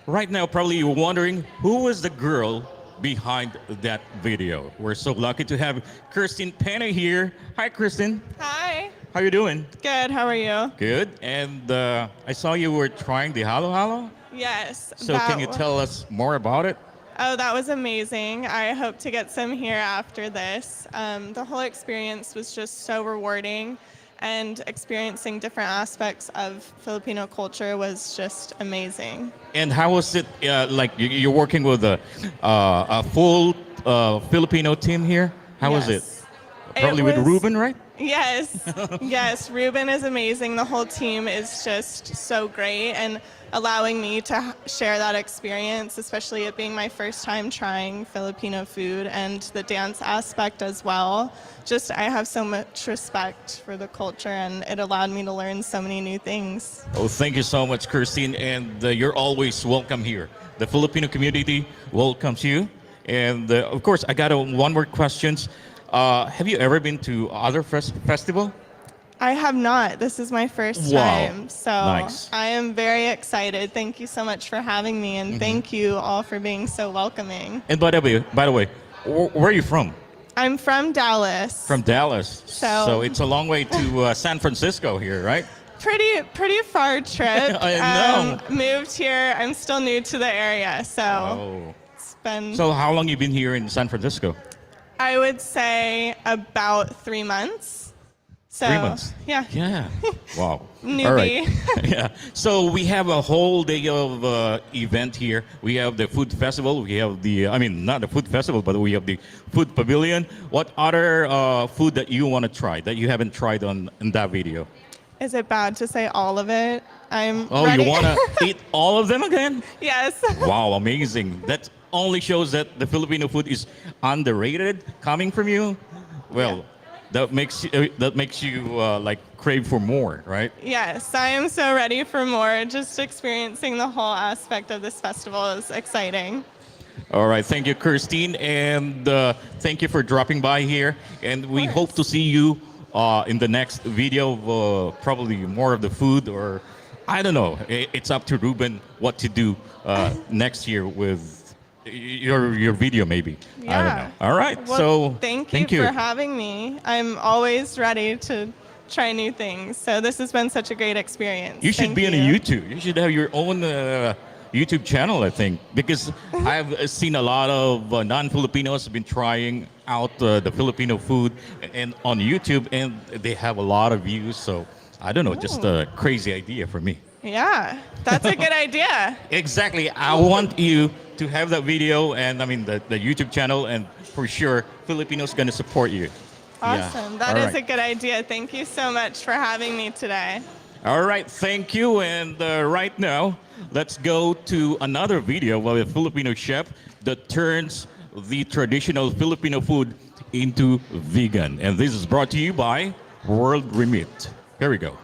right now, probably you're wondering who was the girl behind that video. We're so lucky to have Kirsten Penny here. Hi, Kirsten. Hi. How you doing? Good. How are you? Good. And I saw you were trying the halo halo. Yes. So can you tell us more about it? Oh, that was amazing. I hope to get some here after this. The whole experience was just so rewarding, and experiencing different aspects of Filipino culture was just amazing. And how was it like you're working with a full Filipino team here? How was it? Probably with Ruben, right? Yes, yes. Ruben is amazing. The whole team is just so great, and allowing me to share that experience, especially it being my first time trying Filipino food and the dance aspect as well. Just I have so much respect for the culture, and it allowed me to learn so many new things. Oh, thank you so much, Christine, and you're always welcome here. The Filipino community welcomes you, and of course, I got one more questions. Have you ever been to other festival? I have not. This is my first time, so nice. I am very excited. Thank you so much for having me, and thank you all for being so welcoming. And by the way, where are you from? I'm from Dallas. From Dallas. So it's a long way to San Francisco here, right? Pretty far trip. I know. Moved here. I'm still new to the area, so it's been. So how long you been here in San Francisco? I would say about 3 months. So, 3 months. Yeah. Yeah. Wow. Newbie. All right. Yeah. So we have a whole day of event here. We have the food festival. We have not the food festival, but we have the food pavilion. What other food that you want to try that you haven't tried in that video? Is it bad to say all of it? Oh, ready. you want to eat all of them again? Yes. Wow, amazing. That only shows that the Filipino food is underrated coming from you. Well, that makes you like crave for more, right? Yes, I am so ready for more. Just experiencing the whole aspect of this festival is exciting. All right, thank you, Kirstine, and thank you for dropping by here. And we hope to see you in the next video of probably more of the food, or I don't know. It's up to Ruben what to do next year with your video, maybe. Yeah. I don't know. All right. Well, so thank you for having me. I'm always ready to try new things. So this has been such a great experience. You should be on a YouTube. You should have your own YouTube channel, I think, because I've seen a lot of non-Filipinos have been trying out the Filipino food and on YouTube, and they have a lot of views. So I don't know, just a crazy idea for me. Yeah, that's a good idea. Exactly. I want you to have that video and the YouTube channel, and for sure Filipinos gonna support you. Awesome. Yeah. That All is right. a good idea. Thank you so much for having me today. All right, thank you. And right now, let's go to another video of a Filipino chef that turns the traditional Filipino food into vegan. And this is brought to you by World Remit. Here we go.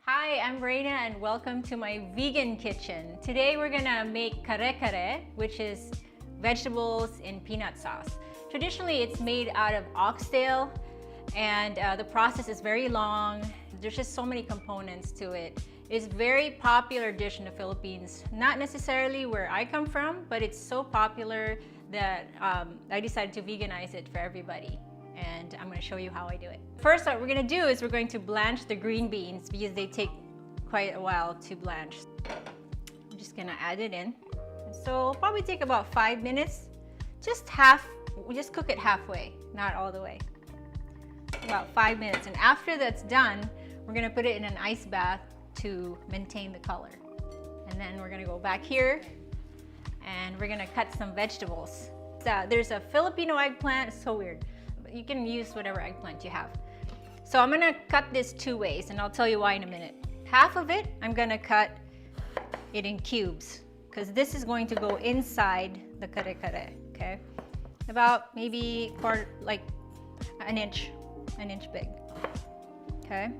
Hi, I'm Reina and welcome to my vegan kitchen. Today we're gonna make kare-kare, which is vegetables in peanut sauce. Traditionally, it's made out of oxtail, and the process is very long. There's just so many components to it. It's a very popular dish in the Philippines, not necessarily where I come from, but it's so popular that I decided to veganize it for everybody. And I'm gonna show you how I do it. First, what we're gonna do is we're going to blanch the green beans because they take quite a while to blanch. I'm just gonna add it in. So probably take about 5 minutes. Just cook it halfway, not all the way. About 5 minutes. And after that's done, we're gonna put it in an ice bath to maintain the color. And then we're gonna go back here and we're gonna cut some vegetables. There's a Filipino eggplant, it's so weird. You can use whatever eggplant you have. So I'm gonna cut this 2 ways, and I'll tell you why in a minute. Half of it, I'm gonna cut it in cubes, because this is going to go inside the kare-kare, okay? About maybe like an inch big, okay?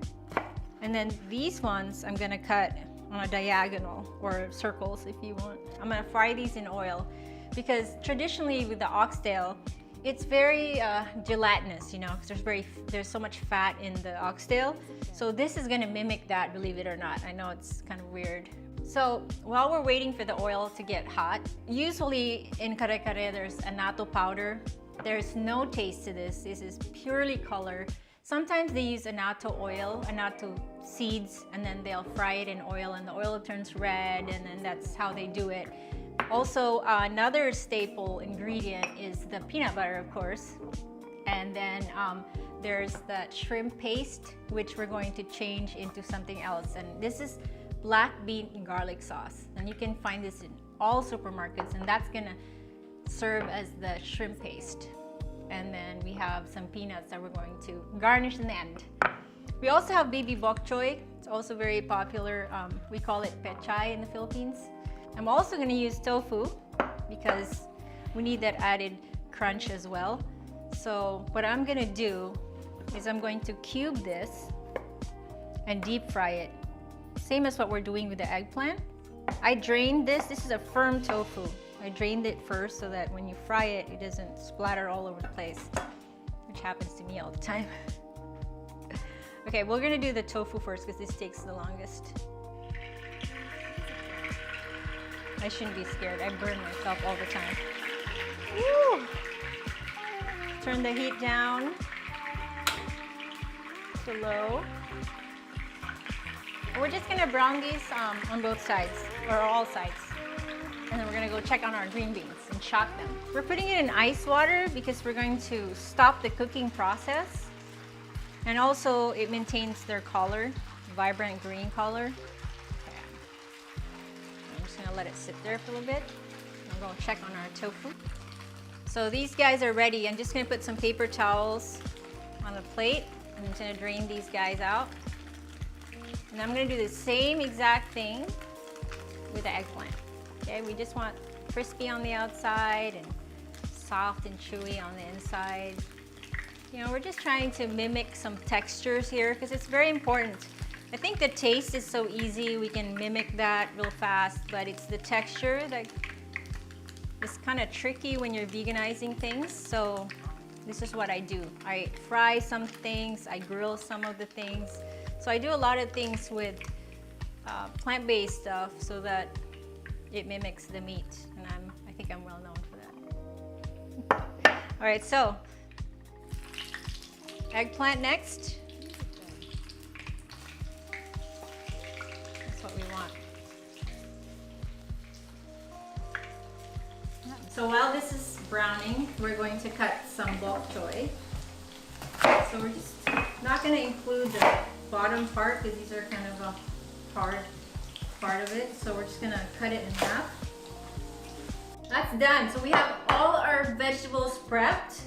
And then these ones, I'm gonna cut on a diagonal or circles if you want. I'm gonna fry these in oil because traditionally with the oxtail, it's very gelatinous, you know, because there's so much fat in the oxtail. So this is gonna mimic that, believe it or not. I know it's kind of weird. So while we're waiting for the oil to get hot, usually in kare-kare there's annatto powder. There's no taste to this. This is purely color. Sometimes they use annatto oil, annatto seeds, and then they'll fry it in oil and the oil turns red, and then that's how they do it. Also, another staple ingredient is the peanut butter, of course. And then there's the shrimp paste, which we're going to change into something else. And this is black bean and garlic sauce. And you can find this in all supermarkets, and that's gonna serve as the shrimp paste. And then we have some peanuts that we're going to garnish in the end. We also have baby bok choy. It's also very popular. We call it pechay in the Philippines. I'm also going to use tofu because we need that added crunch as well. So what I'm going to do is I'm going to cube this and deep fry it. Same as what we're doing with the eggplant. I drained this. This is a firm tofu. I drained it first so that when you fry it, it doesn't splatter all over the place, which happens to me all the time. Okay, we're gonna do the tofu first because this takes the longest. I shouldn't be scared. I burn myself all the time. Woo! Turn the heat down to low. We're just gonna brown these on both sides, or all sides. And then we're gonna go check on our green beans and shock them. We're putting it in ice water because we're going to stop the cooking process. And also it maintains their color, vibrant green color. Okay. I'm just gonna let it sit there for a little bit. I'm gonna check on our tofu. So these guys are ready. I'm just gonna put some paper towels on the plate. I'm just gonna drain these guys out. And I'm gonna do the same exact thing with the eggplant. Okay, we just want crispy on the outside and soft and chewy on the inside. You know, we're just trying to mimic some textures here because it's very important. I think the taste is so easy, we can mimic that real fast, but it's the texture that is kind of tricky when you're veganizing things. So this is what I do. I fry some things, I grill some of the things. So I do a lot of things with plant-based stuff so that it mimics the meat, and I think I'm well known for that. All right, so eggplant next. That's what we want. So while this is browning, we're going to cut some bok choy. So we're just not going to include the bottom part because these are kind of a hard part of it. So we're just going to cut it in half. That's done. So we have all our vegetables prepped.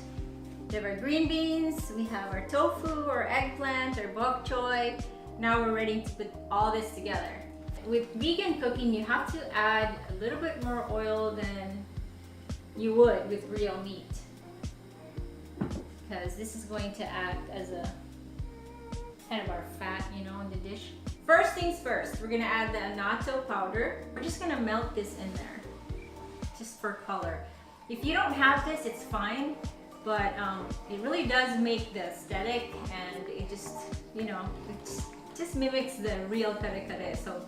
We have our green beans, we have our tofu, our eggplant, our bok choy. Now we're ready to put all this together. With vegan cooking, you have to add a little bit more oil than you would with real meat, because this is going to act as a kind of our fat, you know, in the dish. First things first, we're gonna add the annatto powder. We're just gonna melt this in there, just for color. If you don't have this, it's fine, but it really does make the aesthetic, and it just, you know, it just mimics the real kare-kare. So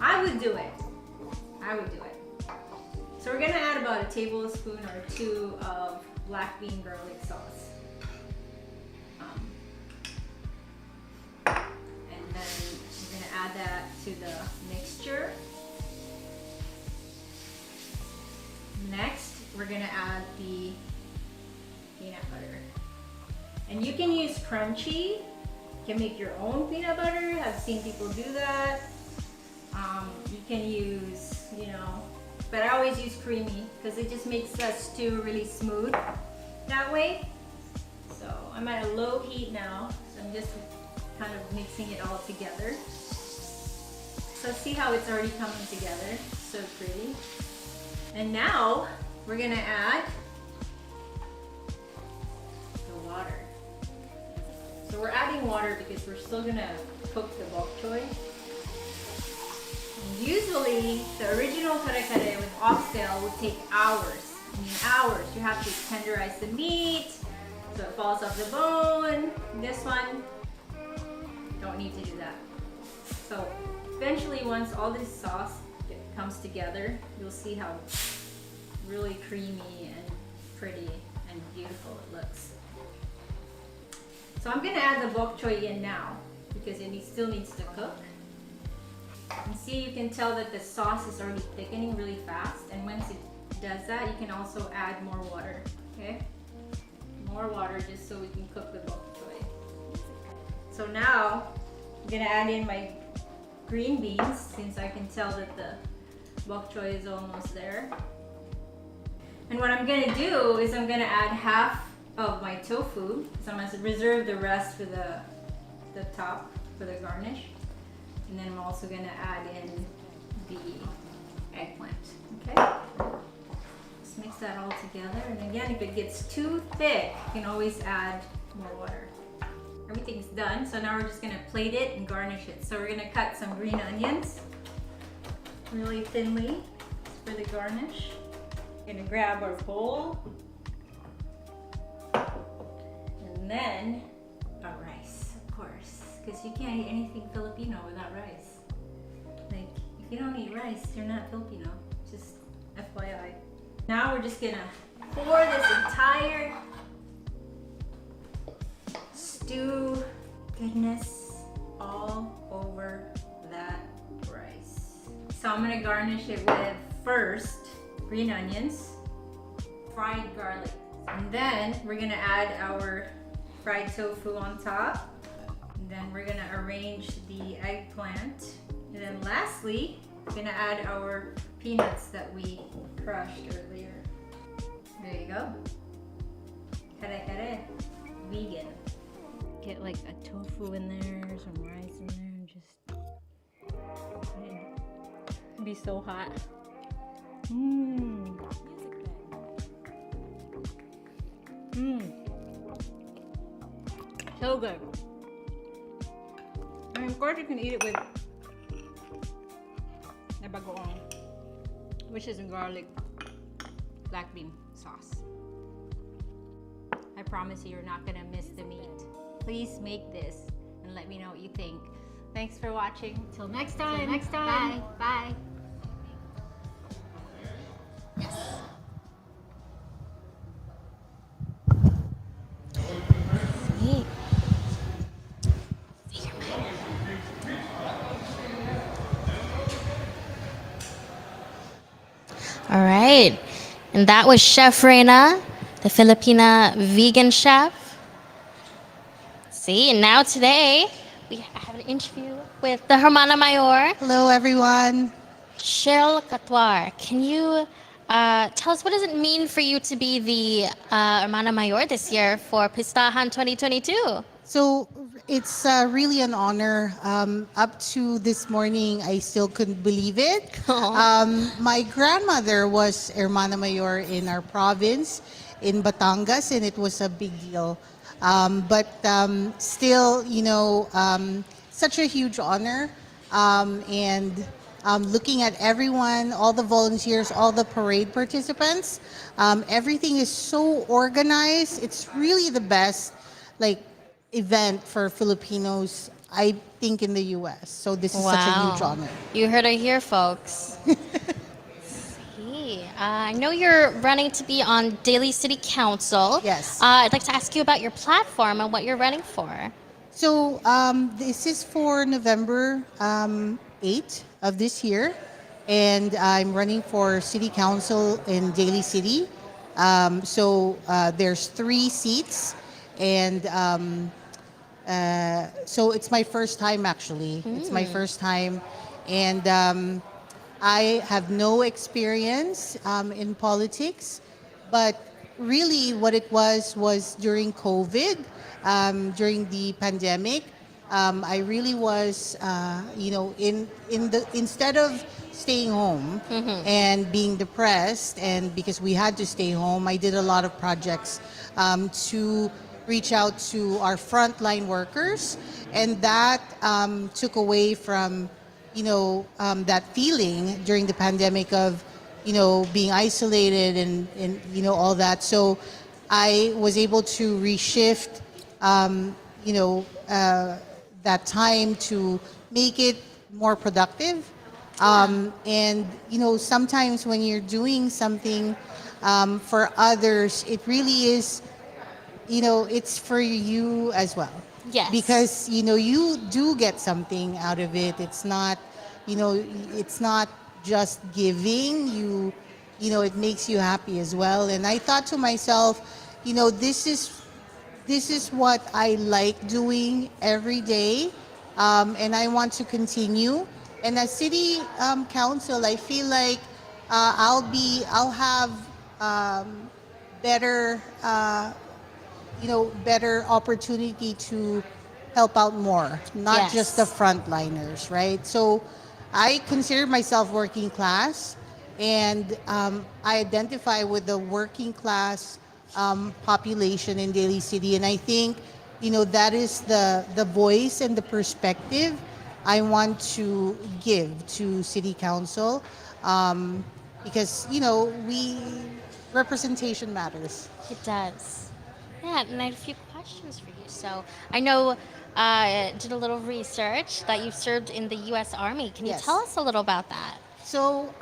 I would do it. I would do it. So we're gonna add about a tablespoon or 2 of black bean garlic sauce. And then we're gonna add that to the mixture. Next, we're gonna add the peanut butter. And you can use crunchy. You can make your own peanut butter. I've seen people do that. You can use, you know, but I always use creamy because it just makes the stew really smooth that way. So I'm at a low heat now, so I'm just kind of mixing it all together. So see how it's already coming together, so pretty. And now we're gonna add the water. So we're adding water because we're still gonna cook the bok choy. And usually the original kare-kare with oxtail would take hours. I mean hours. You have to tenderize the meat so it falls off the bone. This one, don't need to do that. So eventually once all this sauce comes together, you'll see how really creamy and pretty and beautiful it looks. So I'm gonna add the bok choy in now because it still needs to cook. And see, you can tell that the sauce is already thickening really fast, and once it does that, you can also add more water, okay? More water just so we can cook the bok choy. So now I'm gonna add in my green beans since I can tell that the bok choy is almost there. And what I'm gonna do is I'm gonna add half of my tofu. So I'm gonna reserve the rest for the top, for the garnish. And then I'm also gonna add in the eggplant, okay? Just mix that all together. And again, if it gets too thick, you can always add more water. Everything's done, so now we're just gonna plate it and garnish it. So we're gonna cut some green onions really thinly for the garnish. We're gonna grab our bowl. And then our rice, of course, because you can't eat anything Filipino without rice. Like, if you don't eat rice, you're not Filipino. Just FYI. Now we're just gonna pour this entire stew goodness all over that rice. So I'm gonna garnish it with first green onions, fried garlic, and then we're gonna add our fried tofu on top. And then we're gonna arrange the eggplant. And then lastly, we're gonna add our peanuts that we crushed earlier. There you go. Kare-kare, vegan. Get like a tofu in there, some rice in there, and just it'd be so hot. Mmm. Mmm. So good. And of course you can eat it with the bagoong, which is a garlic black bean sauce. I promise you, you're not gonna miss the meat. Please make this and let me know what you think. Thanks for watching. Till next time. Till next time. Bye. Bye. All right. And that was Chef Reina, the Filipina vegan chef. See, and now today we have an interview with the Hermana Mayor. Hello, everyone. Cheryl Catuar. Can you tell us what does it mean for you to be the Hermana Mayor this year for Pistahan 2022? So it's really an honor. Up to this morning, I still couldn't believe it. My grandmother was Hermana Mayor in our province, in Batangas, and it was a big deal. But still, you know, such a huge honor. And looking at everyone, all the volunteers, all the parade participants, everything is so organized. It's really the best, like, event for Filipinos, I think, in the U.S. So this is such a huge honor. You heard it here, folks. See, I know you're running to be on Daly City Council. Yes. I'd like to ask you about your platform and what you're running for. So this is for November 8th of this year, and I'm running for City Council in Daly City. So there's 3 seats, and so it's my first time, actually. It's my first time, and I have no experience in politics, but really what it was during COVID, during the pandemic. I really was, in the instead of staying home and being depressed, and because we had to stay home, I did a lot of projects to reach out to our frontline workers, and that took away from that feeling during the pandemic of, being isolated and all that. So I was able to reshift, that time to make it more productive. And, sometimes when you're doing something for others, it really is, it's for you as well. Yes. Because, you do get something out of it. It's not, it's not just giving. It makes you happy as well. And I thought to myself, this is what I like doing every day, and I want to continue. And as city council, I feel like I'll have better, better opportunity to help out more, not Yes. just the frontliners, right? So I consider myself working class, and I identify with the working class population in Daly City. And I think, that is the voice and the perspective I want to give to City Council, because, representation matters. It does. Yeah, and I have a few questions for you. So I know did a little research that you've served in the U.S. Army. Can you Yes. tell us a little about that? So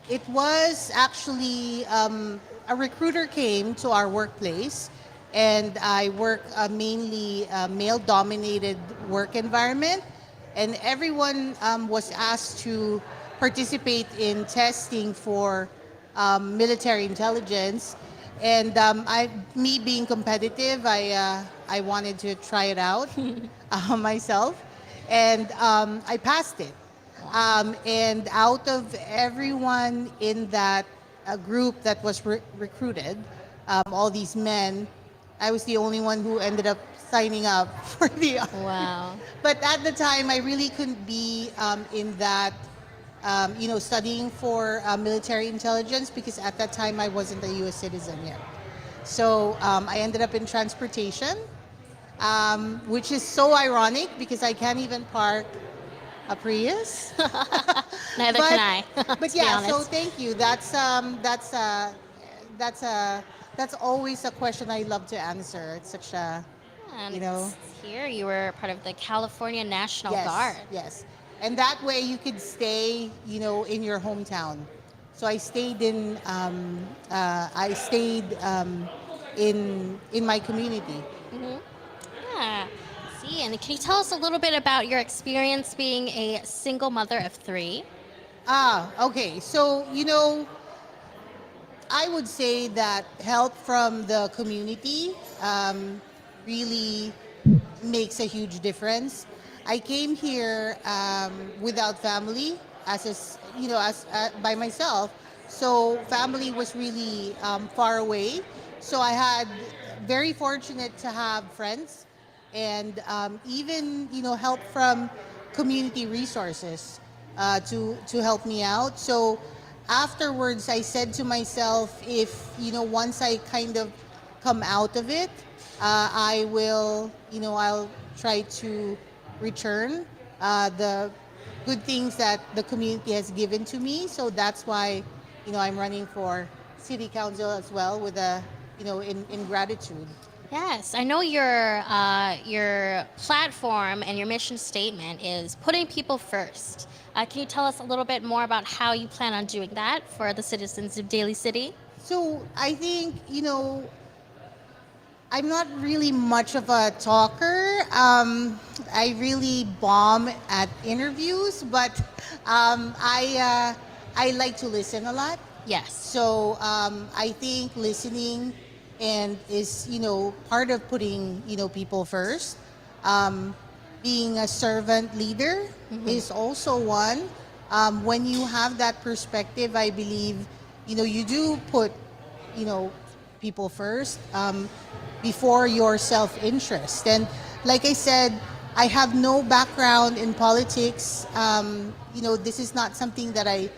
it was actually a recruiter came to our workplace, and I work mainly male-dominated work environment, and everyone was asked to participate in testing for military intelligence. And me being competitive, I wanted to try it out myself, and I passed it. And out of everyone in that group that was recruited, all these men, I was the only one who ended up signing up for the army. Wow. But at the time, I really couldn't be in that, studying for military intelligence, because at that time I wasn't a U.S. citizen yet. So I ended up in transportation, which is so ironic because I can't even park a Prius. Neither can I. But to be yeah, so honest. thank you. That's always a question I love to answer. It's such a, And you know. it's here you were part of the California National Yes, Guard. yes. And that way you could stay, in your hometown. So I stayed in my community. Hmm. Yeah. See, and can you tell us a little bit about your experience being a single mother of 3? Okay. So, I would say that help from the community really makes a huge difference. I came here without family, as by myself. So family was really far away. So I had very fortunate to have friends, and even help from community resources to help me out. So afterwards, I said to myself, if once I kind of come out of it, I will, I'll try to return the good things that the community has given to me. So that's why, I'm running for city council as well, with in gratitude. Yes, I know your platform and your mission statement is putting people first. Can you tell us a little bit more about how you plan on doing that for the citizens of Daly City? So I think, I'm not really much of a talker. I really bomb at interviews, but I like to listen a lot. Yes. So I think listening and is part of putting people first. Being a servant leader is also one. when you have that perspective, I believe, you do put, people first before your self-interest. And like I said, I have no background in politics. This is not something that I,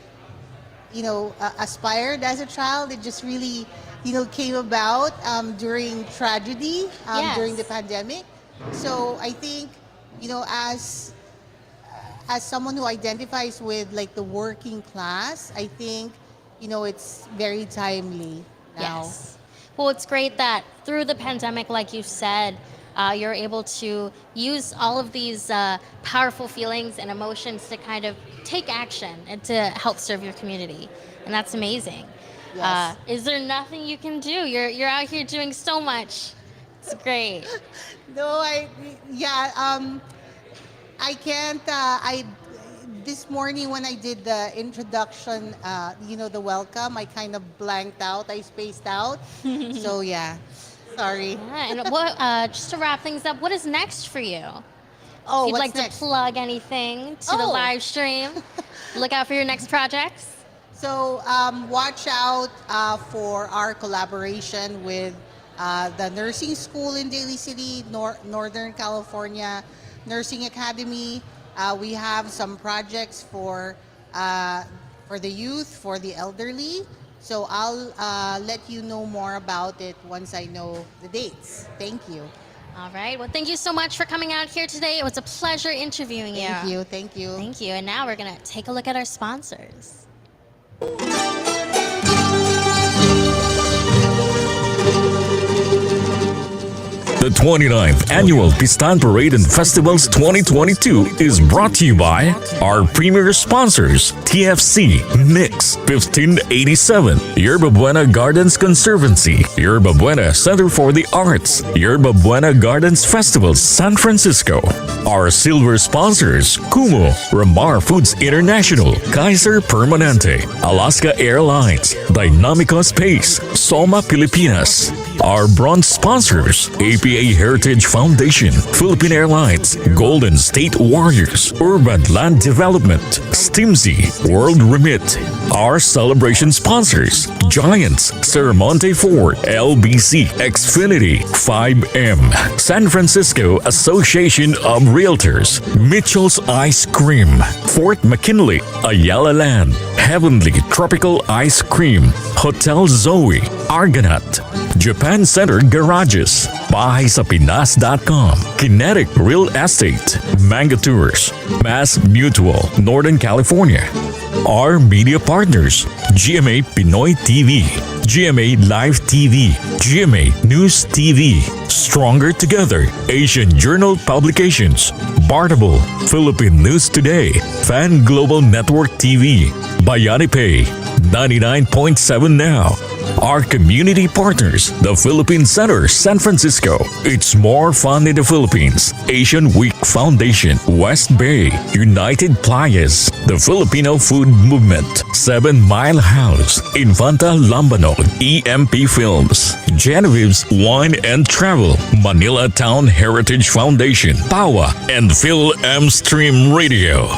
aspired as a child. It just really, came about during tragedy, during the pandemic. So I think, as someone who identifies with like the working class, I think, it's very timely now. Yes. Well, it's great that through the pandemic, like you said, you're able to use all of these powerful feelings and emotions to kind of take action and to help serve your community. And that's amazing. Yes. Is there nothing you can do? You're out here doing so much. It's great. No, I can't, this morning when I did the introduction, the welcome, I kind of blanked out, I spaced out. So yeah, sorry. Yeah, and what, just to wrap things up, what is next for you? Oh, if you'd what's like next? to plug anything to the Oh. live stream, look out for your next projects. So watch out for our collaboration with the nursing school in Daly City, Northern California Nursing Academy. We have some projects for the youth, for the elderly. So I'll let you know more about it once I know the dates. Thank you. All right. Well, thank you so much for coming out here today. It was a pleasure interviewing you. Thank you. Thank you. Thank you. And now we're going to take a look at our sponsors. The 29th Annual Pistahan Parade and Festivals 2022 is brought to you by our premier sponsors, TFC, Mix, 1587, Yerba Buena Gardens Conservancy, Yerba Buena Center for the Arts, Yerba Buena Gardens Festivals, San Francisco. Our silver sponsors, Kumu, Ramar Foods International, Kaiser Permanente, Alaska Airlines, Dynamico Space, Soma Pilipinas. Our bronze sponsors, APA Heritage Foundation, Philippine Airlines, Golden State Warriors, Urban Land Development, Stimsy, World Remit. Our celebration sponsors, Giants, Sermonte Ford, LBC, Xfinity, 5M, San Francisco Association of Realtors, Mitchell's Ice Cream, Fort McKinley, Ayala Land, Heavenly Tropical Ice Cream, Hotel Zoe, Argonaut, Japan Center Garages, BahaysAPinas.com, Kinetic Real Estate, Manga Tours, Mass Mutual, Northern California. Our media partners, GMA Pinoy TV, GMA Live TV, GMA News TV, Stronger Together, Asian Journal Publications, Bartable, Philippine News Today, Fan Global Network TV, Bayani Pay, 99.7 Now. Our community partners, the Philippine Center, San Francisco. It's more fun in the Philippines. Asian Week Foundation, West Bay, United Playas, the Filipino Food Movement, 7 Mile House, Infanta Lambanog, EMP Films, Genevieve's Wine and Travel, Manila Town Heritage Foundation, PAWA, and Phil M Stream Radio.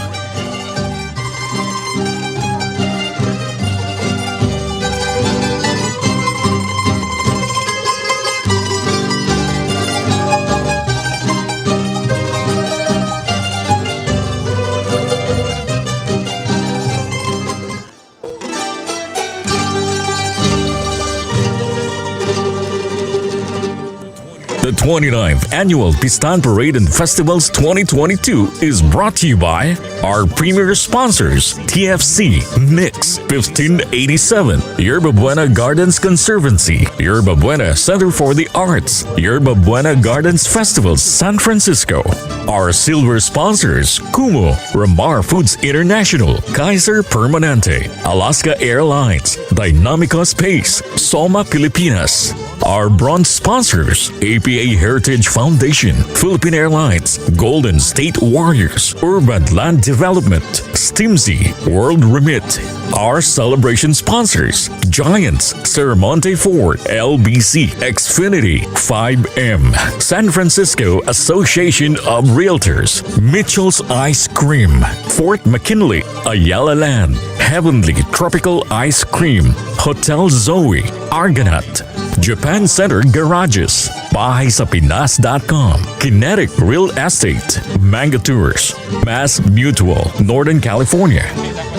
The 29th Annual Pistahan Parade and Festivals 2022 is brought to you by our premier sponsors, TFC, Mix, 1587, Yerba Buena Gardens Conservancy, Yerba Buena Center for the Arts, Yerba Buena Gardens Festivals, San Francisco. Our silver sponsors, Kumu, Ramar Foods International, Kaiser Permanente, Alaska Airlines, Dynamico Space, Soma Pilipinas. Our bronze sponsors, APA Heritage Foundation, Philippine Airlines, Golden State Warriors, Urban Land Development, Stimsy, World Remit. Our celebration sponsors: Giants, Sermonte Ford, LBC, Xfinity, 5M, San Francisco Association of Realtors, Mitchell's Ice Cream, Fort McKinley, Ayala Land, Heavenly Tropical Ice Cream, Hotel Zoe, Argonaut, Japan Center Garages, BahaysAPinas.com, Kinetic Real Estate, Manga Tours, Mass Mutual, Northern California.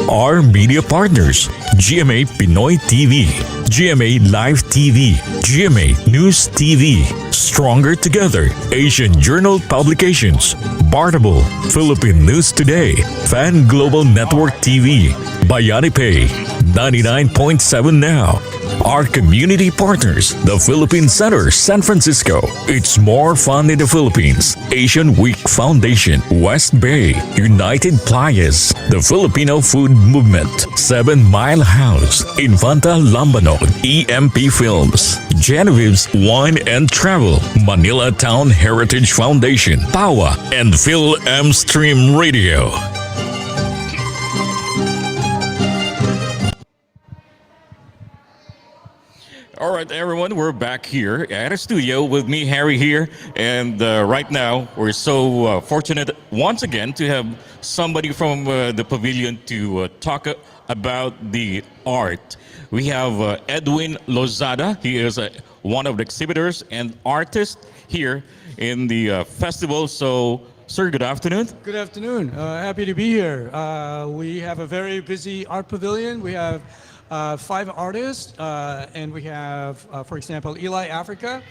Our media partners: GMA Pinoy TV, GMA Live TV, GMA News TV, Stronger Together, Asian Journal Publications, Bartable, Philippine News Today, Fan Global Network TV, Bayani Pay, 99.7 Now. Our community partners: the Philippine Center, San Francisco, It's More Fun in the Philippines, Asian Week Foundation, West Bay, United Playas, the Filipino Food Movement, 7 Mile House, Infanta Lambanog, EMP Films, Genevieve's Wine and Travel, Manila Town Heritage Foundation, PAWA, and Phil M Stream Radio. All right, everyone, we're back here at a studio with me, Harry, here. And right now, we're so fortunate once again to have somebody from the pavilion to talk about the art. We have Edwin Lozada. He is one of the exhibitors and artists here in the festival. So, sir, good afternoon. Good afternoon. Happy to be here. We have a very busy art pavilion. We have 5 artists, and we have, for example, Eli Africa.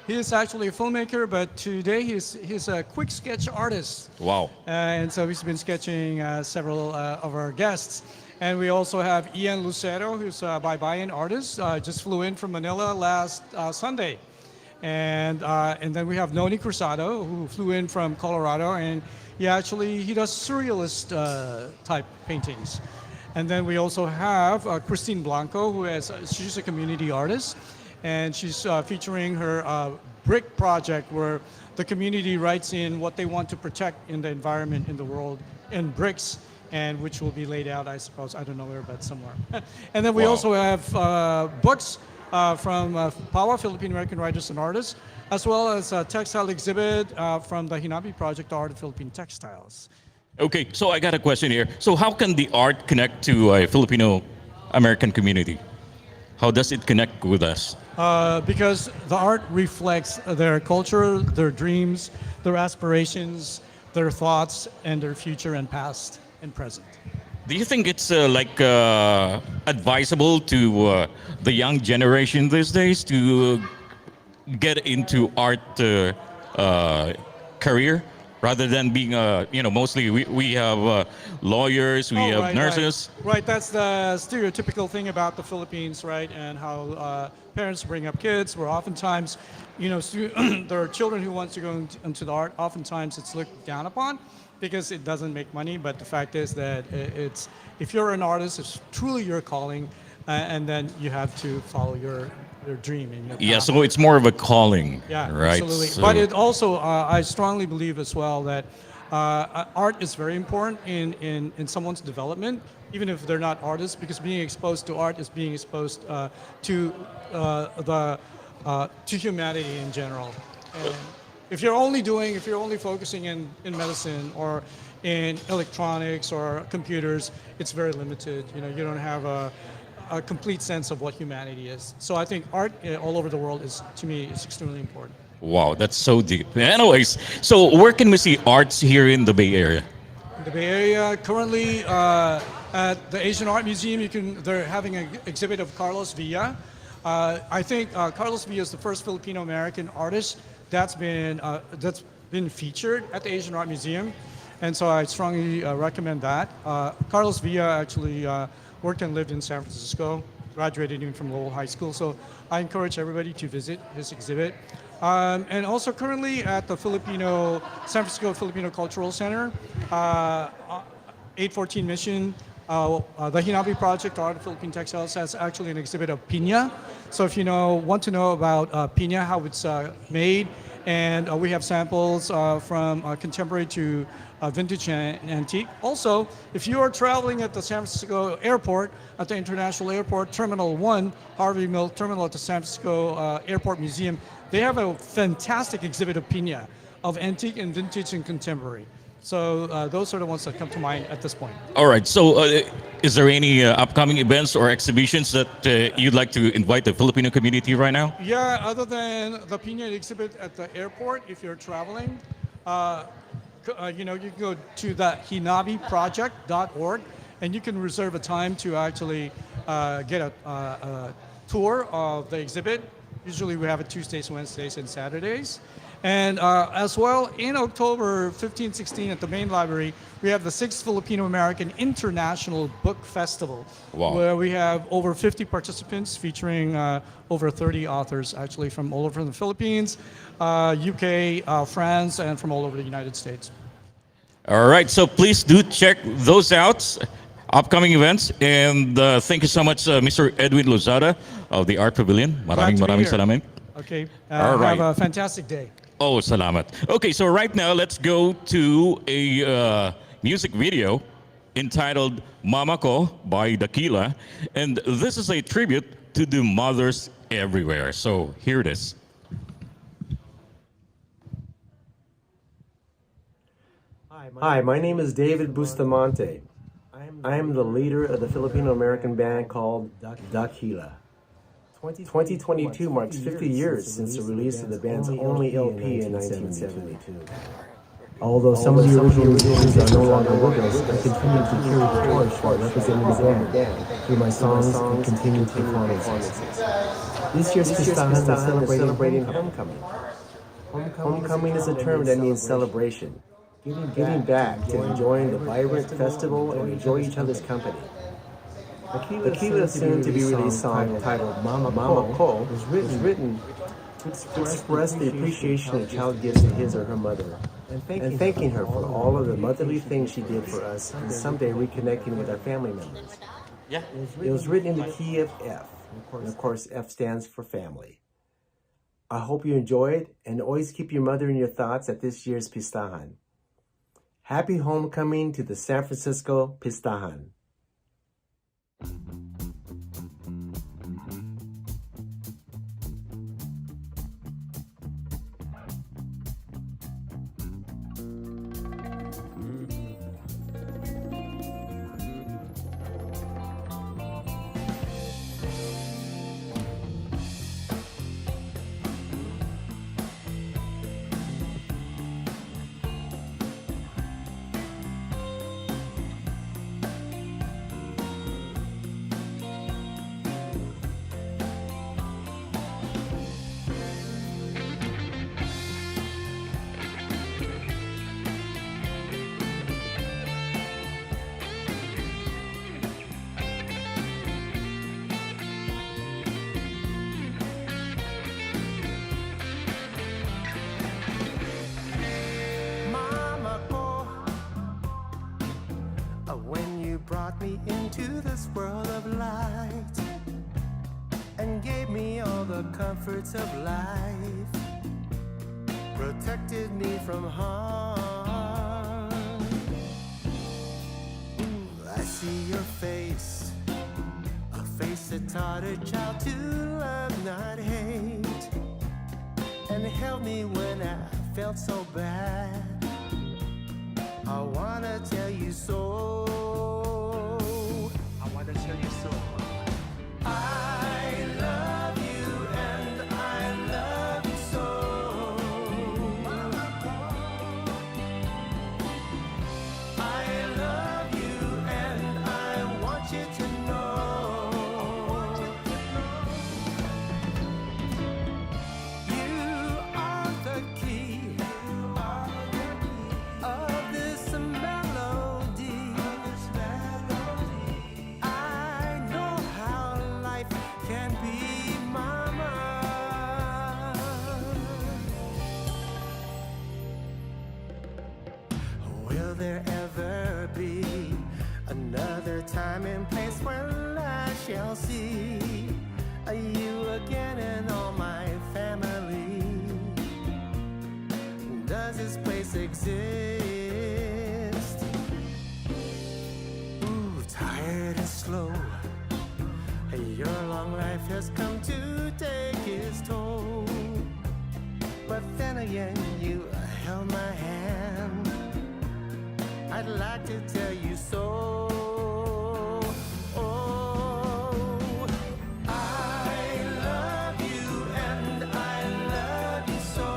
He is actually a filmmaker, but today he's a quick sketch artist. Wow. And so he's been sketching several of our guests. And we also have Ian Lucero, who's a Baybayin artist, just flew in from Manila last Sunday. And then we have Noni Cruzado, who flew in from Colorado, and he does surrealist type paintings. And then we also have Christine Blanco, she's a community artist, and she's featuring her brick project where the community writes in what they want to protect in the environment in the world in bricks, and which will be laid out, I suppose, I don't know where, but somewhere. And then we also have books from PAWA, Philippine American Writers and Artists, as well as a textile exhibit from the Hinabi Project, Art of Philippine Textiles. Okay, so I got a question here. So how can the art connect to a Filipino American community? How does it connect with us? Because the art reflects their culture, their dreams, their aspirations, their thoughts, and their future and past and present. Do you think it's advisable to the young generation these days to get into art career? Rather than being, mostly we have lawyers, we have nurses. Right, that's the stereotypical thing about the Philippines, right? And how parents bring up kids, where oftentimes, there are children who want to go into the art. Oftentimes it's looked down upon because it doesn't make money. But the fact is that if you're an artist, it's truly your calling, and then you have to follow your dream. Yeah, so it's more of a calling, yeah, right? Absolutely. So, but it also, I strongly believe as well that art is very important in someone's development, even if they're not artists, because being exposed to art is being exposed to humanity in general. And if you're only focusing in medicine or in electronics or computers, it's very limited. You don't have a complete sense of what humanity is. So I think art all over the world to me, is extremely important. wow, that's so deep. Anyways, so where can we see arts here in the Bay Area? In the Bay Area, currently at the Asian Art Museum, they're having an exhibit of Carlos Villa. I think Carlos Villa is the first Filipino American artist that's been featured at the Asian Art Museum, and so I strongly recommend that. Carlos Villa actually worked and lived in San Francisco, graduated even from Lowell High School, so I encourage everybody to visit his exhibit. And also currently at the San Francisco Filipino Cultural Center, 814 Mission, the Hinabi Project, Art of Philippine Textiles, has actually an exhibit of piña. So if want to know about piña, how it's made, And we have samples from contemporary to vintage and antique. Also, if you are traveling at the San Francisco airport, at the International Airport, Terminal 1, Harvey Milk Terminal at the San Francisco Airport Museum, they have a fantastic exhibit of piña, of antique and vintage and contemporary. So those are the ones that come to mind at this point. All right. So, is there any upcoming events or exhibitions that you'd like to invite the Filipino community right now? Yeah, other than the piña exhibit at the airport, if you're traveling, you can go to the hinabiproject.org and you can reserve a time to actually get a tour of the exhibit. Usually we have it Tuesdays, Wednesdays, and Saturdays. And as well, in October 15, 16 at the main library, we have the 6th Filipino-American International Book Festival, where we have over 50 participants featuring over 30 authors actually from all over the Philippines, UK, France, and from all over the United States. All right. So please do check those out. Upcoming events. And thank you so much, Mr. Edwin Lozada of the Art Pavilion. Maraming salamat. Okay. All right. Have a fantastic day. Oh, salamat. Okay, so right now let's go to a music video entitled Mama Ko by Dakila. And this is a tribute to the mothers everywhere. So here it is. Hi, my name is David Bustamante. I am the leader of the Filipino-American band called Dakila. 2022 marks 50 years since the release of the band's only LP in 1972. Although some of the original musicians are no longer with us, I continue to carry the torch while representing the band through my songs and continued performances. This year's Pistahan is celebrating homecoming. Homecoming is a term that means celebration, giving back to enjoying the vibrant festival and enjoy each other's company. Dakila's soon-to-be-released song titled Mama Ko was written to express the appreciation a child gives to his or her mother, and thanking her for all of the motherly things she did for us, and someday reconnecting with our family members. Yeah. It was written in the key of F, and of course F stands for family. I hope you enjoyed, and always keep your mother in your thoughts at this year's Pistahan. Happy homecoming to the San Francisco Pistahan. Brought me into this world of light and gave me all the comforts of life, protected me from harm. I see your face, a face that taught a child to love, not hate, and held me when I felt so bad. I wanna tell you so. I love you and I love you so. I love you and I want you to know. You are the key of this melody. Can be mama. Will there ever be another time and place when I shall see you again and all my family? this place exist. Ooh, tired and slow. Your long life has come to take its toll. But then again, you held my hand. I'd like to tell you so. Oh, I love you and I love you so.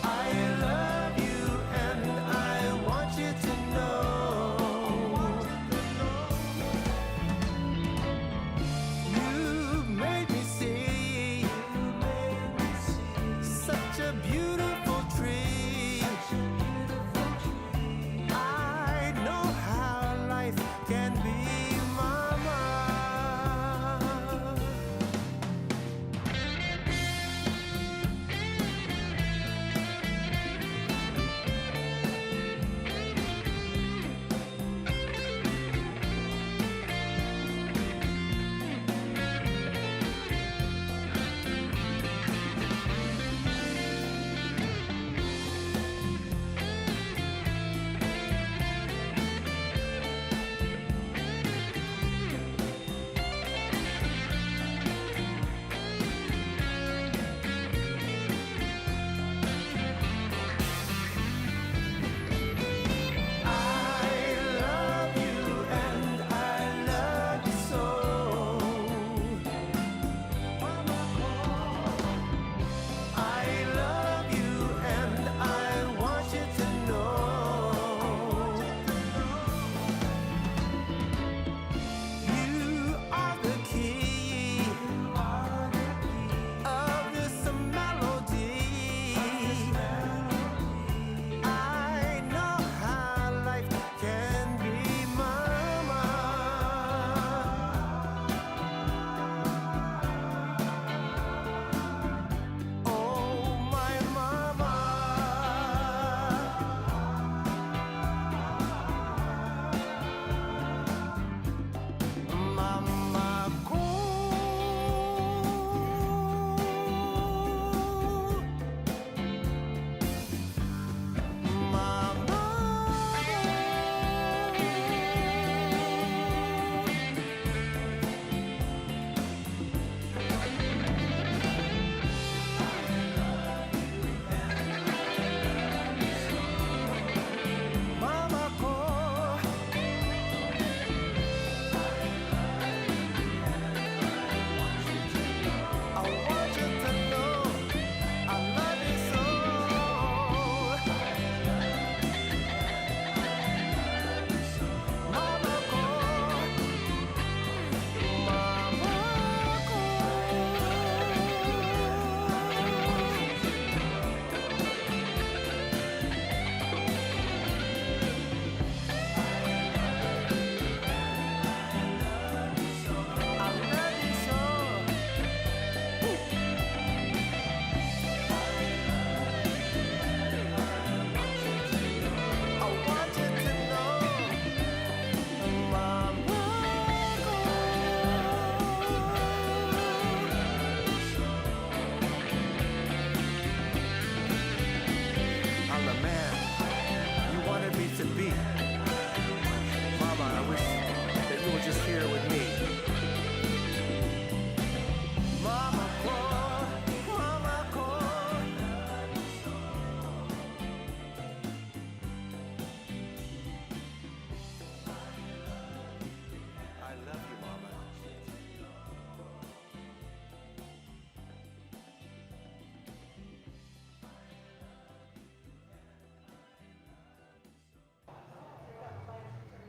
I love you and I want you to know. You made me see such a beautiful tree. I know how life can be, Mama.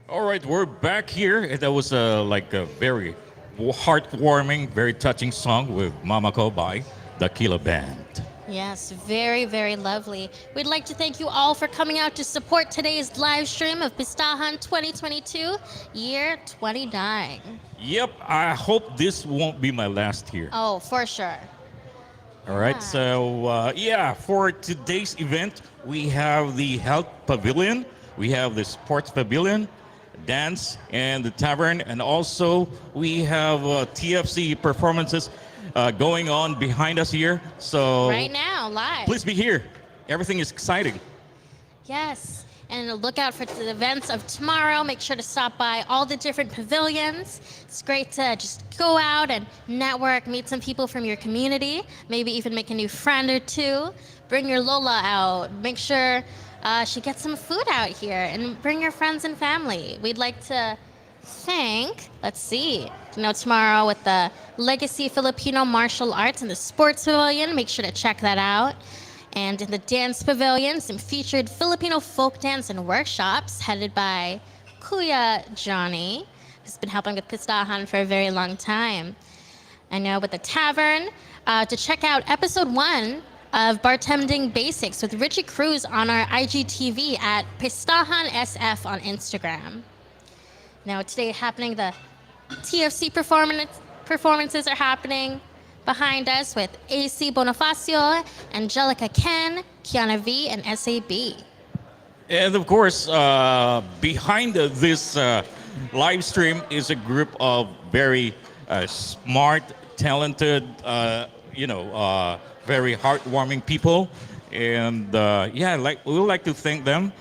All right, we're back here. That was like a very heartwarming, very touching song with Mama Ko by the Kila Band. Yes, very, very lovely. We'd like to thank you all for coming out to support today's live stream of Pistahan 2022, year 29. Yep, I hope this won't be my last here. Oh, for sure. All right, so yeah, for today's event, we have the Health Pavilion, we have the Sports Pavilion, dance and the tavern, and also we have TFC performances going on behind us here. So Right now, live. please be here. Everything is exciting. Yes. And look out for the events of tomorrow. Make sure to stop by all the different pavilions. It's great to just go out and network, meet some people from your community, maybe even make a new friend or two. Bring your Lola out. Make sure she gets some food out here, and bring your friends and family. We'd like to thank, let's see, tomorrow with the Legacy Filipino Martial Arts in the Sports Pavilion. Make sure to check that out. And in the Dance Pavilion, some featured Filipino folk dance and workshops headed by Kuya Johnny, who's been helping with Pistahan for a very long time. I know with the Tavern, to check out episode 1 of Bartending Basics with Richie Cruz on our IGTV at Pistahan SF on Instagram. Now today happening, the TFC performances are happening behind us with AC Bonifacio, Angelica Ken, Kiana V, and SAB. And of course, behind this live stream is a group of very smart, talented, very heartwarming people. And we would like to thank them,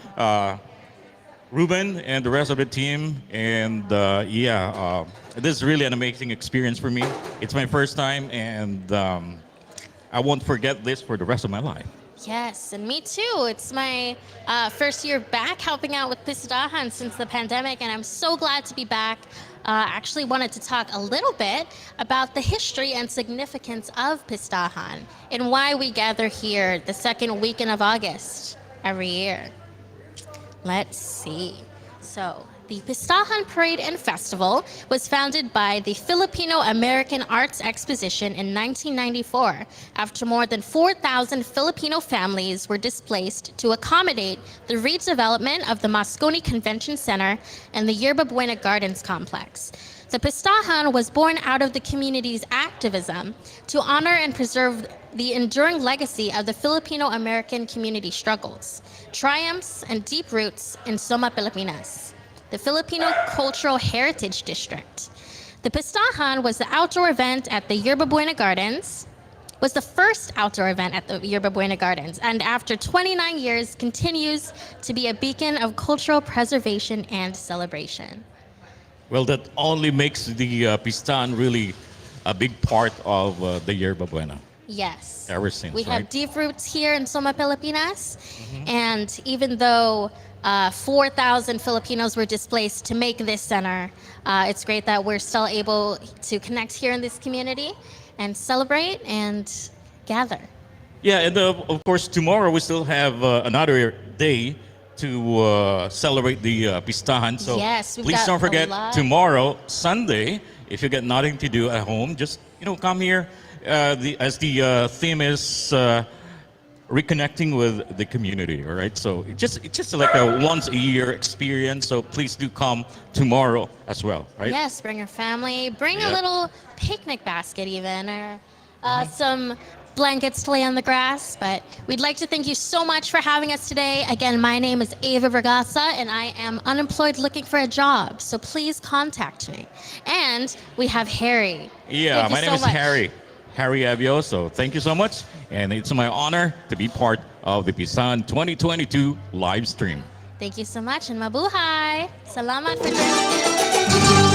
Ruben and the rest of the team. And this is really an amazing experience for me. It's my first time, and I won't forget this for the rest of my life. Yes, and me too. It's my first year back helping out with Pistahan since the pandemic, and I'm so glad to be back. Actually wanted to talk a little bit about the history and significance of Pistahan and why we gather here the second weekend of August every year. Let's see. So, the Pistahan Parade and Festival was founded by the Filipino American Arts Exposition in 1994 after more than 4,000 Filipino families were displaced to accommodate the redevelopment of the Moscone Convention Center and the Yerba Buena Gardens complex. The Pistahan was born out of the community's activism to honor and preserve the enduring legacy of the Filipino-American community struggles, triumphs, and deep roots in Soma, Pilipinas, the Filipino Cultural Heritage District. The Pistahan was the outdoor event at the Yerba Buena Gardens, was the first outdoor event at the Yerba Buena Gardens, and after 29 years continues to be a beacon of cultural preservation and celebration. Well, that only makes the Pistahan really a big part of the Yerba Buena. Yes. Ever since, we right? have deep roots here in Soma, Pilipinas, and even though 4,000 Filipinos were displaced to make this center, it's great that we're still able to connect here in this community and celebrate and gather. Yeah, and of course, tomorrow we still have another day to celebrate the Pistahan. So Yes, we've please got don't a forget lot. tomorrow, Sunday, if you got nothing to do at home, just come here. As the theme is reconnecting with the community, all right? So it's just like a once a year experience. So please do come tomorrow as well, right? Yes, bring your family, bring a Yep. little picnic basket even, or some blankets to lay on the grass. But we'd like to thank you so much for having us today. Again, my name is Ava Vergasa, and I am unemployed looking for a job. So please contact me. And we have Harry. Yeah, Thank you my name so is much. Harry Avio. So thank you so much. And it's my honor to be part of the Pistahan 2022 live stream. Thank you so much, and mabuhay. Salamat for joining.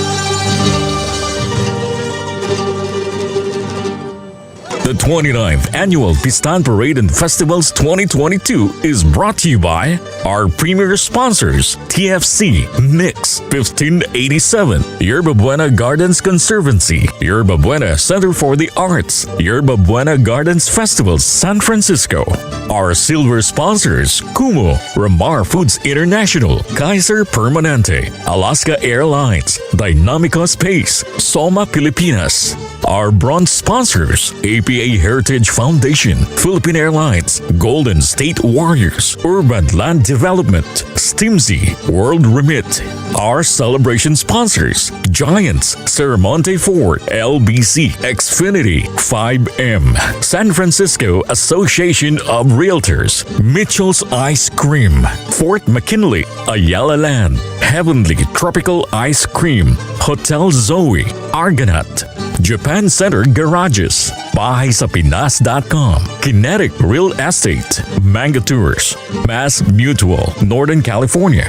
The 29th Annual Pistahan Parade and Festivals 2022 is brought to you by our premier sponsors, TFC, Mix 1587, Yerba Buena Gardens Conservancy, Yerba Buena Center for the Arts, Yerba Buena Gardens Festivals San Francisco. Our silver sponsors, Kumu, Ramar Foods International, Kaiser Permanente, Alaska Airlines, Dynamica Space, Soma Pilipinas. Our bronze sponsors, APA Heritage Foundation, Philippine Airlines, Golden State Warriors, Urban Land Development, Stimsy, World Remit. Our celebration sponsors, Giants, Sermonte Ford, LBC, Xfinity, 5M, San Francisco Association of Realtors, Mitchell's Ice Cream, Fort McKinley, Ayala Land, Heavenly Tropical Ice Cream, Hotel Zoe, Argonaut, Japan Center Garages, BahaysAPinas.com, Kinetic Real Estate, Manga Tours, Mass Mutual, Northern California.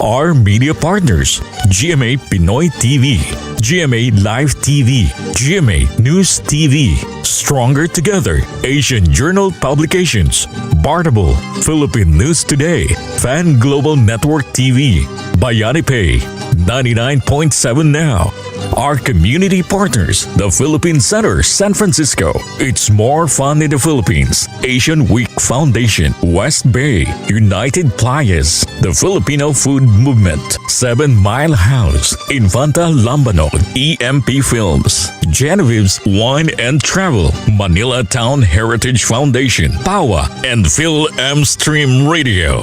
Our media partners, GMA Pinoy TV, GMA Live TV, GMA News TV, Stronger Together, Asian Journal Publications, Bartable, Philippine News Today, Fan Global Network TV, Bayani Pay, 99.7 Now. Our community partners, the Philippine Center, San Francisco. It's more fun in the Philippines. Asian Week Foundation, West Bay, United Playas, the Filipino Food Movement, 7 Mile House, Infanta Lambanog, EMP Films, Genevieve's Wine and Travel, Manila Town Heritage Foundation, PAWA, and Phil M Stream Radio.